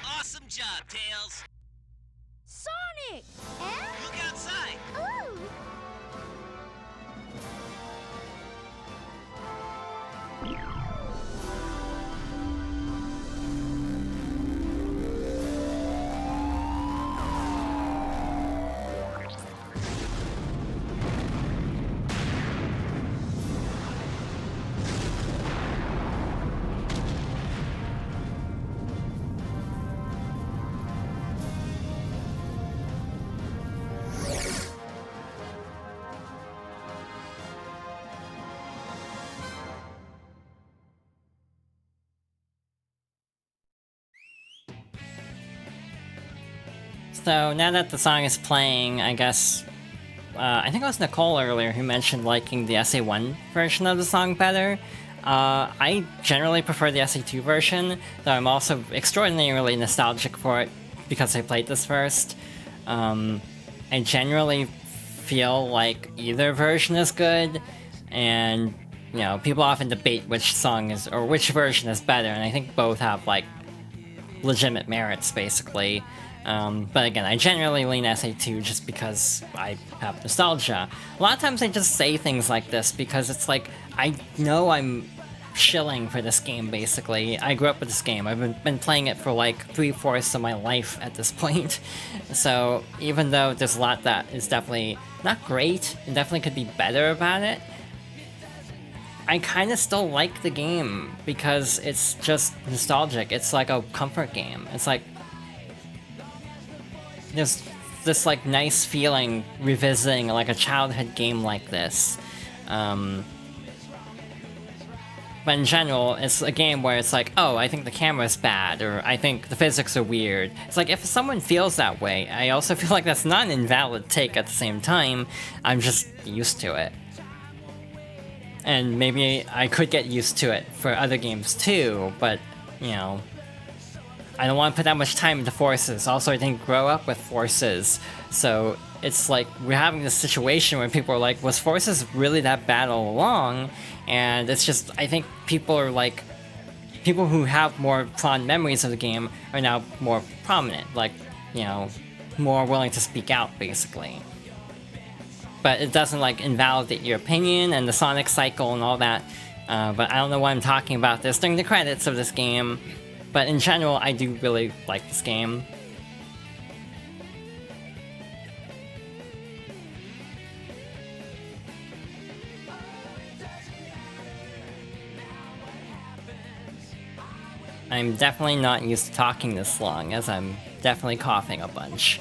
Awesome job, Tails. Sonic! Look outside. Ooh! So now that the song is playing, I guess, I think it was Nicole earlier who mentioned liking the SA1 version of the song better. I generally prefer the SA2 version, though I'm also extraordinarily nostalgic for it because I played this first. I generally feel like either version is good, and, you know, people often debate which song is, or which version is better, and I think both have, like, legitimate merits, basically. But again, I generally lean SA2 just because I have nostalgia. A lot of times I just say things like this because it's like, I know I'm shilling for this game, basically. I grew up with this game. I've been playing it for like 3/4 of my life at this point. So even though there's a lot that is definitely not great, and definitely could be better about it, I kind of still like the game because it's just nostalgic. It's like a comfort game. It's like there's this like nice feeling revisiting like a childhood game like this. But in general, it's a game where it's like, oh, I think the camera's bad, or I think the physics are weird. It's like, if someone feels that way, I also feel like that's not an invalid take at the same time. I'm just used to it. And maybe I could get used to it for other games too, but, you know, I don't want to put that much time into Forces. Also, I didn't grow up with Forces, so it's like we're having this situation where people are like, was Forces really that bad all along? And it's just, I think people are like, people who have more fond memories of the game are now more prominent, like, you know, more willing to speak out, basically. But it doesn't, like, invalidate your opinion and the Sonic cycle and all that. But I don't know why I'm talking about this during the credits of this game. But in general, I do really like this game. I'm definitely not used to talking this long, as I'm definitely coughing a bunch.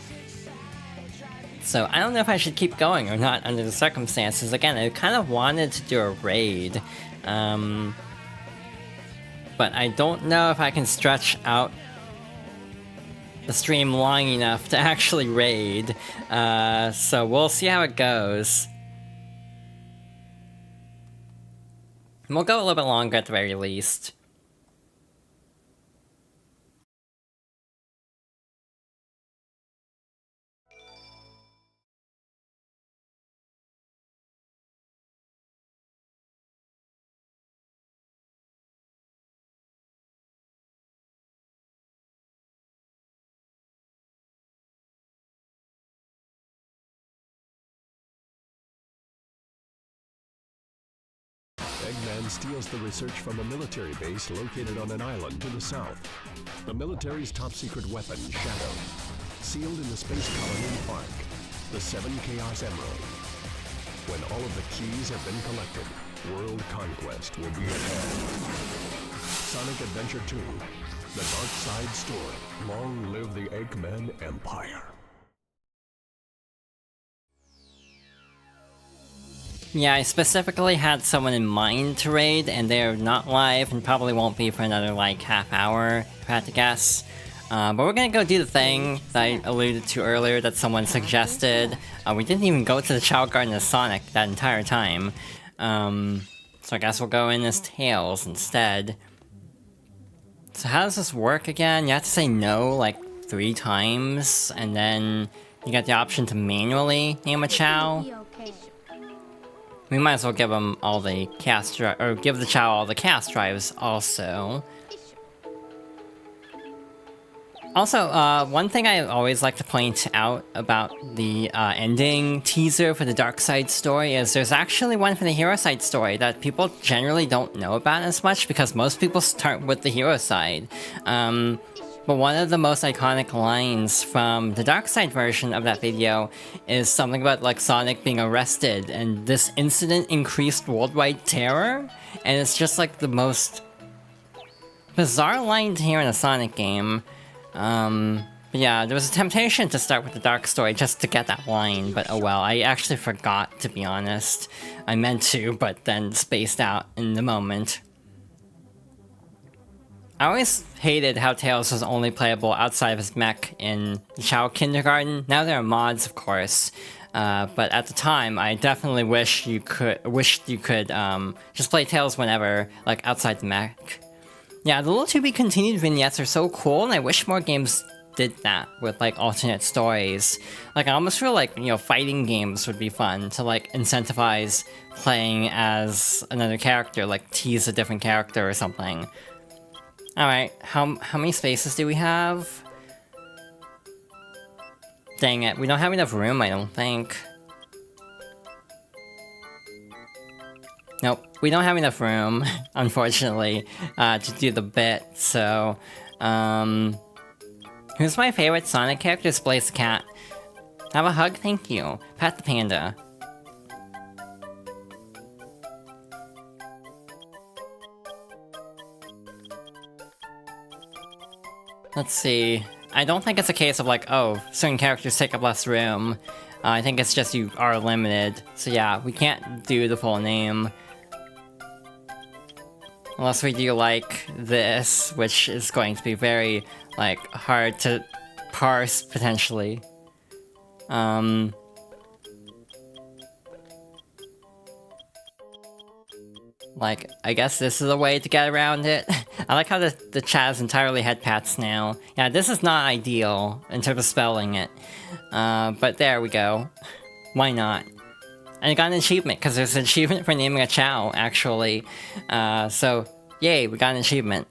So I don't know if I should keep going or not under the circumstances. Again, I kind of wanted to do a raid. But I don't know if I can stretch out the stream long enough to actually raid. So we'll see how it goes. We'll go a little bit longer at the very least. Eggman steals the research from a military base located on an island to the south. The military's top-secret weapon, Shadow, sealed in the space colony Ark, the 7 Chaos Emerald. When all of the keys have been collected, world conquest will be at hand. Sonic Adventure 2, The Dark Side Story. Long live the Eggman Empire. Yeah, I specifically had someone in mind to raid, and they're not live and probably won't be for another, like, half hour, if I had to guess. But we're gonna go do the thing that I alluded to earlier that someone suggested. We didn't even go to the Child Garden of Sonic that entire time. So I guess we'll go in as Tails instead. So how does this work again? You have to say no, like, 3 times, and then you get the option to manually name a Chow. We might as well give him all the cast drive, or give the Chow all the cast drives also. Also, one thing I always like to point out about the ending teaser for the Dark Side story is there's actually one for the Hero Side story that people generally don't know about as much because most people start with the Hero Side. But one of the most iconic lines from the Dark Side version of that video is something about, like, Sonic being arrested, and this incident increased worldwide terror, and it's just, like, the most bizarre line to hear in a Sonic game. But yeah, there was a temptation to start with the Dark Story just to get that line, but oh well, I actually forgot, to be honest. I meant to, but then spaced out in the moment. I always hated how Tails was only playable outside of his mech in Chow Kindergarten. Now there are mods, of course, but at the time, I definitely wished you could just play Tails whenever, like, outside the mech. Yeah, the little to-be continued vignettes are so cool, and I wish more games did that with, like, alternate stories. Like, I almost feel like, you know, fighting games would be fun to, like, incentivize playing as another character, like, tease a different character or something. Alright, how many spaces do we have? Dang it, we don't have enough room, I don't think. Nope, we don't have enough room, unfortunately, to do the bit, so... Who's my favorite Sonic character? Blaze the Cat. Have a hug? Thank you. Pat the Panda. Let's see. I don't think it's a case of like, oh, certain characters take up less room. I think it's just you are limited. So yeah, we can't do the full name. Unless we do like this, which is going to be very, like, hard to parse, potentially. Like, I guess this is a way to get around it. I like how the chat is entirely head pats now. Yeah, this is not ideal in terms of spelling it. But there we go. Why not? And I got an achievement, because there's an achievement for naming a Chow, actually. So, yay, we got an achievement.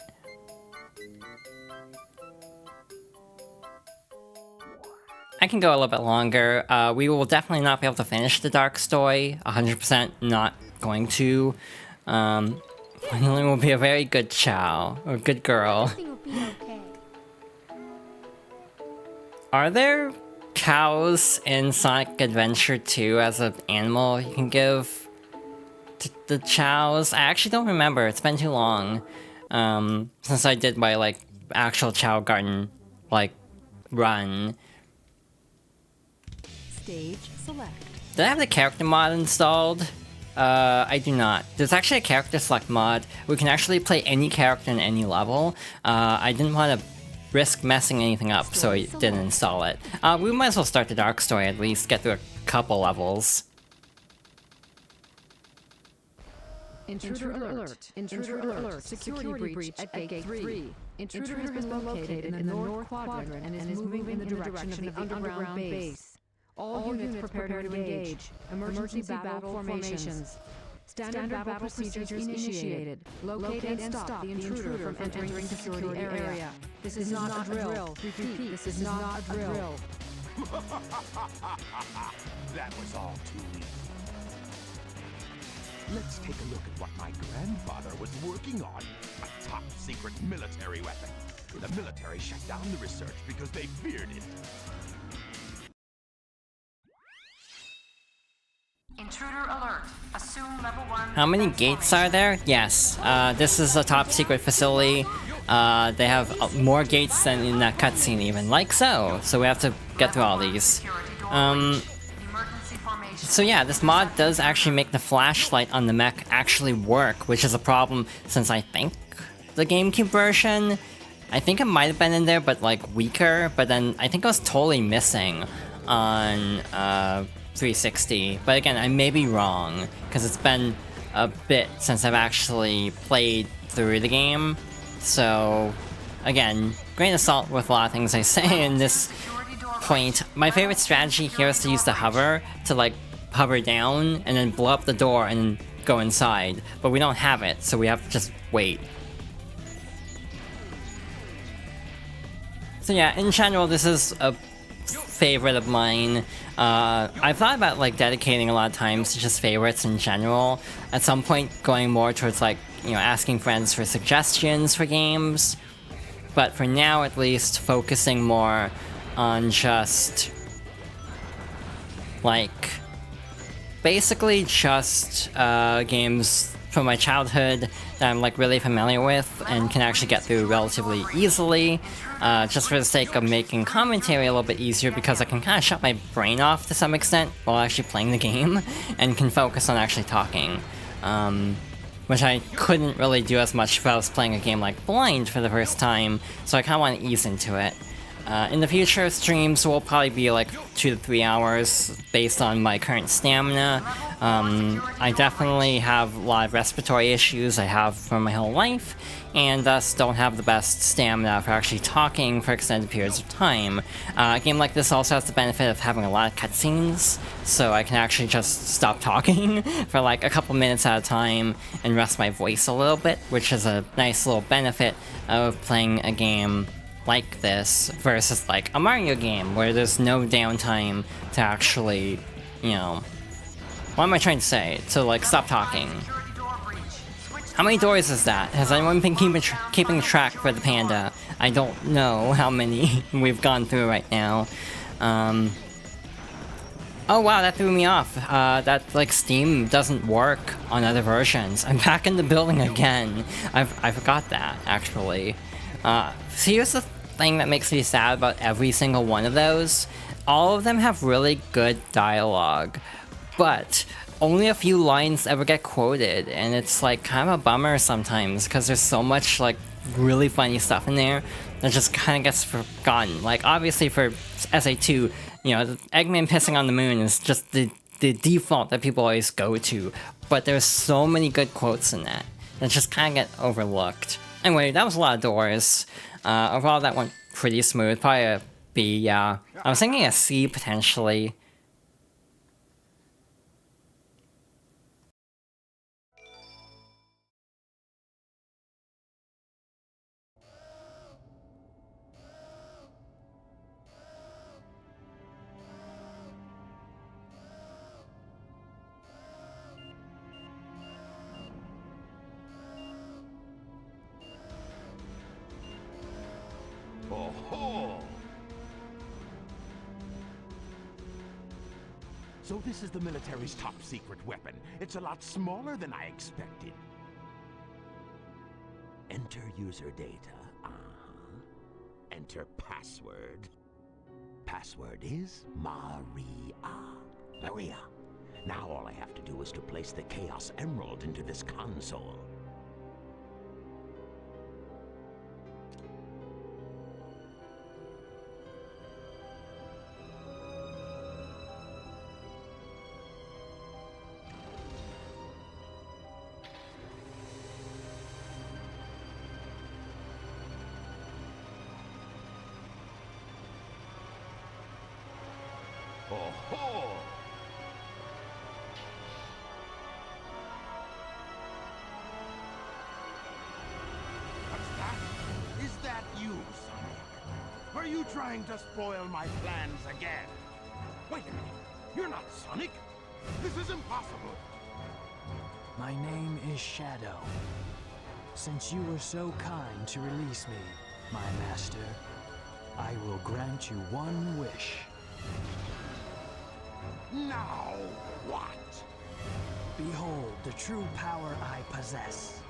I can go a little bit longer. We will definitely not be able to finish the Dark Story. 100% not going to. Finally will be a very good Chow, or good girl. Everything will be okay. Are there cows in Sonic Adventure 2 as an animal you can give to the Chows? I actually don't remember, it's been too long since I did my like actual Chow Garden like run. Stage select. Did I have the character mod installed? I do not. There's actually a character select mod. We can actually play any character in any level. I didn't want to risk messing anything up, so I didn't install it. We might as well start the Dark Story, at least get through a couple levels. Intruder alert. Intruder alert. Security breach at gate 3. Intruder has been located in the north quadrant and is moving in the direction of the underground base. All units prepare to engage. Emergency battle formations. Standard battle procedures initiated. Locate and stop the intruder from entering the security area. This is not a drill. Repeat, this is not a drill. That was all too easy. Let's take a look at what my grandfather was working on. A top-secret military weapon. The military shut down the research because they feared it. Intruder alert. Assume level 1. How many gates are there? Yes. This is a top secret facility. They have more gates than in that cutscene even. Like so. So we have to get through all these. So yeah, this mod does actually make the flashlight on the mech actually work, which is a problem since I think the GameCube version, I think it might have been in there, but like weaker, but then I think it was totally missing on 360. But again, I may be wrong, because it's been a bit since I've actually played through the game. So again, grain of salt with a lot of things I say in this point. My favorite strategy here is to use the hover to like hover down and then blow up the door and go inside, but we don't have it, so we have to just wait. So yeah, in general, this is a favorite of mine. I've thought about like dedicating a lot of times to just favorites in general. At some point, going more towards like, you know, asking friends for suggestions for games. But for now, at least, focusing more on just like basically just games from my childhood that I'm like really familiar with and can actually get through relatively easily, just for the sake of making commentary a little bit easier, because I can kind of shut my brain off to some extent while actually playing the game and can focus on actually talking, which I couldn't really do as much if I was playing a game like Blind for the first time, so I kind of want to ease into it. In the future, streams will probably be like 2 to 3 hours based on my current stamina. I definitely have a lot of respiratory issues I have for my whole life, and thus don't have the best stamina for actually talking for extended periods of time. A game like this also has the benefit of having a lot of cutscenes, so I can actually just stop talking for like a couple minutes at a time and rest my voice a little bit, which is a nice little benefit of playing a game like this versus like a Mario game where there's no downtime to actually, you know, what am I trying to say? To like stop talking. How many doors is that? Has anyone been keeping track for the panda? I don't know how many we've gone through right now. Oh wow, that threw me off. That like Steam doesn't work on other versions. I'm back in the building again. I forgot that actually. So here's the thing that makes me sad about every single one of those. All of them have really good dialogue, but only a few lines ever get quoted, and it's like kind of a bummer sometimes because there's so much like really funny stuff in there that just kind of gets forgotten. Like obviously for SA2, you know, Eggman pissing on the moon is just the default that people always go to, but there's so many good quotes in that that just kind of get overlooked. Anyway, that was a lot of doors. Overall, that went pretty smooth. Probably a B, yeah. I was thinking a C potentially. Oh-ho! So this is the military's top secret weapon. It's a lot smaller than I expected. Enter user data. Enter password. Password is Maria. Maria. Now all I have to do is to place the Chaos Emerald into this console. Oh-ho! What's that? Is that you, Sonic? Are you trying to spoil my plans again? Wait a minute. You're not Sonic. This is impossible. My name is Shadow. Since you were so kind to release me, my master, I will grant you one wish. Now, what? Behold the true power I possess.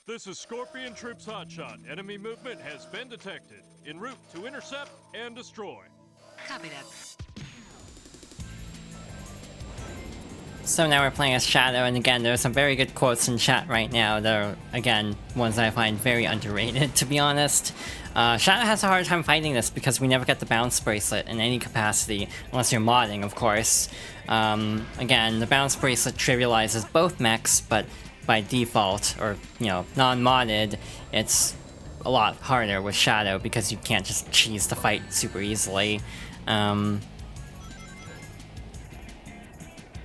This is Scorpion Troops Hotshot. Enemy movement has been detected. En route to intercept and destroy. Copy that. So now we're playing as Shadow, and again, there's some very good quotes in chat right now that are, again, ones I find very underrated, to be honest. Shadow has a hard time fighting this because we never get the bounce bracelet in any capacity, unless you're modding, of course. Again, the bounce bracelet trivializes both mechs, but by default, or, you know, non-modded, it's a lot harder with Shadow because you can't just cheese the fight super easily.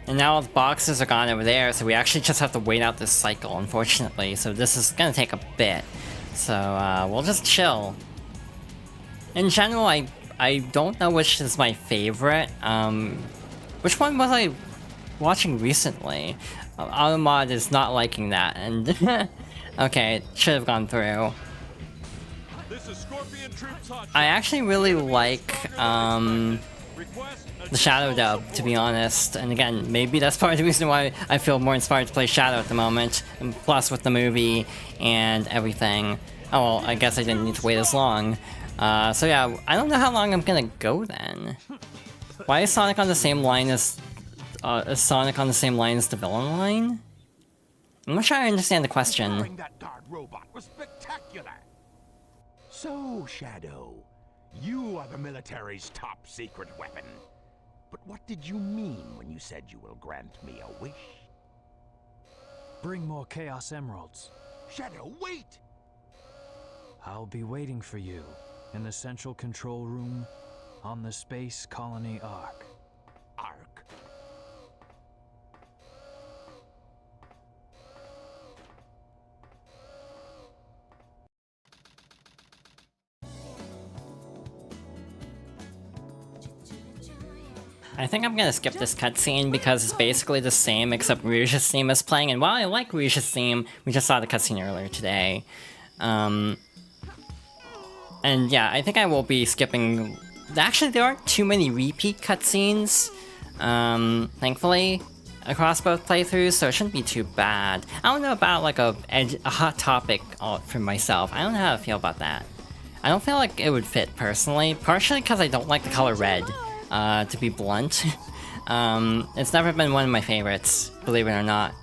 And now all the boxes are gone over there, so we actually just have to wait out this cycle, unfortunately. So this is gonna take a bit. So we'll just chill. In general, I don't know which is my favorite. Which one was I watching recently? Automod is not liking that, and okay, it should have gone through. I actually really like the Shadow dub, to be honest, and again, maybe that's part of the reason why I feel more inspired to play Shadow at the moment, and plus with the movie and everything. Oh well, I guess I didn't need to wait as long. So yeah, I don't know how long I'm gonna go then. Why is Sonic on the same line as the villain line? I'm not sure I understand the question. That guard robot was spectacular. So, Shadow, you are the military's top secret weapon. But what did you mean when you said you will grant me a wish? Bring more Chaos Emeralds. Shadow, wait! I'll be waiting for you in the central control room on the Space Colony Ark. Ark? I think I'm gonna skip this cutscene because it's basically the same except Rouge's theme is playing, and while I like Rouge's theme, we just saw the cutscene earlier today. And yeah, I think I will be skipping... Actually, there aren't too many repeat cutscenes, thankfully, across both playthroughs, so it shouldn't be too bad. I don't know about like a hot topic for myself. I don't know how to feel about that. I don't feel like it would fit personally, partially because I don't like the color red, to be blunt. It's never been one of my favorites, believe it or not.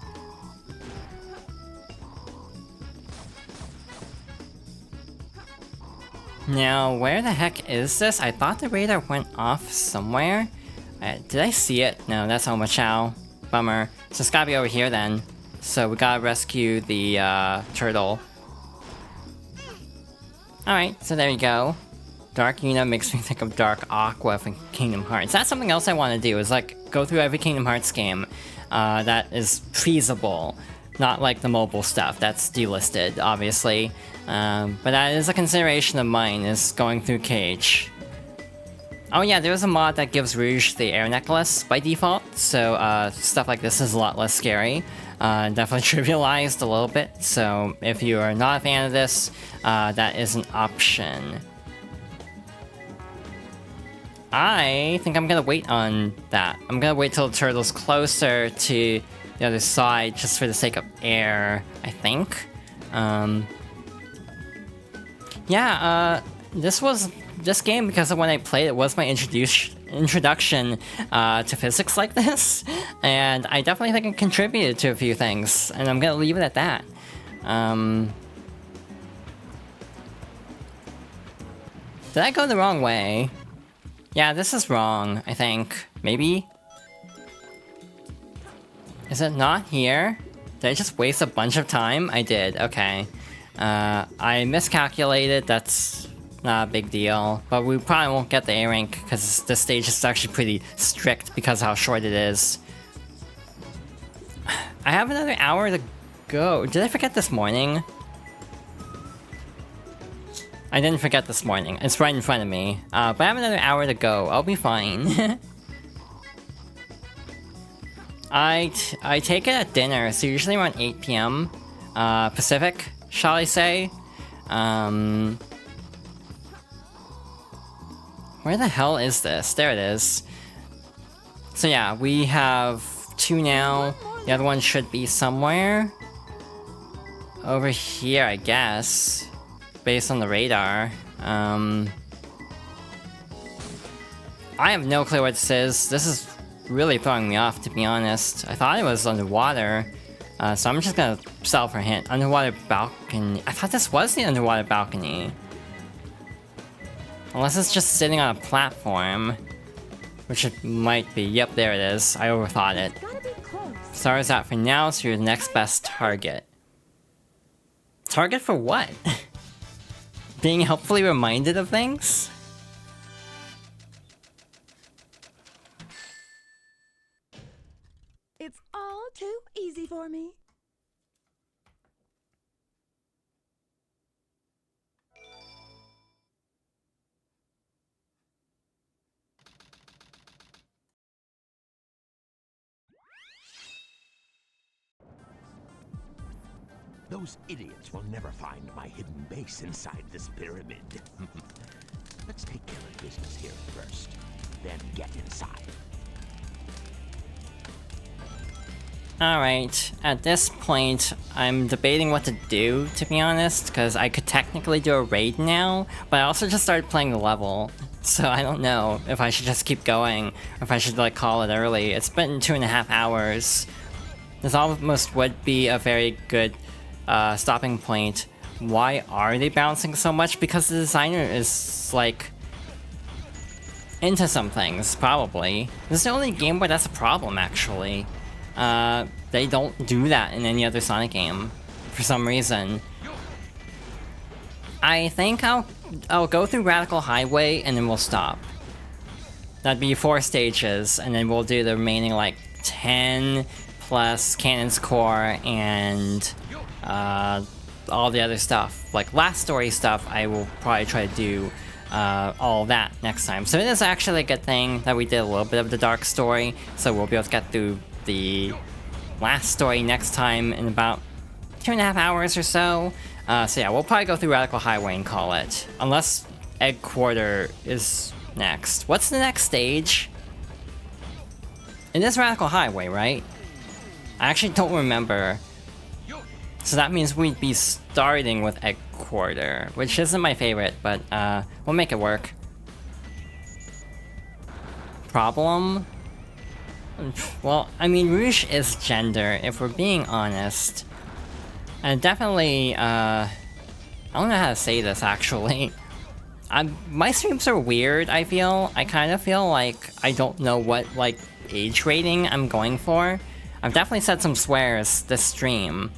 Now, where the heck is this? I thought the radar went off somewhere. Did I see it? No, that's Oma Chow. Bummer. So it's gotta be over here then. So we gotta rescue the turtle. Alright, so there you go. Dark Yuna makes me think of Dark Aqua from Kingdom Hearts. That's something else I want to do, is like go through every Kingdom Hearts game that is feasible. Not like the mobile stuff, that's delisted, obviously. But that is a consideration of mine, is going through Cage. Oh yeah, there's a mod that gives Rouge the air necklace by default, so stuff like this is a lot less scary. Definitely trivialized a little bit, so if you are not a fan of this, that is an option. I think I'm gonna wait on that. I'm gonna wait till the turtle's closer to the other side, just for the sake of air, I think. Yeah, this game, because of when I played it, was my introduction to physics like this, and I definitely think it contributed to a few things, and I'm gonna leave it at that. Did I go the wrong way? Yeah, this is wrong, I think. Maybe? Is it not here? Did I just waste a bunch of time? I did, okay. I miscalculated, that's not a big deal. But we probably won't get the A rank, because this stage is actually pretty strict because of how short it is. I have another hour to go. Did I forget this morning? I didn't forget this morning. It's right in front of me. But I have another hour to go. I'll be fine. I take it at dinner, so usually around 8 p.m. Pacific, shall I say. Where the hell is this? There it is. So yeah, we have 2 now. The other one should be somewhere over here, I guess, based on the radar. I have no clue what this is. This is really throwing me off, to be honest. I thought it was underwater, so I'm just gonna settle for a hint. Underwater balcony. I thought this was the underwater balcony. Unless it's just sitting on a platform, which it might be. Yep, there it is. I overthought it. Stars out for now, so you're the next best target. Target for what? Being helpfully reminded of things? It's all too easy for me. Those idiots will never find my hidden base inside this pyramid. Let's take care of business here first, then get inside. Alright, at this point, I'm debating what to do, to be honest, because I could technically do a raid now, but I also just started playing the level, so I don't know if I should just keep going, or if I should, like, call it early. It's been 2.5 hours. This almost would be a very good stopping point. Why are they bouncing so much? Because the designer is, like, into some things, probably. This is the only game where that's a problem, actually. They don't do that in any other Sonic game, for some reason. I think I'll go through Radical Highway, and then we'll stop. That'd be 4 stages, and then we'll do the remaining, like, 10 plus Cannon's Core, and all the other stuff. Like, last story stuff, I will probably try to do all that next time. So it is actually a good thing that we did a little bit of the dark story, so we'll be able to get through the last story next time in about 2.5 hours or so. So yeah, we'll probably go through Radical Highway and call it. Unless Egg Quarter is next. What's the next stage? It is Radical Highway, right? I actually don't remember. So that means we'd be starting with Egg Quarter, which isn't my favorite, but we'll make it work. Problem? Well, I mean, Rouge is gender, if we're being honest. And definitely, I don't know how to say this, actually. My streams are weird, I feel. I kind of feel like I don't know what, like, age rating I'm going for. I've definitely said some swears this stream,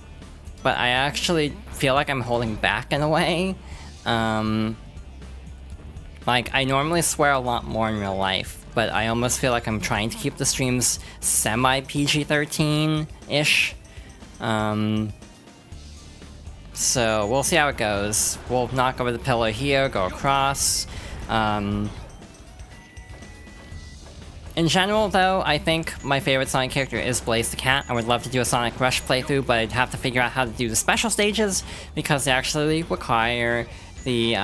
but I actually feel like I'm holding back in a way. Like, I normally swear a lot more in real life, but I almost feel like I'm trying to keep the streams semi-PG-13-ish. So we'll see how it goes. We'll knock over the pillar here, go across. In general, though, I think my favorite Sonic character is Blaze the Cat. I would love to do a Sonic Rush playthrough, but I'd have to figure out how to do the special stages because they actually require the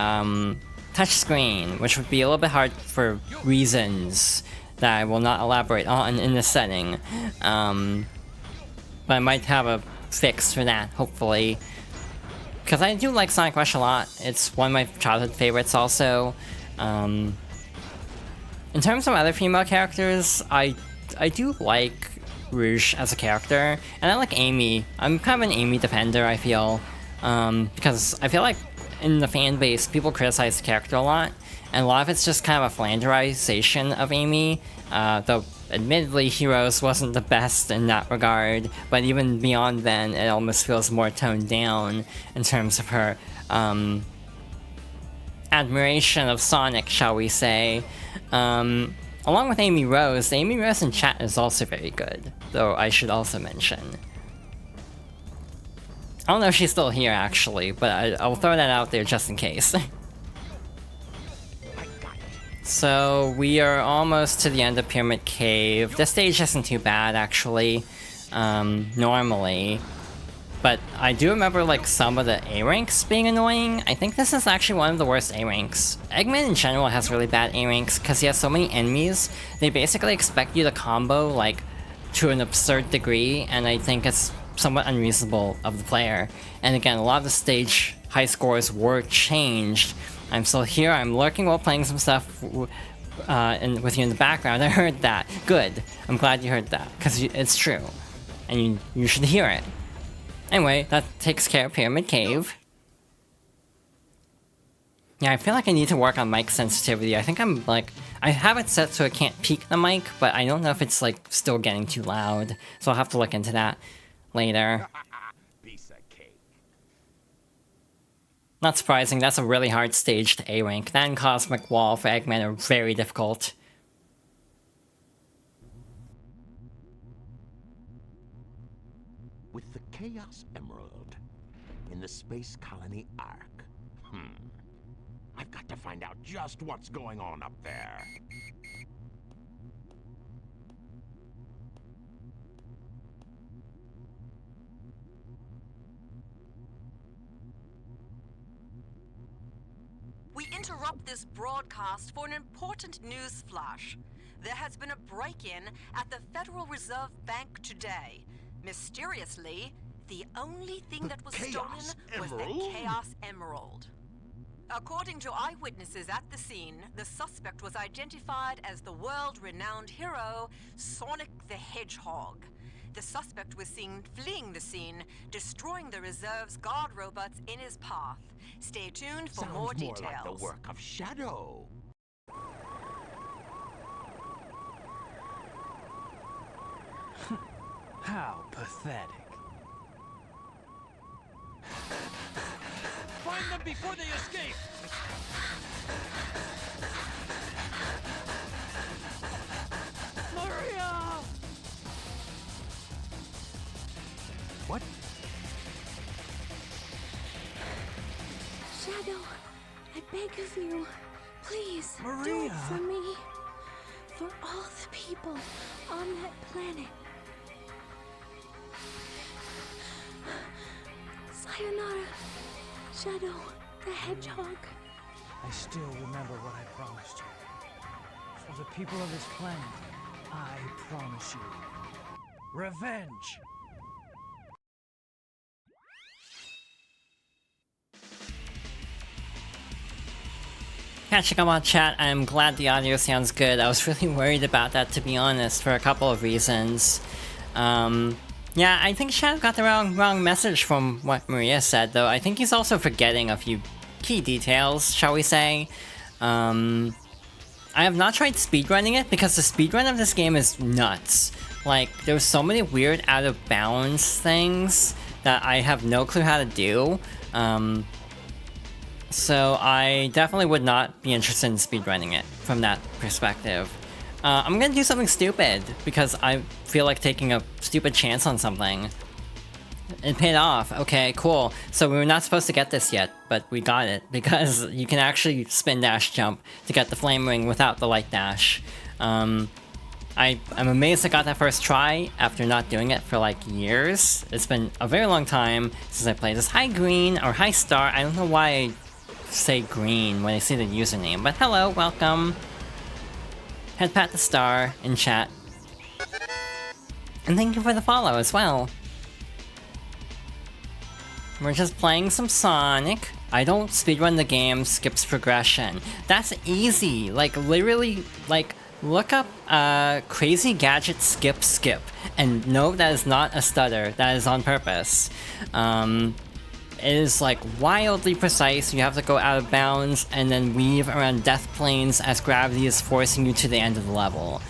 touchscreen, which would be a little bit hard for reasons that I will not elaborate on in this setting. But I might have a fix for that, hopefully. Because I do like Sonic Rush a lot. It's one of my childhood favorites also. In terms of other female characters, I do like Rouge as a character, and I like Amy. I'm kind of an Amy defender, I feel, because I feel like in the fan base, people criticize the character a lot, and a lot of it's just kind of a flanderization of Amy, though admittedly Heroes wasn't the best in that regard, but even beyond then, it almost feels more toned down in terms of her admiration of Sonic, shall we say. Along with Amy Rose, the Amy Rose in chat is also very good, though I should also mention. I don't know if she's still here, actually, but I'll throw that out there just in case. So, we are almost to the end of Pyramid Cave. This stage isn't too bad, actually, normally. But I do remember, like, some of the A-ranks being annoying. I think this is actually one of the worst A-ranks. Eggman in general has really bad A-ranks, because he has so many enemies. They basically expect you to combo, like, to an absurd degree, and I think it's somewhat unreasonable of the player. And again, a lot of the stage high scores were changed. I'm still here, I'm lurking while playing some stuff with you in the background. I heard that. Good. I'm glad you heard that, because it's true. And you should hear it. Anyway, that takes care of Pyramid Cave. Yeah, I feel like I need to work on mic sensitivity. I think I'm, like... I have it set so it can't peak the mic, but I don't know if it's, like, still getting too loud. So I'll have to look into that later. Piece of cake. Not surprising, that's a really hard stage to A-rank. That and Cosmic Wall for Eggman are very difficult. With the Chaos Emerald in the Space Colony Ark. I've got to find out just what's going on up there. We interrupt this broadcast for an important news flash. There has been a break-in at the Federal Reserve Bank today. Mysteriously, the only thing that was stolen was the Chaos Emerald. According to eyewitnesses at the scene, the suspect was identified as the world-renowned hero, Sonic the Hedgehog. The suspect was seen fleeing the scene, destroying the reserve's guard robots in his path. Stay tuned for more details. Sounds more like the work of Shadow. How pathetic. Find them before they escape! Maria! What? Shadow, I beg of you, Please, do Maria. it for me. For all the people on that planet. Sayonara, Shadow the Hedgehog. I still remember what I promised you. For the people of this planet, I promise you revenge. Catching up on chat, I'm glad the audio sounds good. I was really worried about that, to be honest, for a couple of reasons. Yeah, I think Shadow got the wrong message from what Maria said, though. I think he's also forgetting a few key details, shall we say. I have not tried speedrunning it, because the speedrun of this game is nuts. Like, there's so many weird out-of-bounds things that I have no clue how to do. So I definitely would not be interested in speedrunning it from that perspective. I'm gonna do something stupid because I feel like taking a stupid chance on something. It paid off. Okay, cool. So we were not supposed to get this yet, but we got it because you can actually spin dash jump to get the flame ring without the light dash. I'm amazed I got that first try after not doing it for like years. It's been a very long time since I played this. Hi Green, or hi Star. I don't know why I say Green when I see the username, but hello, welcome. Head pat the Star in chat. And thank you for the follow as well. We're just playing some Sonic. I don't speedrun the game, skips progression. That's easy. Like, literally, like, look up Crazy Gadget Skip, and no, that is not a stutter, that is on purpose. It is like wildly precise. You have to go out of bounds and then weave around death planes as gravity is forcing you to the end of the level.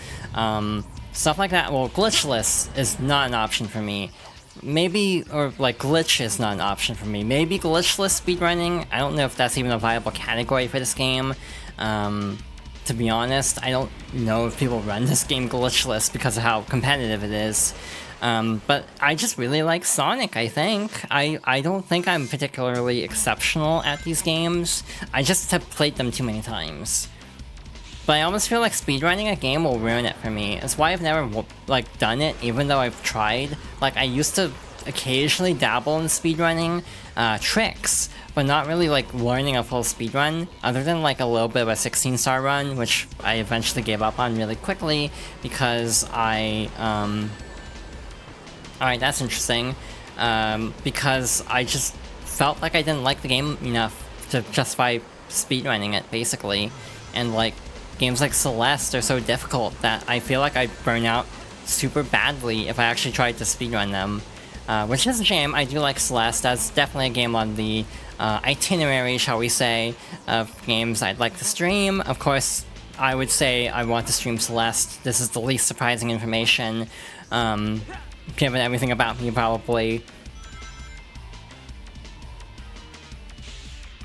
Stuff like that. Well, glitchless is not an option for me. Maybe, or like glitch is not an option for me. Maybe glitchless speedrunning. I don't know if that's even a viable category for this game. To be honest, I don't know if people run this game glitchless because of how competitive it is. But I just really like Sonic, I think. I don't think I'm particularly exceptional at these games. I just have played them too many times. But I almost feel like speedrunning a game will ruin it for me. That's why I've never, like, done it, even though I've tried. Like, I used to occasionally dabble in speedrunning tricks, but not really, like, learning a full speedrun, other than, like, a little bit of a 16-star run, which I eventually gave up on really quickly, because I, Alright, that's interesting. Because I just felt like I didn't like the game enough to justify speedrunning it, basically. And, like, games like Celeste are so difficult that I feel like I'd burn out super badly if I actually tried to speedrun them. Which is a shame. I do like Celeste. That's definitely a game on the itinerary, shall we say, of games I'd like to stream. Of course, I would say I want to stream Celeste. This is the least surprising information, given everything about me, probably.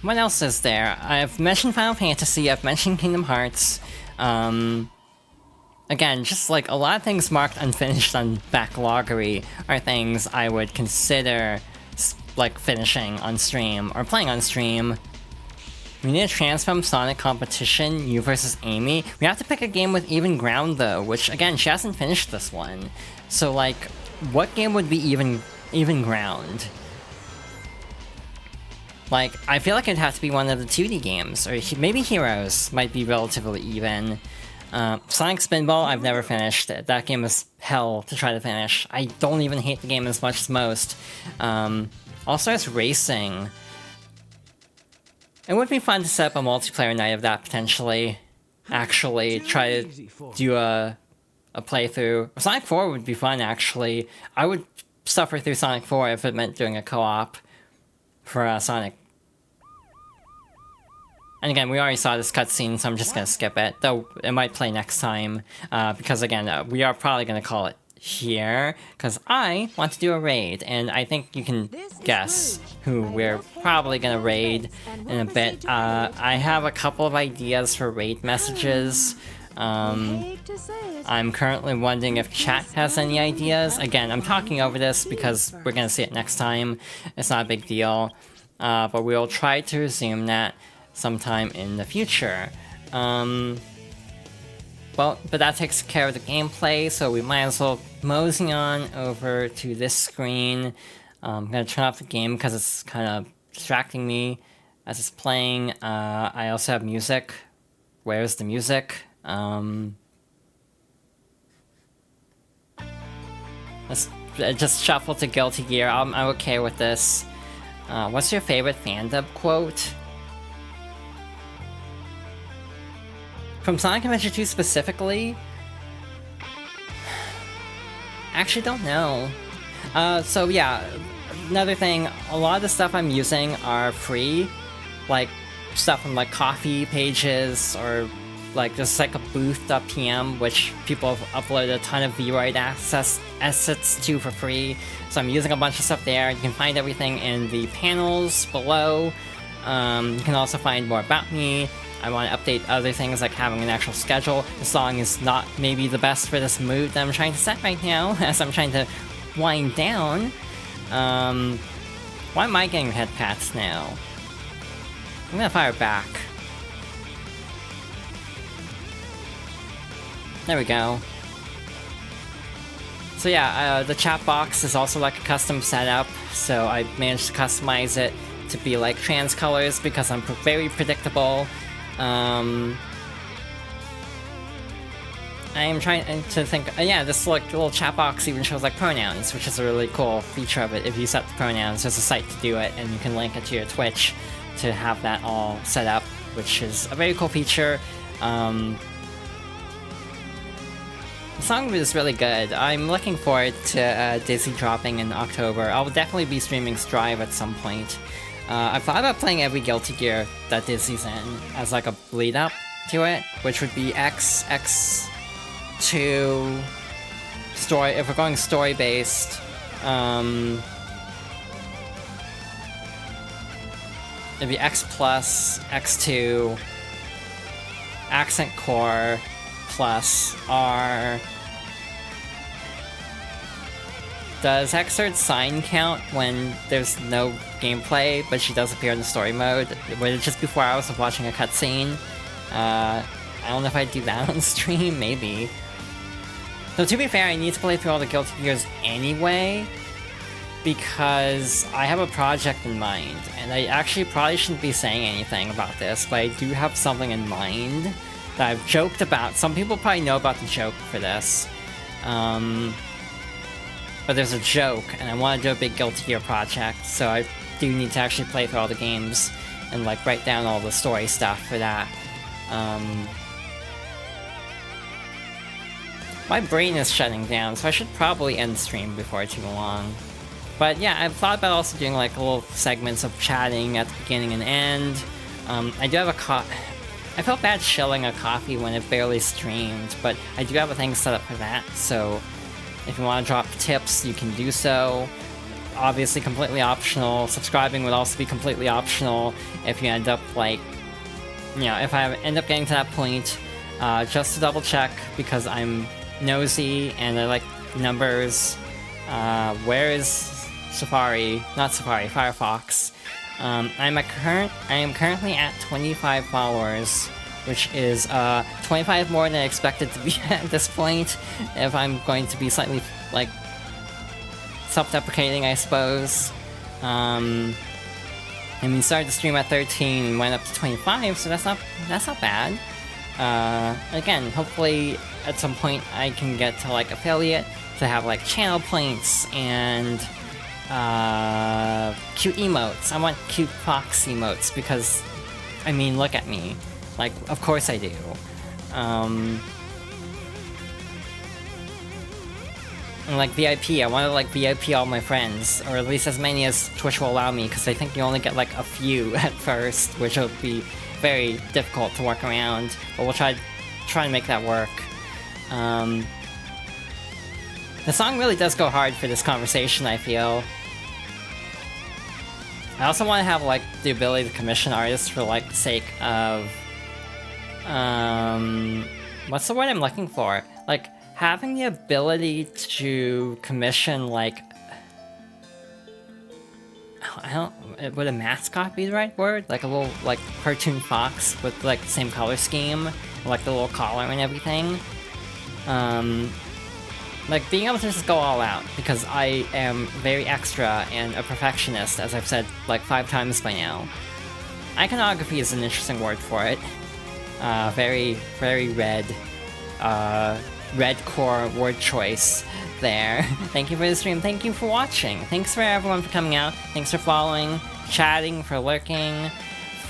What else is there? I've mentioned Final Fantasy, I've mentioned Kingdom Hearts. Again, just like a lot of things marked unfinished on Backloggery are things I would consider like finishing on stream or playing on stream. We need a Transform Sonic competition, you versus Amy. We have to pick a game with even ground though, which again, she hasn't finished this one. So like, what game would be even ground? Like, I feel like it'd have to be one of the 2D games, or maybe Heroes might be relatively even. Sonic Spinball, I've never finished. That game is hell to try to finish. I don't even hate the game as much as most. All-Stars Racing. It would be fun to set up a multiplayer night of that, potentially. Actually, try to do a playthrough. Sonic 4 would be fun, actually. I would suffer through Sonic 4 if it meant doing a co-op for Sonic. And again, we already saw this cutscene, so I'm just gonna skip it. Though it might play next time, because again, we are probably gonna call it here, because I want to do a raid, and I think you can guess who we're probably gonna raid in a bit. I have a couple of ideas for raid messages. I'm currently wondering if chat has any ideas. Again, I'm talking over this because we're gonna see it next time. It's not a big deal, but we'll try to resume that sometime in the future. Well, but that takes care of the gameplay, so we might as well mosey on over to this screen. I'm gonna turn off the game because it's kind of distracting me as it's playing. I also have music. Where's the music? Let's just shuffle to Guilty Gear. I'm okay with this. What's your favorite fandom quote? From Sonic Adventure 2 specifically? Actually, don't know. So yeah, another thing, a lot of the stuff I'm using are free. Like, stuff from like coffee pages, or like just like a booth.pm, which people have uploaded a ton of VRide assets to for free. So I'm using a bunch of stuff there. You can find everything in the panels below. You can also find more about me. I want to update other things like having an actual schedule. The song is not maybe the best for this mood that I'm trying to set right now, as I'm trying to wind down. Why am I getting head pats now? I'm gonna fire back. There we go. So yeah, the chat box is also like a custom setup, so I managed to customize it to be like trans colors because I'm very predictable. I am trying to think, yeah, this like little chat box even shows like pronouns, which is a really cool feature of it. If you set the pronouns, there's a site to do it, and you can link it to your Twitch to have that all set up, which is a very cool feature. The song is really good. I'm looking forward to Dizzy dropping in October. I'll definitely be streaming Strive at some point. I thought about playing every Guilty Gear that Dizzy's in as like a lead up to it, which would be X, X2, story, if we're going story based. It'd be X plus, X2, Accent Core, plus R. Does Xerd's sign count when there's no gameplay, but she does appear in the story mode? Would it just be 4 hours of watching a cutscene? I don't know if I'd do that on stream, maybe. So to be fair, I need to play through all the Guilty Gears anyway, because I have a project in mind, and I actually probably shouldn't be saying anything about this, but I do have something in mind that I've joked about. Some people probably know about the joke for this. But there's a joke, and I want to do a big Guilty Gear project, so I do need to actually play through all the games and like write down all the story stuff for that. My brain is shutting down, so I should probably end stream before too long. But yeah, I've thought about also doing like little segments of chatting at the beginning and end. I do have a I felt bad shilling a coffee when it barely streamed, but I do have a thing set up for that, so if you want to drop tips, you can do so. Obviously completely optional. Subscribing would also be completely optional if you end up like, you know, if I end up getting to that point. Just to double check, because I'm nosy and I like numbers. Where is Safari? Not Safari, Firefox. I am currently at 25 followers, which is 25 more than I expected to be at this point, if I'm going to be slightly, like, self-deprecating, I suppose. I mean, started the stream at 13 and went up to 25, so that's not bad. Again, hopefully at some point I can get to, like, affiliate, to have, like, channel points and cute emotes. I want cute fox emotes, because, I mean, look at me. Like, of course I do. And like VIP, I want to like VIP all my friends, or at least as many as Twitch will allow me, because I think you only get like a few at first, which will be very difficult to work around, but we'll try to make that work. The song really does go hard for this conversation, I feel. I also want to have like the ability to commission artists for like the sake of what's the word I'm looking for? Like, having the ability to commission, like... I don't, would a mascot be the right word? Like a little, like, cartoon fox with, like, the same color scheme, like the little collar and everything. Like, being able to just go all out, because I am very extra and a perfectionist, as I've said, like, 5 times by now. Iconography is an interesting word for it. Very, very red, red core word choice there. Thank you for the stream, thank you for watching. Thanks for everyone for coming out, thanks for following, chatting, for lurking,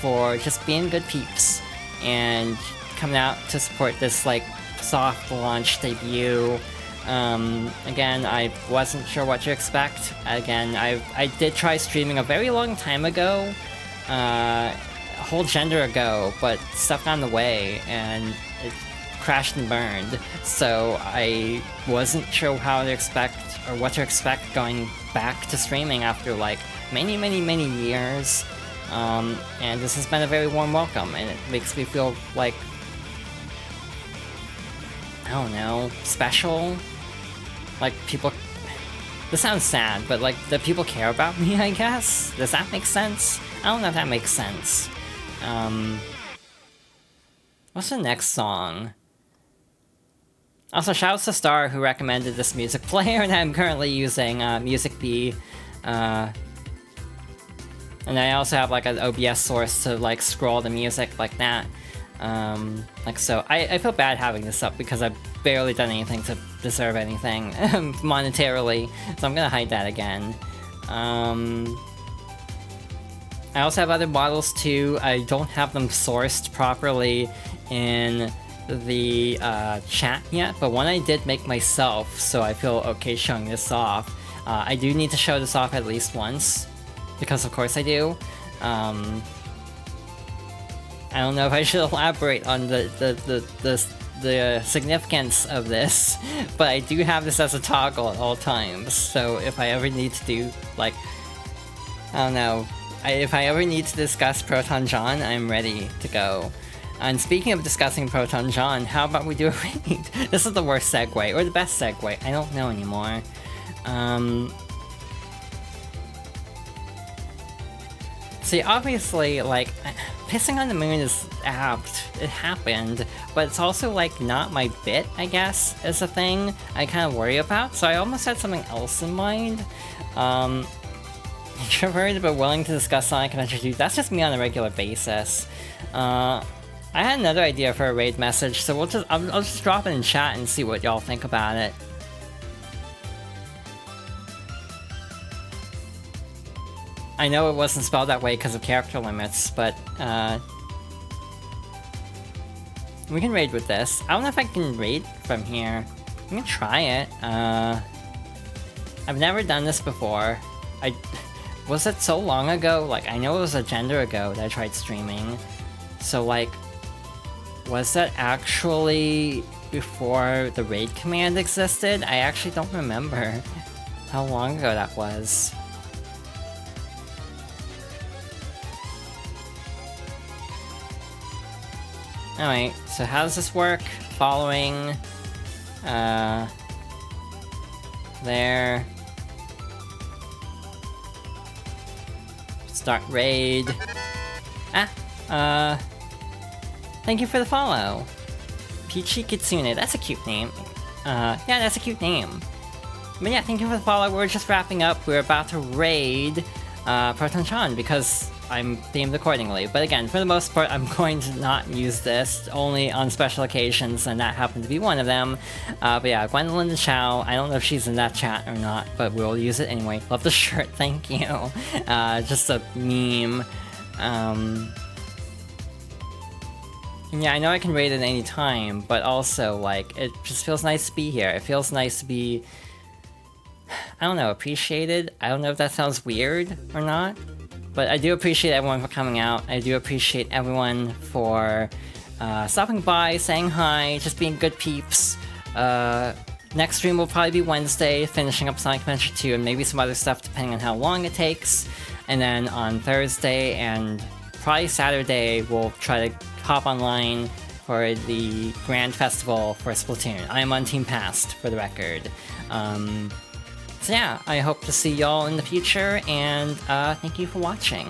for just being good peeps, and coming out to support this, like, soft launch debut. Again, I wasn't sure what to expect. Again, I did try streaming a very long time ago, a whole gender ago, but stuff got in the way, and it crashed and burned, so I wasn't sure how to expect, or what to expect going back to streaming after, like, many, many, many years, and this has been a very warm welcome, and it makes me feel like, I don't know, special? Like, people... This sounds sad, but, like, that people care about me, I guess? Does that make sense? I don't know if that makes sense. What's the next song? Also, shouts to Star, who recommended this music player that I'm currently using, Music B. And I also have, like, an OBS source to, like, scroll the music like that. Like, so, I feel bad having this up because I've barely done anything to deserve anything monetarily, so I'm gonna hide that again. I also have other models too. I don't have them sourced properly in the chat yet, but one I did make myself, so I feel okay showing this off. I do need to show this off at least once, because of course I do. I don't know if I should elaborate on the significance of this, but I do have this as a toggle at all times, so if I ever need to do, like, I don't know, if I ever need to discuss Proton John, I'm ready to go. And speaking of discussing Proton John, how about we do a raid? This is the worst segue, or the best segue, I don't know anymore. See, obviously, like, pissing on the moon is apt, it happened, but it's also, like, not my bit, I guess, is a thing I kind of worry about, so I almost had something else in mind. Introverted but willing to discuss Sonic Adventure 2, that's just me on a regular basis. I had another idea for a raid message, so I'll just drop it in chat and see what y'all think about it. I know it wasn't spelled that way because of character limits, but we can raid with this. I don't know if I can raid from here. I'm gonna try it. I've never done this before. Was it so long ago? Like, I know it was a gender ago that I tried streaming. So, like, was that actually before the raid command existed? I actually don't remember how long ago that was. Alright, so how does this work? Following... there... Start raid... Thank you for the follow! Peachy Kitsune, that's a cute name. Yeah, that's a cute name. But yeah, thank you for the follow, we're just wrapping up, we're about to raid Proton-chan, because I'm themed accordingly. But again, for the most part, I'm going to not use this, only on special occasions, and that happened to be one of them. But yeah, Gwendolyn Chow, I don't know if she's in that chat or not, but we'll use it anyway. Love the shirt, thank you. Just a meme. And yeah, I know I can raid at any time, but also, like, it just feels nice to be here. It feels nice to be, I don't know, appreciated? I don't know if that sounds weird or not, but I do appreciate everyone for coming out. I do appreciate everyone for stopping by, saying hi, just being good peeps. Next stream will probably be Wednesday, finishing up Sonic Adventure 2 and maybe some other stuff depending on how long it takes. And then on Thursday and probably Saturday, we'll try to hop online for the Grand Festival for Splatoon. I am on Team Past, for the record. So yeah, I hope to see y'all in the future, and thank you for watching.